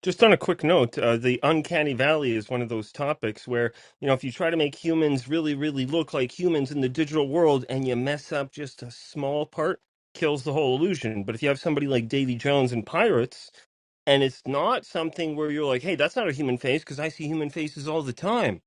Just on a quick note, the Uncanny Valley is one of those topics where, if you try to make humans really, really look like humans in the digital world and you mess up just a small part, kills the whole illusion. But if you have somebody like Davy Jones in Pirates, and it's not something where you're like, hey, that's not a human face because I see human faces all the time.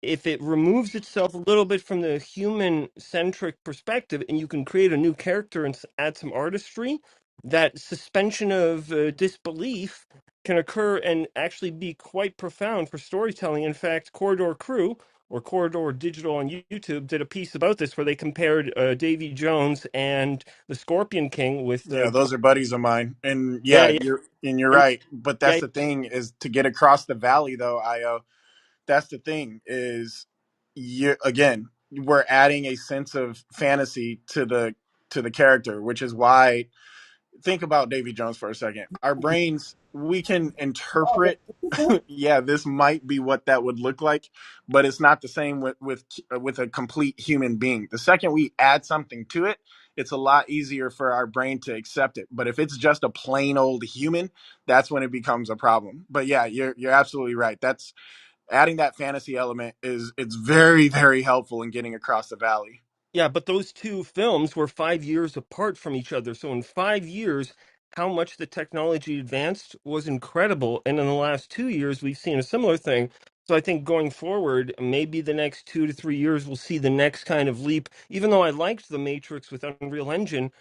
If it removes itself a little bit from the human centric perspective and you can create a new character and add some artistry, that suspension of disbelief can occur and actually be quite profound for storytelling. In fact, Corridor Crew or Corridor Digital on YouTube did a piece about this where they compared Davy Jones and the Scorpion King with
Yeah, those are buddies of mine. And
yeah,
yeah,
yeah,
you're
and,
right. But that's
yeah.
the thing is to get across the valley though, Io. That's the thing is you again, we're adding a sense of fantasy to the character, which is why think about Davy Jones for a second. Our brains, we can interpret, yeah, this might be what that would look like, but it's not the same with a complete human being. The second we add something to it, it's a lot easier for our brain to accept it. But if it's just a plain old human, that's when it becomes a problem. But yeah, you're absolutely right. That's adding that fantasy element is it's very very helpful in getting across the valley.
Yeah, but those two films were 5 years apart from each other. So in 5 years, how much the technology advanced was incredible. And in the last 2 years, we've seen a similar thing. So I think going forward, maybe the next 2 to 3 years, we'll see the next kind of leap. Even though I liked The Matrix with Unreal Engine,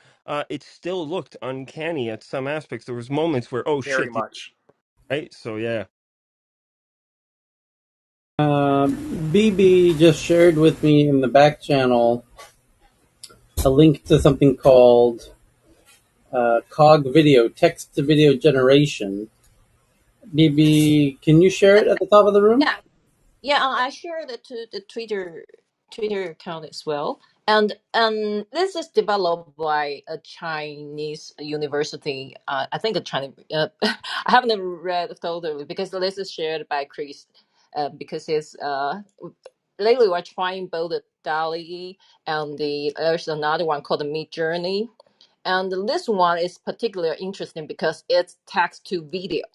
it still looked uncanny at some aspects. There was moments where, oh
Very
shit,
much.
right? So yeah.
BB just shared with me in the back channel a link to something called COG Video, text to video generation. BB, can you share it at the top of the room?
Yeah, yeah. I shared it to the Twitter account as well. And this is developed by a Chinese university. I think a Chinese. I haven't read thoroughly because this is shared by Chris. Because it's lately we're trying both the DALI and there's another one called the Mid Journey. And this one is particularly interesting because it's text to video.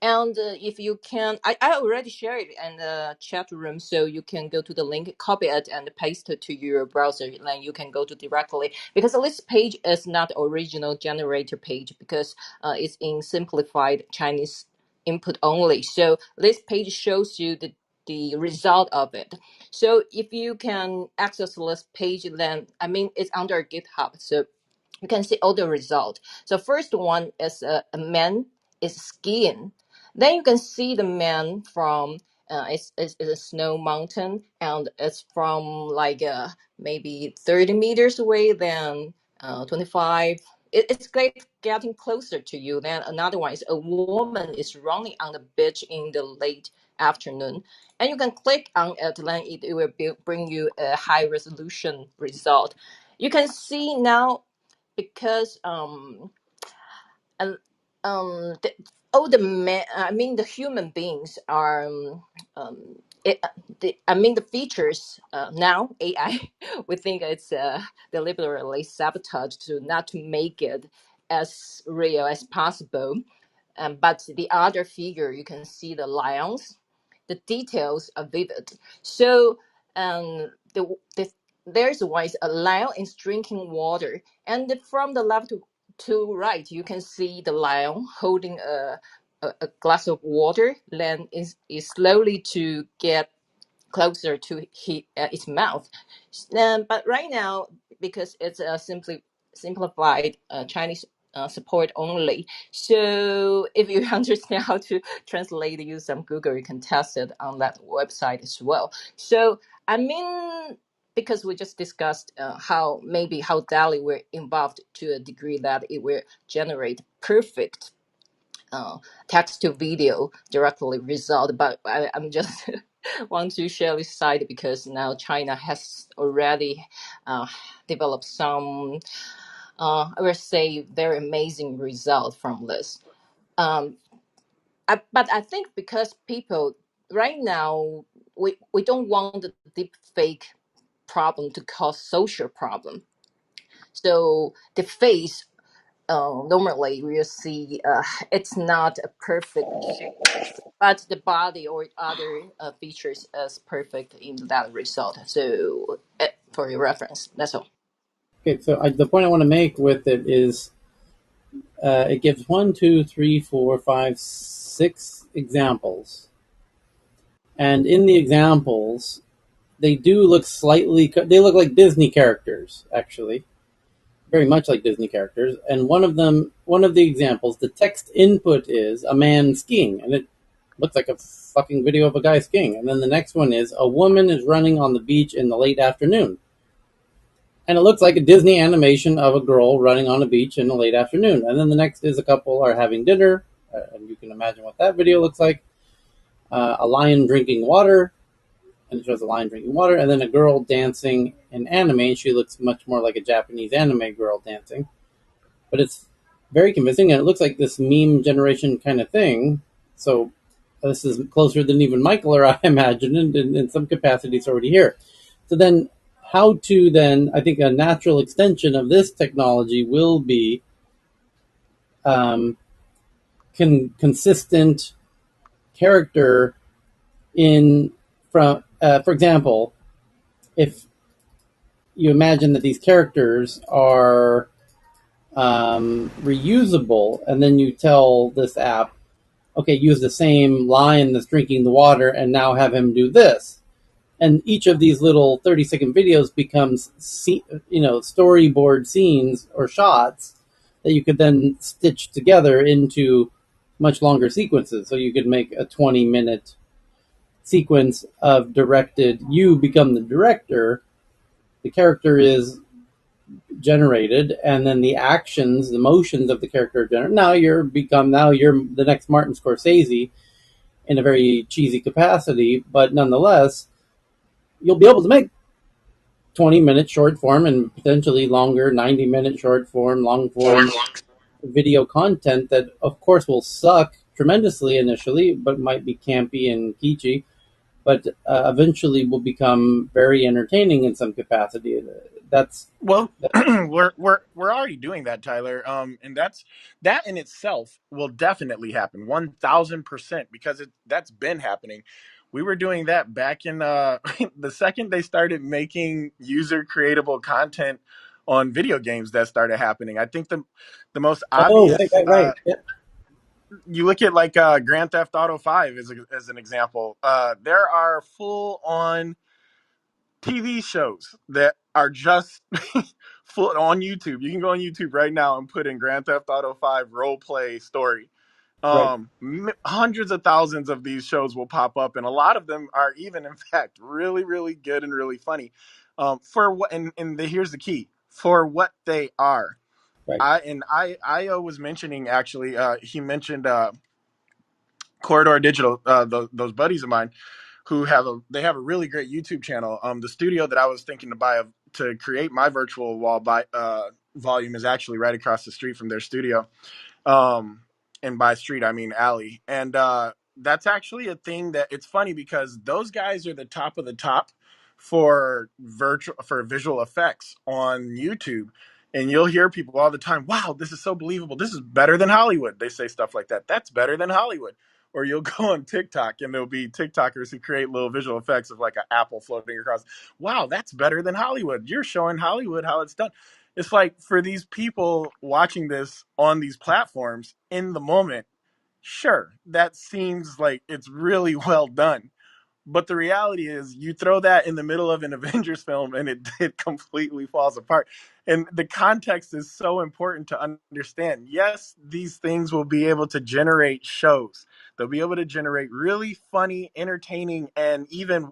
And if you can, I already shared it in the chat room, so you can go to the link, copy it, and paste it to your browser. Then you can go to directly, because this page is not original generator page, because it's in simplified Chinese input only. So this page shows you the result of it. So if you can access this page, then I mean it's under GitHub, so you can see all the results. So first one is a man is skiing. Then you can see the man from it's a snow mountain, and it's from like maybe 30 meters away, then 25. it's getting closer to you. Then another one is a woman is running on the beach in the late afternoon, and you can click on it, then it will bring you a high resolution result. You can see now because and the, all the men, I mean the human beings are it, I mean the features now AI we think it's deliberately sabotaged to not to make it as real as possible. But the other figure, you can see the lions, the details are vivid. So the there's one is a lion is drinking water, and from the left to right, you can see the lion holding a glass of water. Then is slowly to get closer to its mouth. But right now, because it's a simply simplified Chinese support only, so if you understand how to translate, use some Google, you can test it on that website as well. So I mean, because we just discussed how DALI were involved to a degree that it will generate perfect uh, text to video directly result. But I'm just want to share this side because now China has already uh, developed some, I would say, very amazing result from this. Um, but I think because people right now we don't want the deep fake problem to cause social problem. So the face normally we'll see it's not a perfect shape, but the body or other features is perfect in that result. So for your reference, that's all.
Okay, so the point I want to make with it is it gives one, two, three, four, five, six examples, and in the examples, they do look slightly. They look like Disney characters, actually, very much like Disney characters. And one of the examples, the text input is a man skiing, and it looks like a fucking video of a guy skiing. And then the next one is a woman is running on the beach in the late afternoon, and it looks like a Disney animation of a girl running on a beach in the late afternoon. And then the next is a couple are having dinner, and you can imagine what that video looks like. A lion drinking water, and it shows a lion drinking water, and then a girl dancing in anime. She looks much more like a Japanese anime girl dancing, but it's very convincing, and it looks like this meme generation kind of thing. So this is closer than even Michael or I imagined, and in some capacity, it's already here. So then, how to then? I think a natural extension of this technology will be um, consistent character in from. For example, if you imagine that these characters are reusable, and then you tell this app, okay, use the same lion that's drinking the water, and now have him do this. And each of these little 30-second videos becomes, storyboard scenes or shots that you could then stitch together into much longer sequences. So you could make a 20-minute sequence of directed. You become the director. The character is generated, and then the actions, the motions of the character are generated. Now you're the next Martin Scorsese in a very cheesy capacity, but nonetheless, you'll be able to make 20-minute short form and potentially longer 90-minute short form, long form video content that, of course, will suck tremendously initially, but might be campy and kitschy, but eventually will become very entertaining in some capacity. That's
Well,
that,
we're already doing that, Tyler. And that in itself will definitely happen 1,000% because that's been happening. We were doing that back in the second they started making user creatable content on video games. That started happening. I think the most
oh, right,
obvious
right, right. Yeah.
you look at like Grand Theft Auto 5 as an example. There are full on TV shows that are just full on YouTube. You can go on YouTube right now and put in Grand Theft Auto 5 role play story.
Right.
Hundreds of thousands of these shows will pop up, and a lot of them are even, in fact, really, really good and really funny. For what, and here's the key: for what they are.
Right.
Io was mentioning actually. He mentioned Corridor Digital. Those buddies of mine who have a really great YouTube channel. The studio that I was thinking to buy to create my virtual wall by volume is actually right across the street from their studio. um and by street I mean alley. And that's actually a thing that it's funny because those guys are the top of the top for visual effects on YouTube. And you'll hear people all the time, wow, this is so believable, this is better than Hollywood. They say stuff like that, that's better than Hollywood. Or you'll go on TikTok and there'll be TikTokers who create little visual effects of like an apple floating across. Wow, that's better than Hollywood, you're showing Hollywood how it's done. It's like for these people watching this on these platforms in the moment, sure, that seems like it's really well done. But the reality is, you throw that in the middle of an Avengers film and it completely falls apart. And the context is so important to understand. Yes, these things will be able to generate shows, they'll be able to generate really funny, entertaining, and even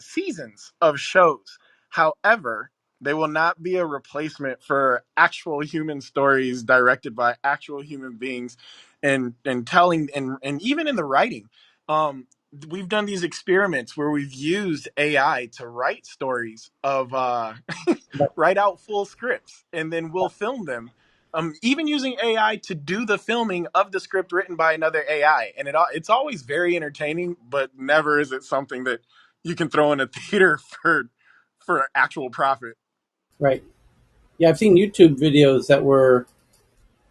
seasons of shows. However, they will not be a replacement for actual human stories directed by actual human beings and telling and even in the writing. We've done these experiments where we've used AI to write stories of write out full scripts, and then we'll film them. Even using AI to do the filming of the script written by another AI, and it's always very entertaining, but never is it something that you can throw in a theater for actual profit.
Right. Yeah, I've seen YouTube videos that were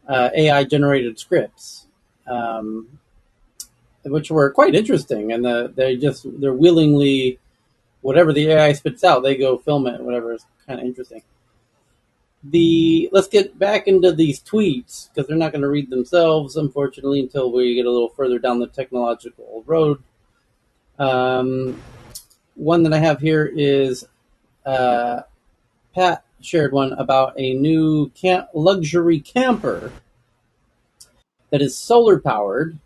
AI generated scripts, um, which were quite interesting, and they're willingly whatever the AI spits out, they go film it. Whatever is kind of interesting. Let's get back into these tweets because they're not going to read themselves, unfortunately, until we get a little further down the technological road. One that I have here is Pat shared one about a new luxury camper that is solar powered,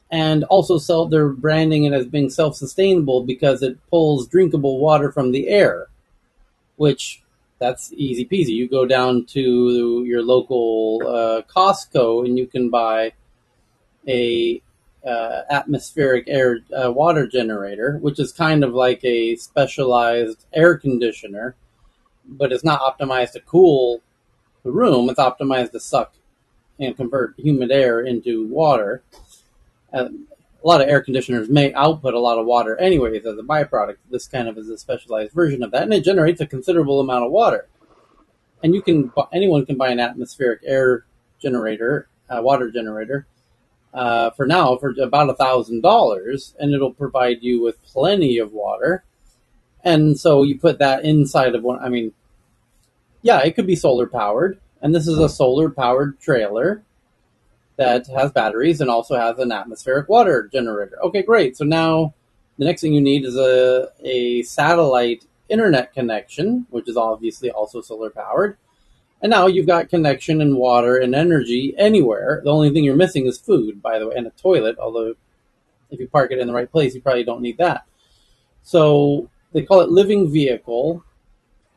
and also they're branding it as being self-sustainable because it pulls drinkable water from the air, which that's easy peasy. You go down to your local Costco and you can buy a atmospheric air water generator, which is kind of like a specialized air conditioner, but it's not optimized to cool the room. It's optimized to suck and convert humid air into water. A lot of air conditioners may output a lot of water anyways as a byproduct. This kind of is a specialized version of that, and it generates a considerable amount of water. And anyone can buy an atmospheric air generator, water generator, for about $1,000, and it'll provide you with plenty of water. And so you put that inside of one. I mean, yeah, it could be solar powered, and this is a solar powered trailer that has batteries and also has an atmospheric water generator. Okay, great. So now the next thing you need is a satellite internet connection, which is obviously also solar powered. And now you've got connection and water and energy anywhere. The only thing you're missing is food, by the way, and a toilet, although if you park it in the right place, you probably don't need that. So they call it Living Vehicle.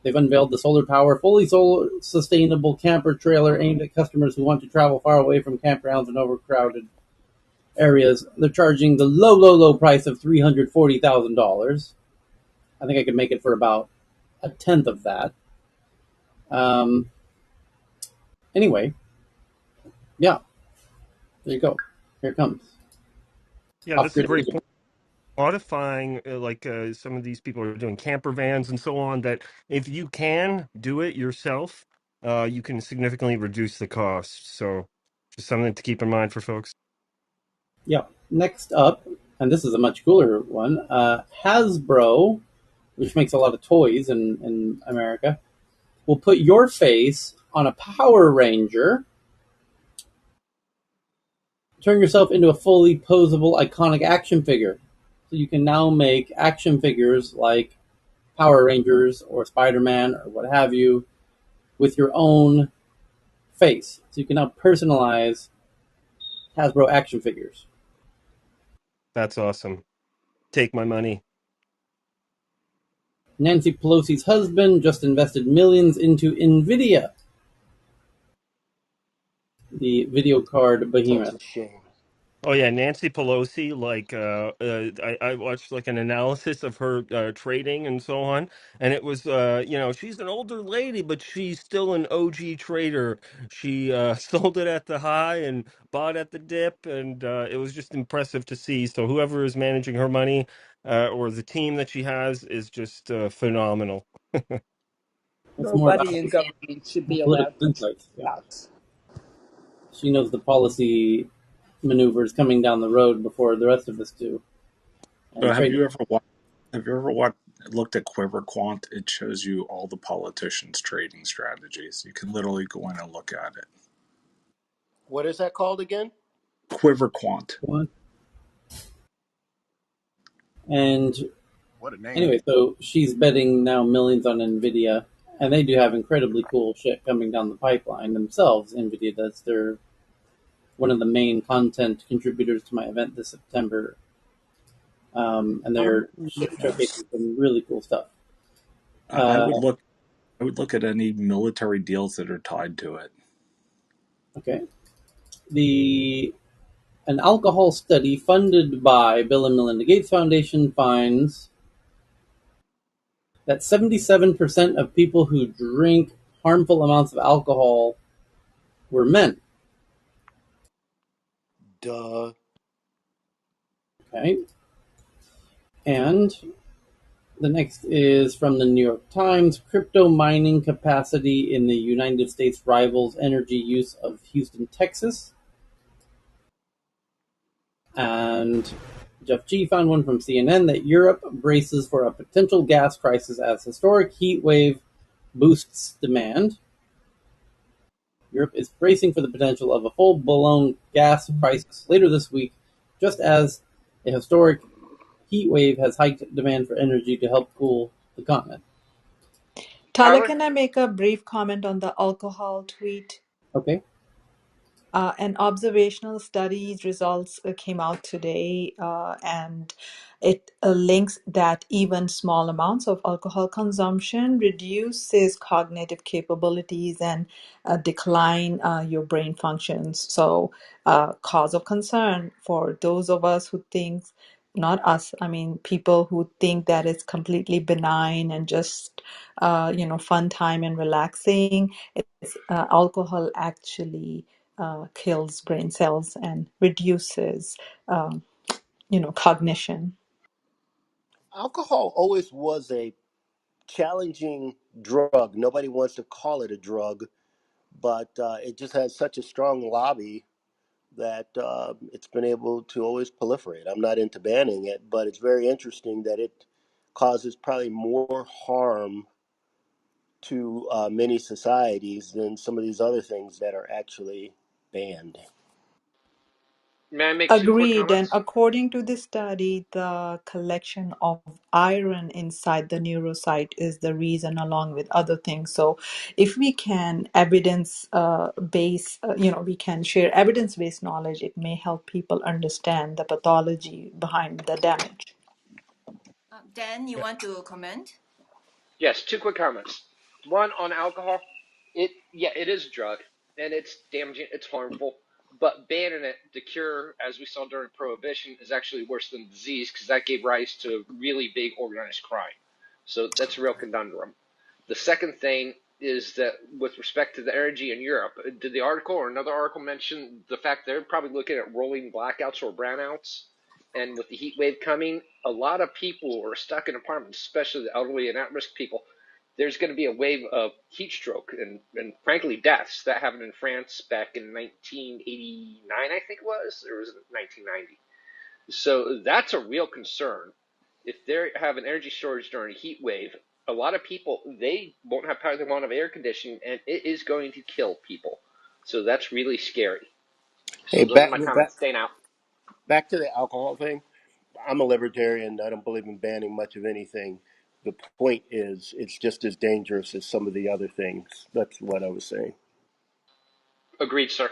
They've unveiled the solar power, fully solar sustainable camper trailer aimed at customers who want to travel far away from campgrounds and overcrowded areas. They're charging the low price of $340,000. I think I could make it for about a tenth of that. Anyway, yeah, there you go. Here it comes.
Yeah, that's a
Off-grid
great
energy.
point. Modifying, some of these people are doing camper vans and so on, that if you can do it yourself, you can significantly reduce the cost. So just something to keep in mind for folks.
Yeah. Next up, and this is a much cooler one, Hasbro, which makes a lot of toys in America, will put your face on a Power Ranger, turn yourself into a fully posable, iconic action figure. So you can now make action figures like Power Rangers or Spider-Man or what have you with your own face. So you can now personalize Hasbro action figures.
That's awesome. Take my money.
Nancy Pelosi's husband just invested millions into NVIDIA. the video card
Such
behemoth.
a shame.
Oh yeah, Nancy Pelosi. I watched like an analysis of her trading and so on, and it was she's an older lady, but she's still an OG trader. She sold it at the high and bought at the dip, and it was just impressive to see. So whoever is managing her money or the team that she has is just phenomenal.
It's more about
Nobody in government should be allowed
political insights. Yeah,
that.
she knows the policy maneuvers coming down the road before the rest of us do.
So
And trading.
have you ever looked at Quiver Quant? It shows you all the politicians' trading strategies. You can literally go in and look at it.
What is that called again?
Quiver Quant.
And
What a name.
anyway, so she's betting now millions on Nvidia, and they do have incredibly cool shit coming down the pipeline themselves. Nvidia does. They're one of the main content contributors to my event this September, and they're
Yes.
showcasing some really cool stuff.
I would look. I would look at any military deals that are tied to it.
Okay, an alcohol study funded by Bill and Melinda Gates Foundation finds that 77% of people who drink harmful amounts of alcohol were men.
Duh.
Okay, and the next is from the New York Times. Crypto mining capacity in the United States rivals energy use of Houston, Texas. And Jeff G found one from CNN that Europe braces for a potential gas crisis as historic heat wave boosts demand. Europe is bracing for the potential of a full-blown gas crisis later this week, just as a historic heat wave has hiked demand for energy to help cool the continent.
Tyler,
Tyler?
can I make a brief comment on the alcohol tweet?
Okay.
An observational studies results came out today, and it links that even small amounts of alcohol consumption reduces cognitive capabilities and decline your brain functions. So, cause of concern for those of us who think, not us, I mean, people who think that it's completely benign and just, fun time and relaxing. It's alcohol actually kills brain cells and reduces, cognition.
Alcohol always was a challenging drug. Nobody wants to call it a drug, but it just has such a strong lobby that it's been able to always proliferate. I'm not into banning it, but it's very interesting that it causes probably more harm to many societies than some of these other things that are actually banned.
May I make two quick
Agreed. And
comments?
according to this study, the collection of iron inside the neurocyte is the reason, along with other things. So, if we can evidence base, we can share evidence based knowledge, it may help people understand the pathology behind the damage.
Dan, you want to comment?
Yes, two quick comments. One on alcohol. It is a drug and it's damaging, it's harmful. But banning it to cure, as we saw during Prohibition, is actually worse than disease because that gave rise to really big organized crime. So that's a real conundrum. The second thing is that with respect to the energy in Europe, did the article or another article mention the fact they're probably looking at rolling blackouts or brownouts? And with the heat wave coming, a lot of people are stuck in apartments, especially the elderly and at-risk people. There's going to be a wave of heat stroke and frankly deaths. That happened in France back in 1989, I think it was, or was it 1990? So that's a real concern. If they have an energy shortage during a heat wave, a lot of people, they won't have power, they won't have air conditioning, and it is going to kill people. So that's really scary.
Hey,
So those are my comments. Staying out.
back to the alcohol thing. I'm a libertarian. I don't believe in banning much of anything. The point is, it's just as dangerous as some of the other things. That's what I was saying.
Agreed, sir.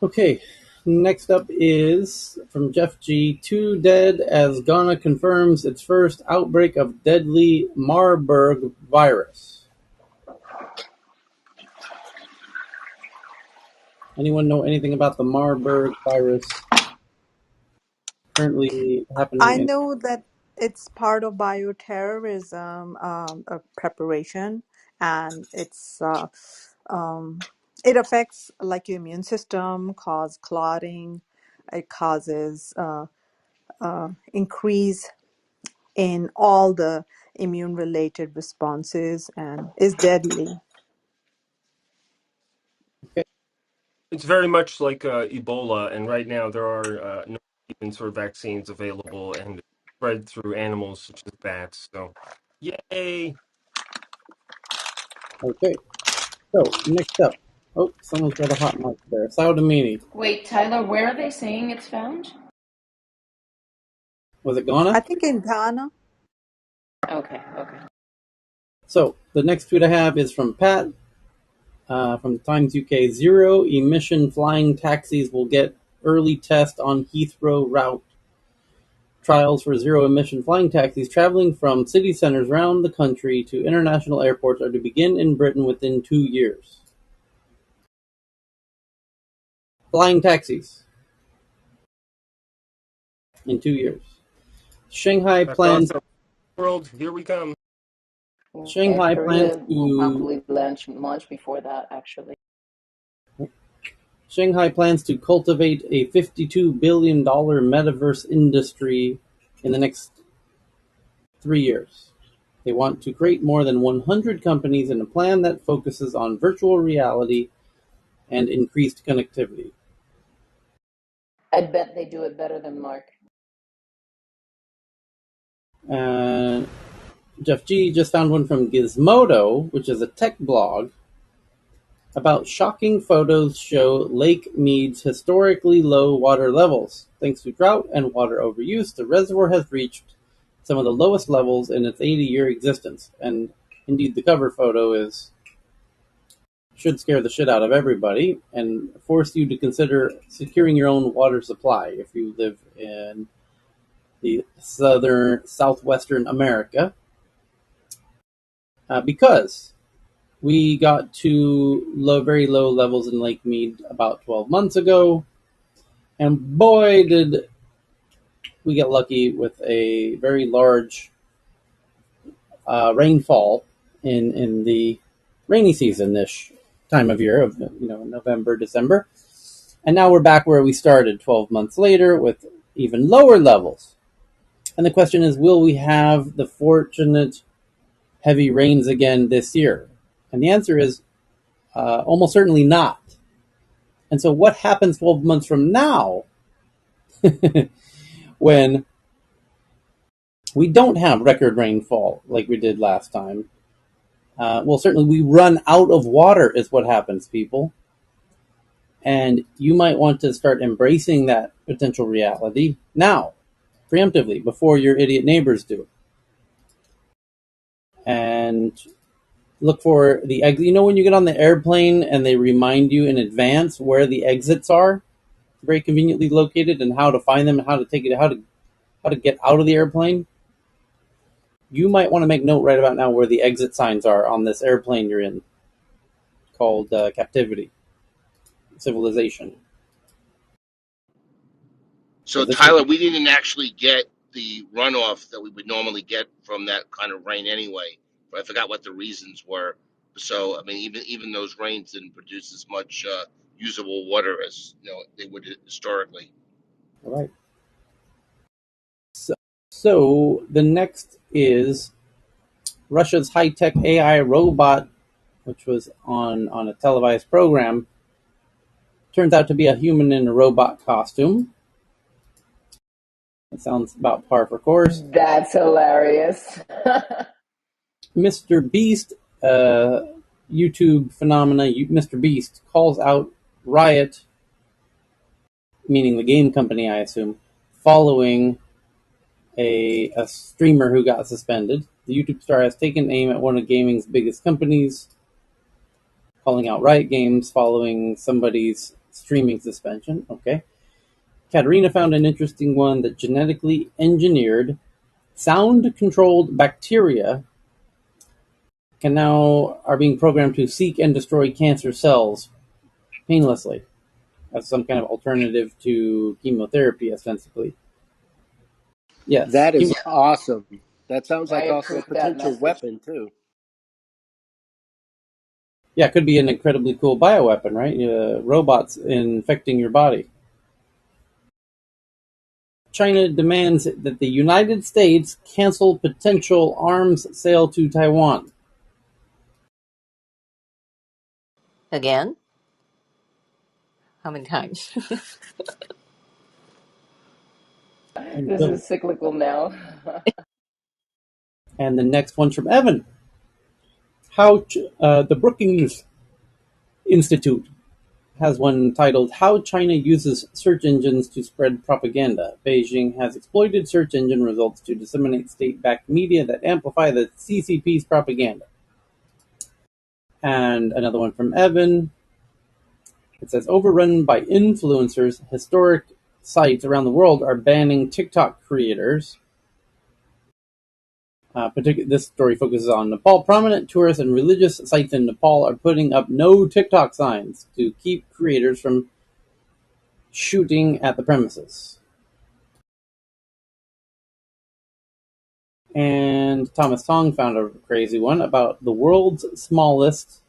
Okay. Next up is from Jeff G. Two dead as Ghana confirms its first outbreak of deadly Marburg virus. Anyone know anything about the Marburg virus currently happening
I
in?
know that it's part of bioterrorism preparation, and um, it affects like your immune system, cause clotting, it causes increase in all the immune related responses, and is deadly.
Okay,
It's very much like Ebola, and right now there are no even sort of vaccines available, and it's spread through animals such as bats. So, yay!
okay. So next up, oh, someone's got a hot mic there. Saudamini,
Wait, Tyler, where are they saying it's found?
was it
I
Ghana?
think in Ghana.
Okay, okay.
So the next tweet I have is from Pat from the Times UK. Zero emission flying taxis will get early test on Heathrow route. Trials for zero emission flying taxis traveling from city centres around the country to international airports are to begin in Britain within 2 years. Flying taxis in 2 years. Shanghai
That's
plans
awesome. World, here we come.
Yeah,
Shanghai plans
Korea will
to
probably launch before that, actually.
Shanghai plans to cultivate a $52 billion metaverse industry in the next 3 years. They want to create more than 100 companies in a plan that focuses on virtual reality and increased connectivity.
I bet they do it better than Mark.
Uh, Jeff G just found one from Gizmodo, which is a tech blog, about shocking photos show Lake Mead's historically low water levels. Thanks to drought and water overuse, the reservoir has reached some of the lowest levels in its 80-year existence. And indeed, the cover photo should scare the shit out of everybody and force you to consider securing your own water supply if you live in the southwestern America, because we got to very low levels in Lake Mead about 12 months ago, and boy, did we get lucky with a very large rainfall in the rainy season this time of year of November, December. And now we're back where we started 12 months later with even lower levels. And the question is, will we have the fortunate heavy rains again this year? And the answer is almost certainly not. And so what happens 12 months from now when we don't have record rainfall like we did last time? Well, certainly we run out of water is what happens, people. And you might want to start embracing that potential reality now, preemptively, before your idiot neighbors do. And look for the exit. You know, when you get on the airplane and they remind you in advance where the exits are, very conveniently located, and how to find them, and how to take it, how to get out of the airplane. You might want to make note right about now where the exit signs are on this airplane you're in, called Captivity Civilization.
So,
This is
Tyler, we didn't actually get the runoff that we would normally get from that kind of rain anyway. I forgot what the reasons were. So, I mean, even those rains didn't produce as much usable water as they would historically.
all right. So the next is Russia's high-tech AI robot, which was on a televised program, turns out to be a human in a robot costume. That sounds about par for course.
That's hilarious.
Mr. Beast, YouTube phenomena, Mr. Beast calls out Riot, meaning the game company, I assume, following a streamer who got suspended. The YouTube star has taken aim at one of gaming's biggest companies, calling out Riot Games following somebody's streaming suspension. Okay. Katerina found an interesting one that genetically engineered sound-controlled bacteria are being programmed to seek and destroy cancer cells painlessly. as some kind of alternative to chemotherapy, ostensibly. Yes.
That is awesome. That sounds
I
like also a
approve that
potential
message.
weapon too.
Yeah, it could be an incredibly cool bioweapon, right? Robots infecting your body. China demands that the United States cancel potential arms sale to Taiwan.
Again? How many times?
And,
This is cyclical now.
and the next one's from Evan. How the Brookings Institute has one titled "How China Uses Search Engines to Spread Propaganda. Beijing has exploited search engine results to disseminate state-backed media that amplify the CCP's propaganda." And another one from Evan. It says, "Overrun by influencers, historic sites around the world are banning TikTok creators." This story focuses on Nepal. Prominent tourist and religious sites in Nepal are putting up no TikTok signs to keep creators from shooting at the premises. And Thomas Song found a crazy one about the world's smallest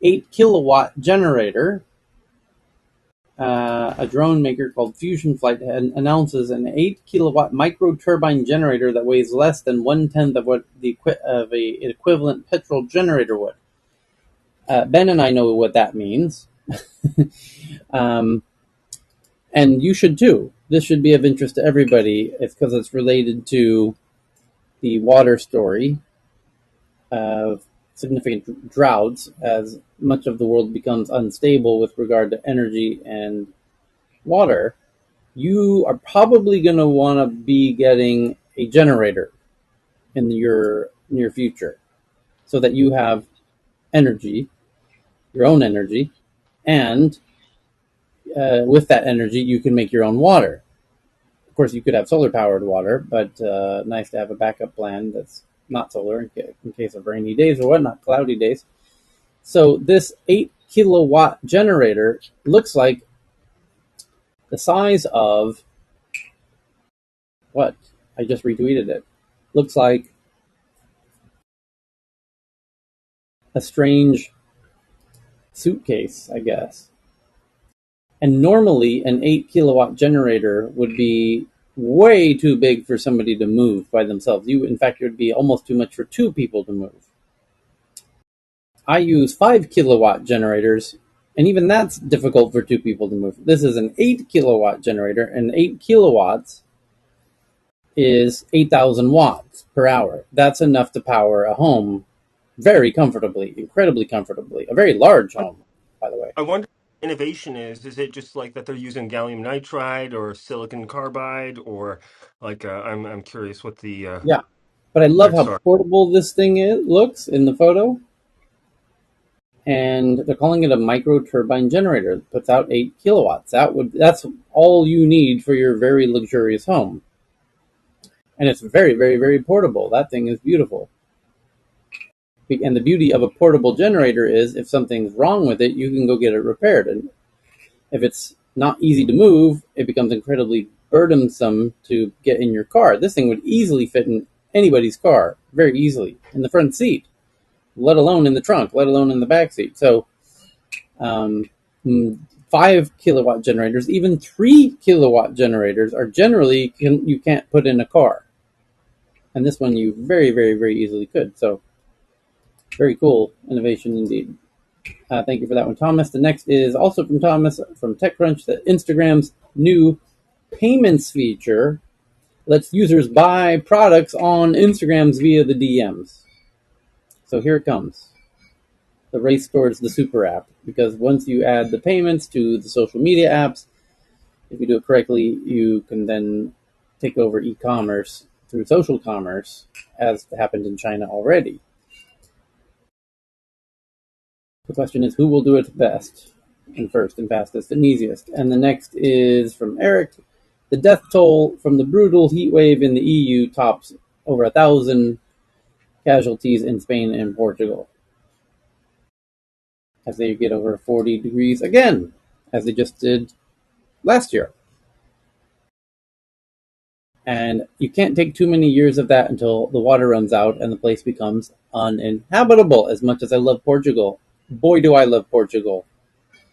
8 kilowatt generator. A drone maker called Fusion Flight announces an 8 kilowatt micro turbine generator that weighs less than 1/10 of what an equivalent petrol generator would. Ben and I know what that means, and you should too. This should be of interest to everybody. It's because it's related to the water story of significant droughts as much of the world becomes unstable with regard to energy and water. You are probably going to want to be getting a generator in your near future so that you have energy, your own energy, and with that energy, you can make your own water. Of course, you could have solar powered water, but nice to have a backup plan that's not solar in case of rainy days or whatnot, cloudy days. So this 8 kilowatt generator looks like the size of what? I just retweeted it. Looks like a strange suitcase, I guess. And normally an 8 kilowatt generator would be way too big for somebody to move by themselves. In fact, it would be almost too much for two people to move. I use 5 kilowatt generators, and even that's difficult for two people to move. This is an 8 kilowatt generator, and 8 kilowatts is 8,000 watts per hour. That's enough to power a home very comfortably, incredibly comfortably. A very large home, by the way.
I wonder what innovation is. Is it just like that they're using gallium nitride or silicon carbide, or like I'm curious what the
Yeah. But I love
tricks
how
are.
portable this thing looks in the photo. And they're calling it a micro turbine generator. It puts out 8 kilowatts. That's all you need for your very luxurious home. And it's very, very, very portable. That thing is beautiful. And the beauty of a portable generator is if something's wrong with it, you can go get it repaired. And if it's not easy to move, it becomes incredibly burdensome to get in your car. This thing would easily fit in anybody's car, very easily, in the front seat, let alone in the trunk, let alone in the back seat. So, um, 5 kilowatt generators, even 3 kilowatt generators are generally you can't put in a car, and this one you very, very, very easily could. So, very cool innovation indeed. Thank you for that one, Thomas. The next is also from Thomas from TechCrunch. That Instagram's new payments feature lets users buy products on Instagrams via the DMs. So here it comes. The race towards the super app. Because once you add the payments to the social media apps, if you do it correctly, you can then take over e-commerce through social commerce, as happened in China already. The question is, who will do it best and first and fastest and easiest? And the next is from Eric. The death toll from the brutal heat wave in the EU tops over 1,000 casualties in Spain and Portugal, as they get over 40 degrees again, as they just did last year. And you can't take too many years of that until the water runs out and the place becomes uninhabitable. As much as I love Portugal, boy, do I love Portugal.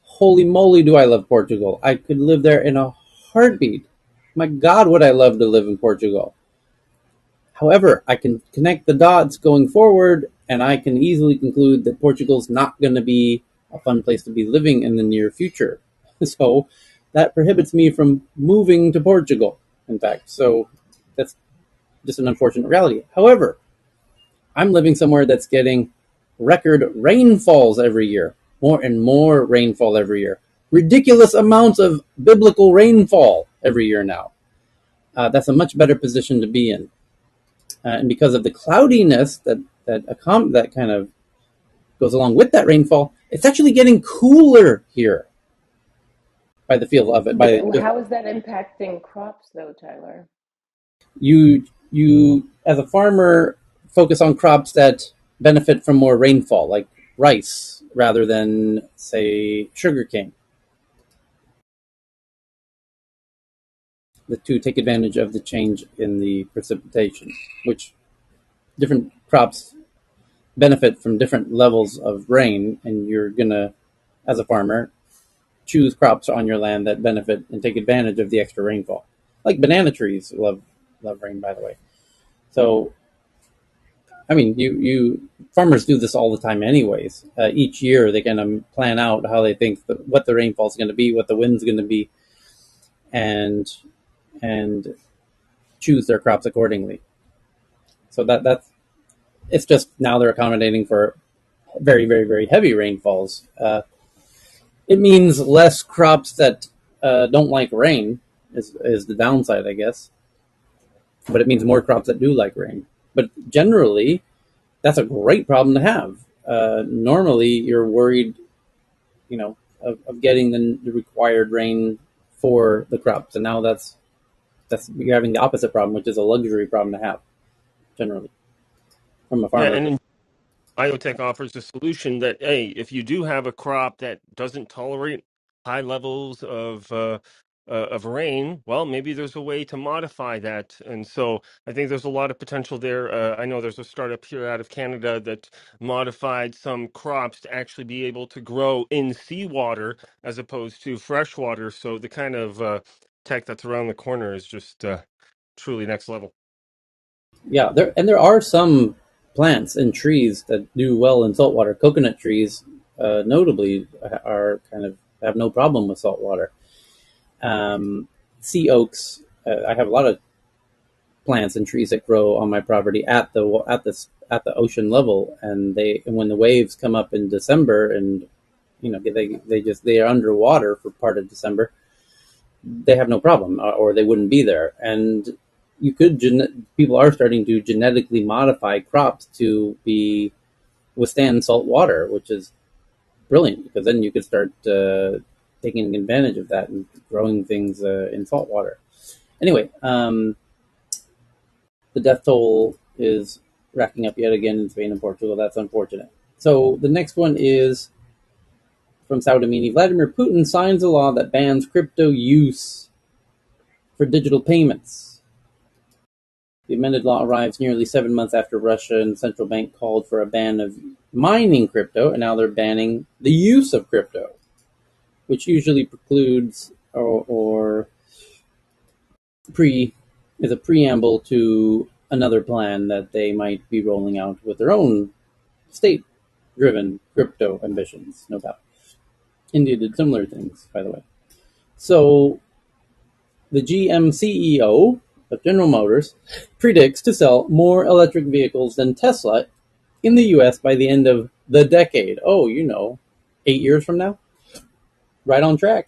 Holy moly, do I love Portugal. I could live there in a heartbeat. My God, would I love to live in Portugal. However, I can connect the dots going forward, and I can easily conclude that Portugal's not going to be a fun place to be living in the near future. So that prohibits me from moving to Portugal, in fact. So that's just an unfortunate reality. However, I'm living somewhere that's getting record rainfalls every year, more and more rainfall every year. Ridiculous amounts of biblical rainfall every year now. That's a much better position to be in. And because of the cloudiness that kind of goes along with that rainfall, it's actually getting cooler here by the feel of it.
How is that impacting crops, though, Tyler?
You as a farmer focus on crops that benefit from more rainfall, like rice, rather than say sugarcane, to take advantage of the change in the precipitation, which different crops benefit from different levels of rain, and you're gonna, as a farmer, choose crops on your land that benefit and take advantage of the extra rainfall. Like banana trees love rain, by the way. So, I mean, you farmers do this all the time, anyways. Each year, they kind of plan out how they think what the rainfall is going to be, what the wind's going to be, and and choose their crops accordingly. So that's it's just now they're accommodating for very, very, very heavy rainfalls. It means less crops that don't like rain is the downside, I guess. But it means more crops that do like rain. But generally, that's a great problem to have. Normally, you're worried, of getting the required rain for the crops, and now that's you're having the opposite problem, which is a luxury problem to have generally from a
Yeah,
farmer.
and biotech offers a solution that, hey, if you do have a crop that doesn't tolerate high levels of rain, well, maybe there's a way to modify that. And so I think there's a lot of potential there. I know there's a startup here out of Canada that modified some crops to actually be able to grow in seawater as opposed to freshwater. So the kind of tech that's around the corner is just truly next level.
Yeah, there are some plants and trees that do well in saltwater. Coconut trees, notably, are kind of have no problem with saltwater. Sea oaks. I have a lot of plants and trees that grow on my property at the ocean level, and when the waves come up in December, and they are underwater for part of December, they have no problem, or they wouldn't be there. And people are starting to genetically modify crops to be withstand salt water, which is brilliant, because then you could start taking advantage of that and growing things in salt water. Anyway, the death toll is racking up yet again in Spain and Portugal. That's unfortunate. So the next one is from Saudamini. Vladimir Putin signs a law that bans crypto use for digital payments. The amended law arrives nearly 7 months after Russia and the central bank called for a ban of mining crypto, and now they're banning the use of crypto, which usually precludes or is a preamble to another plan that they might be rolling out with their own state-driven crypto ambitions, no doubt. India did similar things, by the way. So the GM CEO of General Motors predicts to sell more electric vehicles than Tesla in the US by the end of the decade. Oh, 8 years from now? Right on track.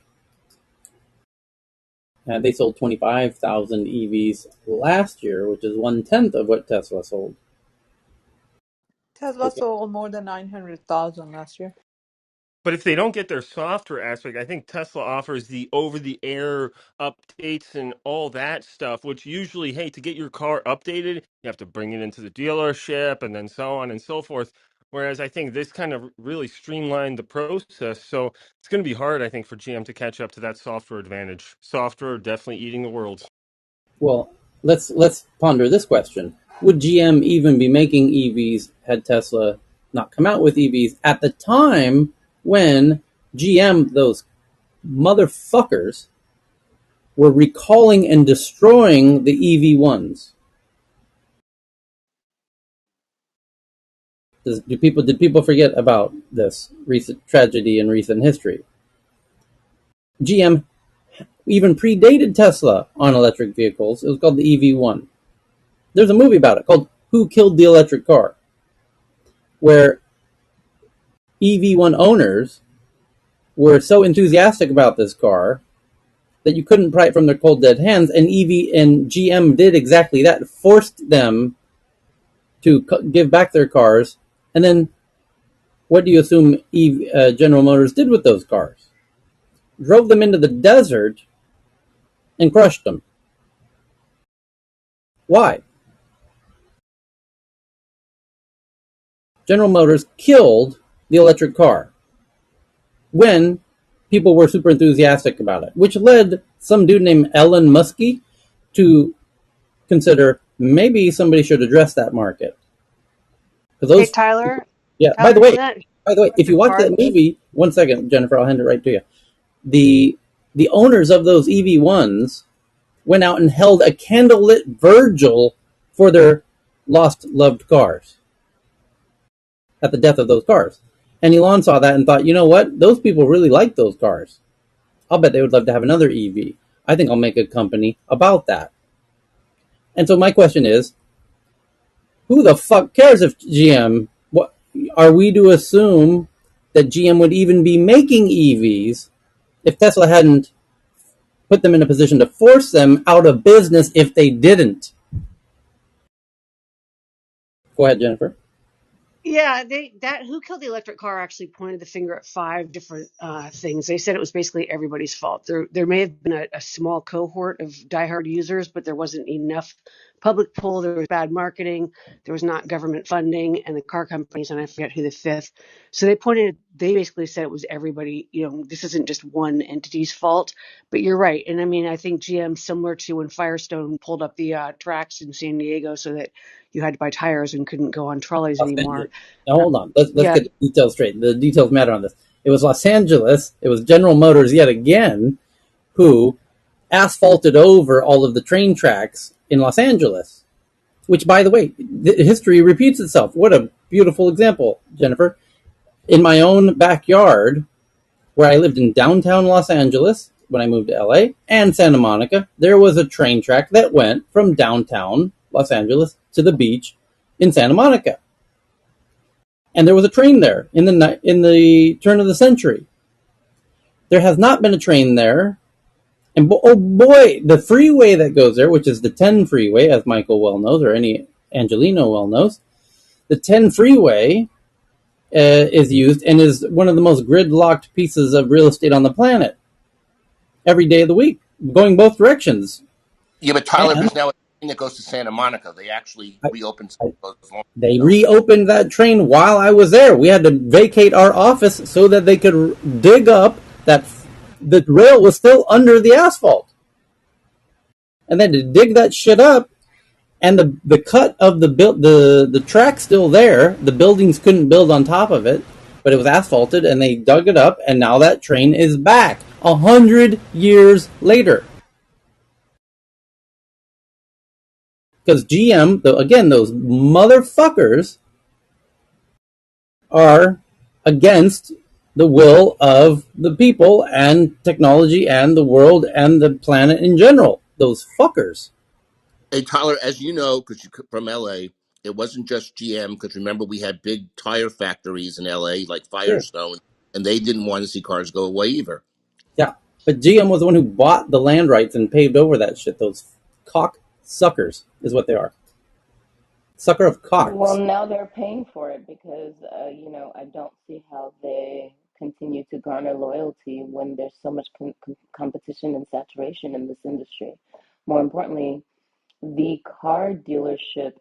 They sold 25,000 EVs last year, which is 1/10 of what Tesla sold.
Tesla sold more than 900,000 last year.
But if they don't get their software aspect, I think Tesla offers the over-the-air updates and all that stuff, which usually, hey, to get your car updated, you have to bring it into the dealership and then so on and so forth. Whereas I think this kind of really streamlined the process. So it's going to be hard, I think, for GM to catch up to that software advantage. Software definitely eating the world.
Well, let's ponder this question: would GM even be making EVs had Tesla not come out with EVs at the time when GM, those motherfuckers, were recalling and destroying the EV1s? Did people forget about this recent tragedy in recent history? GM even predated Tesla on electric vehicles. It was called the EV1. There's a movie about it called Who Killed the Electric Car, where EV1 owners were so enthusiastic about this car that you couldn't pry it from their cold dead hands, and GM did exactly that, forced them to give back their cars. And then what do you assume General Motors did with those cars? Drove them into the desert and crushed them. Why? General Motors killed the electric car when people were super enthusiastic about it, which led some dude named Elon Muskie to consider maybe somebody should address that market. Because
Hey,
those,
Tyler.
yeah. By the
Tyler,
way,
isn't that
if you
electric
watch
car?
that movie, one second, Jennifer, I'll hand it right to you. The owners of those EV1s went out and held a candlelit vigil for their lost loved cars at the death of those cars. And Elon saw that and thought, you know what? Those people really like those cars. I'll bet they would love to have another EV. I think I'll make a company about that. And so my question is, who the fuck cares if GM? What are we to assume that GM would even be making EVs if Tesla hadn't put them in a position to force them out of business if they didn't? Go ahead, Jennifer.
Yeah, that Who Killed the Electric Car actually pointed the finger at five different things. They said it was basically everybody's fault. There may have been a small cohort of diehard users, but there wasn't enough public pull. There was bad marketing. There was not government funding, and the car companies, and I forget who the fifth. So they basically said it was everybody. This isn't just one entity's fault. But you're right, and I mean, I think GM, similar to when Firestone pulled up the tracks in San Diego, so that you had to buy tires and couldn't go on trolleys
Los Angeles.
anymore.
Now hold on. Let's
Yeah,
get the details straight. The details matter on this. It was Los Angeles. It was General Motors yet again who asphalted over all of the train tracks in Los Angeles. Which, by the way, history repeats itself. What a beautiful example, Jennifer. In my own backyard, where I lived in downtown Los Angeles when I moved to LA and Santa Monica, there was a train track that went from downtown Los Angeles to the beach in Santa Monica. And there was a train there in the turn of the century. There has not been a train there. And oh boy, the freeway that goes there, which is the 10 freeway, as Michael well knows, or any Angelino well knows, the 10 freeway is used and is one of the most gridlocked pieces of real estate on the planet every day of the week, going both directions.
Yeah, but Tyler,
And
there's now a train that goes to Santa Monica. They actually
I,
reopened some
I,
of those long
they
ago.
reopened that train while I was there. We had to vacate our office so that they could dig up that the rail was still under the asphalt. And then to dig that shit up, and the cut of the track still there. The buildings couldn't build on top of it, but it was asphalted, and they dug it up, and now that train is back 100 years later. Because GM, again, those motherfuckers are against the will of the people and technology and the world and the planet in general. Those fuckers.
Hey, Tyler, as you know, because you're from LA, it wasn't just GM. Because remember, we had big tire factories in LA like
Sure.
Firestone, and they didn't want to see cars go away either.
Yeah. But GM was the one who bought the land rights and paved over that shit. Those cock suckers is what they are. Sucker of
Well,
cocks.
now they're paying for it because, I don't see how they continue to garner loyalty when there's so much competition and saturation in this industry. More importantly, the car dealership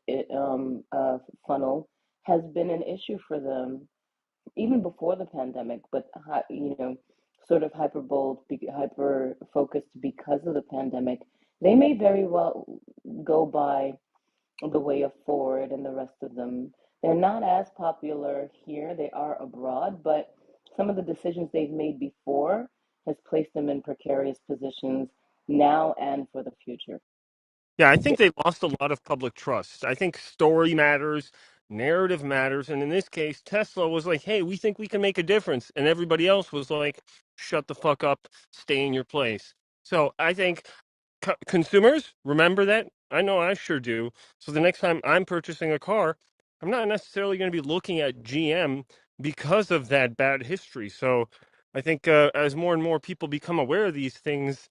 funnel has been an issue for them even before the pandemic, but sort of hyper focused because of the pandemic. They may very well go by the way of Ford and the rest of them. They're not as popular here. They are abroad, but some of the decisions they've made before has placed them in precarious positions now and for the future.
Yeah, I think they lost a lot of public trust. I think story matters, narrative matters, and in this case, Tesla was like, "Hey, we think we can make a difference," and everybody else was like, "Shut the fuck up, stay in your place." So I think consumers remember that. I know I sure do. So the next time I'm purchasing a car, I'm not necessarily going to be looking at GM because of that bad history. So I think as more and more people become aware of these things,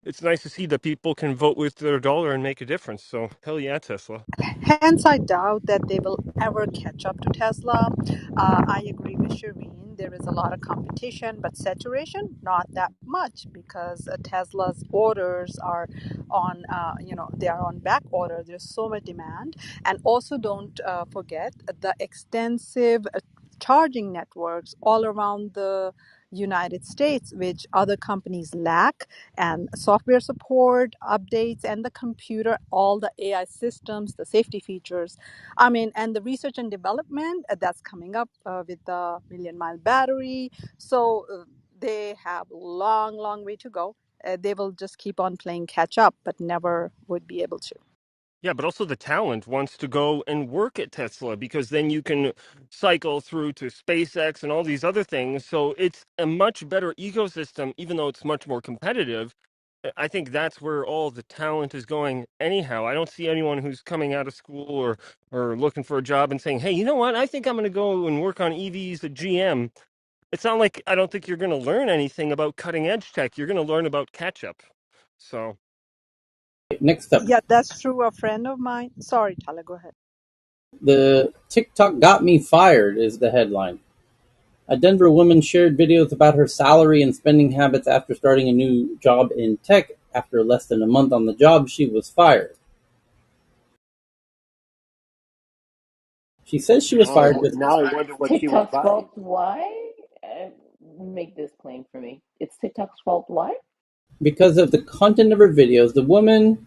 it's nice to see that people can vote with their dollar and make a difference. So hell yeah, Tesla.
Hence, I doubt that they will ever catch up to Tesla. I agree with Shireen. There is a lot of competition, but saturation, not that much because Tesla's orders are on, they are on back order. There's so much demand. And also, don't forget the extensive charging networks all around the United States, which other companies lack, and software support, updates, and the computer, all the AI systems, the safety features. I mean, and the research and development that's coming up with the million mile battery. So they have long, long way to go. They will just keep on playing catch up, but never would be able to.
Yeah, but also the talent wants to go and work at Tesla because then you can cycle through to SpaceX and all these other things. So it's a much better ecosystem, even though it's much more competitive. I think that's where all the talent is going anyhow. I don't see anyone who's coming out of school or looking for a job and saying, "Hey, you know what? I think I'm going to go and work on EVs at GM." It's not like I don't think you're going to learn anything about cutting edge tech. You're going to learn about catch up. So
Next up,
Yeah, that's true. A friend of mine. Sorry, Tala, go ahead.
the TikTok got me fired is the headline. A Denver woman shared videos about her salary and spending habits after starting a new job in tech. After less than a month on the job, she was fired. She says she was fired
It's
It's
not not
Now I wonder what she was
TikTok's
buying.
fault. Why? Make this plain for me. It's TikTok's fault. Why?
because of the content of her videos. The woman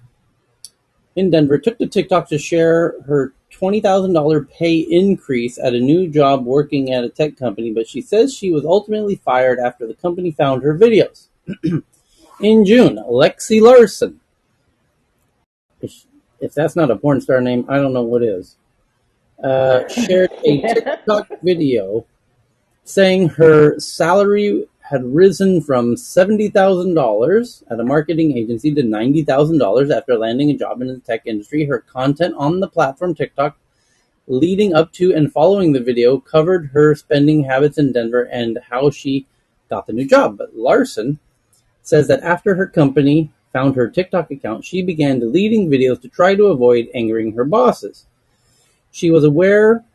in Denver took to TikTok to share her $20,000 pay increase at a new job working at a tech company, but she says she was ultimately fired after the company found her videos. In June, Lexi Larson, if that's not a porn star name, I don't know what is, shared a
Yeah.
TikTok video saying her salary had risen from $70,000 at a marketing agency to $90,000 after landing a job in the tech industry. Her content on the platform TikTok leading up to and following the video covered her spending habits in Denver and how she got the new job. But Larson says that after her company found her TikTok account, she began deleting videos to try to avoid angering her bosses. She was aware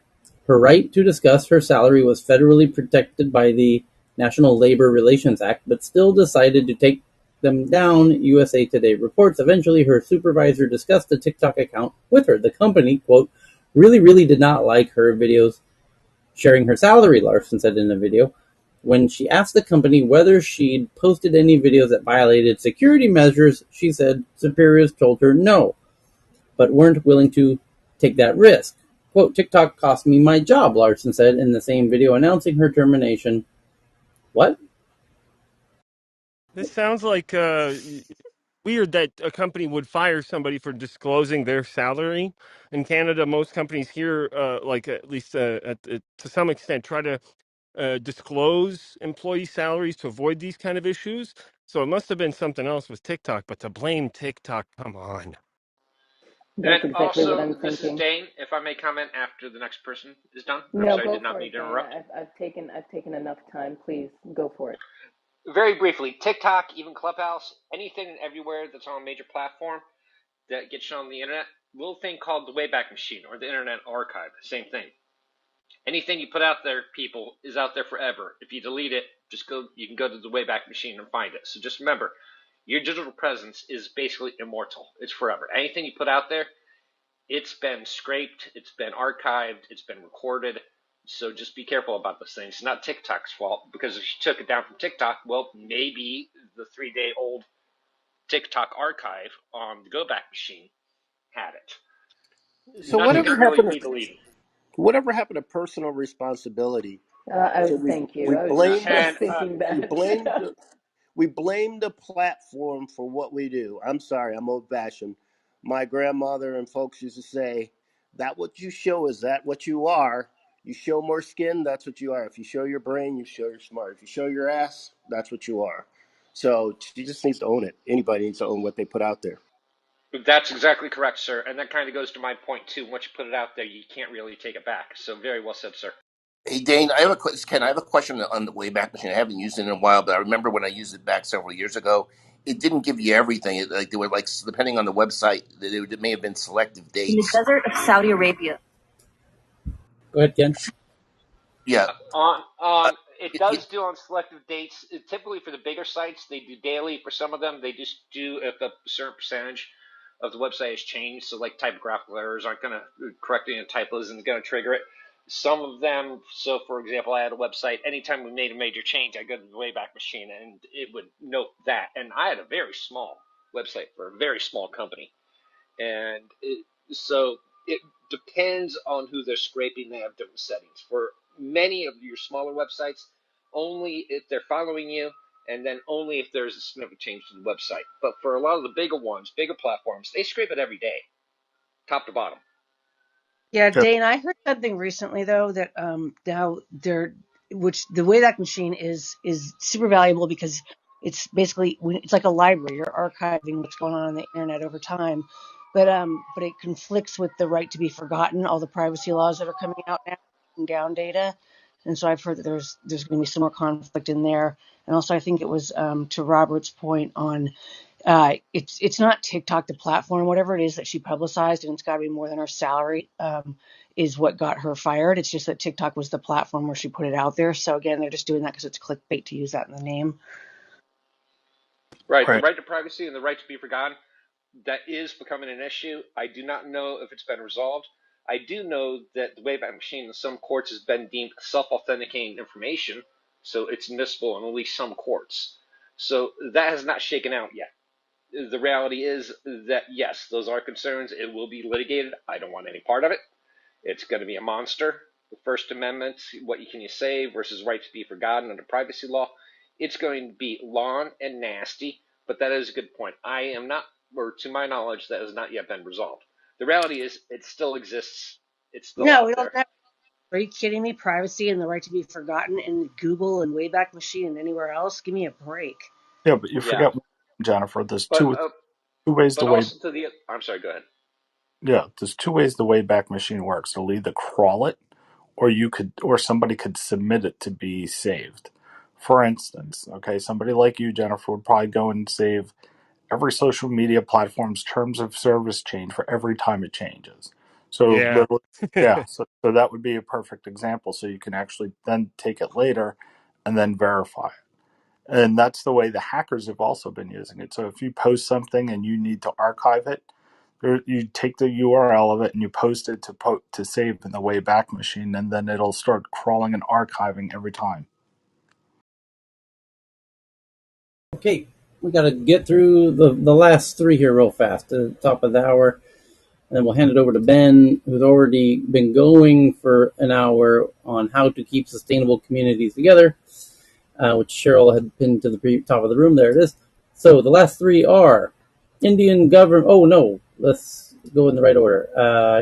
her right to discuss her salary was federally protected by the National Labor Relations Act, but still decided to take them down, USA Today reports. Eventually, her supervisor discussed the TikTok account with her. The company, quote, really did not like her videos sharing her salary, Larson said in a video. When she asked the company whether she'd posted any videos that violated security measures, she said superiors told her no, but weren't willing to take that risk. Quote, TikTok cost me my job, Larson said in the same video announcing her termination. What?
this sounds like weird that a company would fire somebody for disclosing their salary. In Canada, most companies here, like at least to some extent, try to disclose employee salaries to avoid these kind of issues. So it must have been something else with TikTok. But to blame TikTok, come on.
That's
And
exactly what
also,
I'm
this is
thinking.
Dane. If I may comment after the next person is done, I'm
No,
sorry,
go
did not
for
mean
it,
to
Dane.
interrupt.
I've taken enough time. Please go for it.
Very briefly, TikTok, even Clubhouse, anything and everywhere that's on a major platform that gets shown on the internet, little thing called the Wayback Machine or the Internet Archive, same thing. Anything you put out there, people, is out there forever. If you delete it, you can go to the Wayback Machine and find it. So just remember, your digital presence is basically immortal. It's forever. Anything you put out there,
it's been scraped, it's been archived, it's been recorded. So just be careful about those things. It's not TikTok's fault, because if you took it down from TikTok, well, maybe the 3-day old TikTok archive on the Go Back machine had it.
So
Nothing
whatever
can really
happened
be
to
deleted.
personal responsibility? So
Thank you.
we
I was
blame the
And
just thinking
we
that.
blame the we blame the platform for what we do. I'm sorry, I'm old fashioned. My grandmother and folks used to say, "That what you show is that what you are. You show more skin, that's what you are. If you show your brain, you show you're smart. If you show your ass, that's what you are." So she just needs to own it. Anybody needs to own what they put out there.
that's exactly correct, sir. And that kind of goes to my point, too. Once you put it out there, you can't really take it back. So very well said, sir.
Hey Dane, Ken. I have a question on the Wayback Machine. I haven't used it in a while, but I remember when I used it back several years ago. It didn't give you everything. Like there were like depending on the website, it may have been selective
In the
dates.
desert of Saudi Arabia.
Go ahead, Ken.
Yeah,
On it
it,
does do on selective dates. Typically for the bigger sites, they do daily. For some of them, they just do if a certain percentage of the website has changed. So like typographical errors aren't going to correct any typos and going to trigger it. Some of them, so for example, I had a website. Anytime we made a major change, I go to the Wayback Machine and it would note that. And I had a very small website for a very small company, and so it depends on who they're scraping. They have different settings. For many of your smaller websites, only if they're following you, and then only if there's a significant change to the website. But for a lot of the bigger ones, bigger platforms, they scrape it every day, top to bottom.
Yeah,
Yeah.
Dane, I heard something recently though that now they're which the Wayback Machine is super valuable because it's basically it's like a library. You're archiving what's going on the internet over time, but it conflicts with the right to be forgotten. All the privacy laws that are coming out now, taking down data, and so I've heard that there's going to be some more conflict in there. And also, I think it was to Robert's point on it's not TikTok, the platform, whatever it is that she publicized, and it's got to be more than her salary, is what got her fired. It's just that TikTok was the platform where she put it out there. So again, they're just doing that because it's clickbait to use that in the name.
Right, the
Right.
right to privacy and the right to be forgotten, that is becoming an issue. I do not know if it's been resolved. I do know that the Wayback Machine in some courts has been deemed self-authenticating information, so it's admissible in at least some courts. So that has not shaken out yet. The reality is that yes, those are concerns. It will be litigated. I don't want any part of it. It's going to be a monster. The First Amendment, what can you say versus right to be forgotten under privacy law. It's going to be long and nasty, but that is a good point. I am not, or to my knowledge, that has not yet been resolved. The reality is it still exists. It's still
No,
out
we don't
there.
have. Are you kidding me? Privacy and the right to be forgotten in Google and Wayback Machine and anywhere else? Give me a break.
Yeah, but you
Yeah,
forget, Jennifer. There's
but
two ways the
but
way.
also to the. I'm sorry. Go ahead.
Yeah, there's two ways the Wayback Machine works. They'll either crawl it, or somebody could submit it to be saved. For instance, okay, somebody like you, Jennifer, would probably go and save every social media platform's terms of service change for every time it changes. So
Yeah.
literally, yeah, so that would be a perfect example. So you can actually then take it later and then verify it. And that's the way the hackers have also been using it. So if you post something and you need to archive it, you take the URL of it and you post it to save in the Wayback Machine, and then it'll start crawling and archiving every time.
Okay, we got to get through the last three here real fast at the top of the hour. And then we'll hand it over to Ben, who's already been going for an hour on how to keep sustainable communities together, which Cheryl had pinned to the top of the room. There it is. So the last three are Indian government. Oh, no. Let's go in the right order.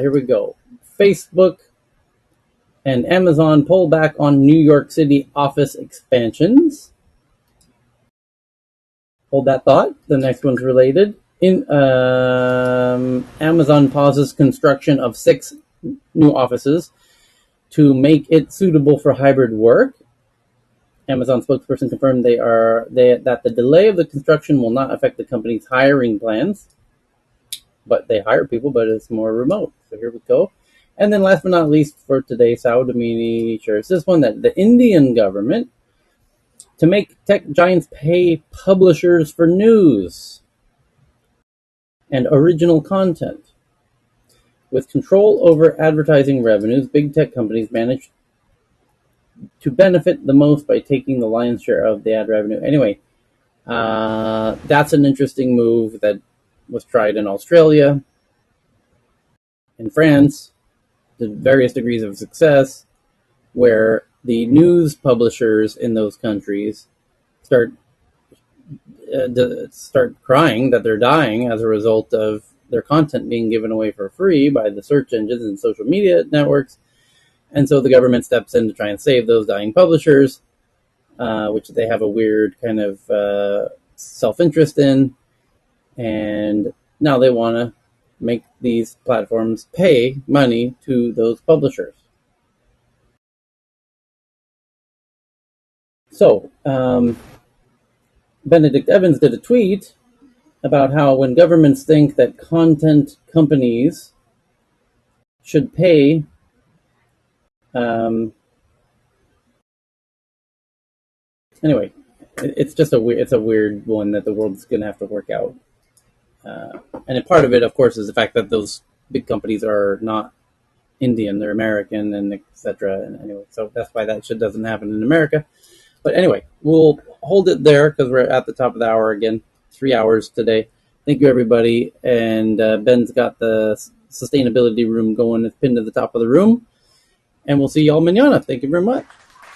Here we go. Facebook and Amazon pull back on New York City office expansions. Hold that thought. The next one's related. Amazon pauses construction of 6 new offices to make it suitable for hybrid work. Amazon spokesperson confirmed that the delay of the construction will not affect the company's hiring plans. But they hire people, but it's more remote. So here we go. And then last but not least for today, Saudamini shares this one, that the Indian government to make tech giants pay publishers for news and original content. With control over advertising revenues, big tech companies manage to benefit the most by taking the lion's share of the ad revenue. Anyway, that's an interesting move that was tried in Australia, in France, to various degrees of success, where the news publishers in those countries start crying that they're dying as a result of their content being given away for free by the search engines and social media networks. And so the government steps in to try and save those dying publishers, which they have a weird kind of self-interest in. And now they want to make these platforms pay money to those publishers. So, Benedict Evans did a tweet about how when governments think that content companies should pay anyway, it's just a weird one that the world's going to have to work out. And a part of it, of course, is the fact that those big companies are not Indian; they're American, and etc. And anyway, so that's why that shit doesn't happen in America. But anyway, we'll hold it there because we're at the top of the hour again. 3 hours today. Thank you, everybody. And Ben's got the sustainability room going. It's pinned to the top of the room. And we'll see y'all manana. Thank you very much.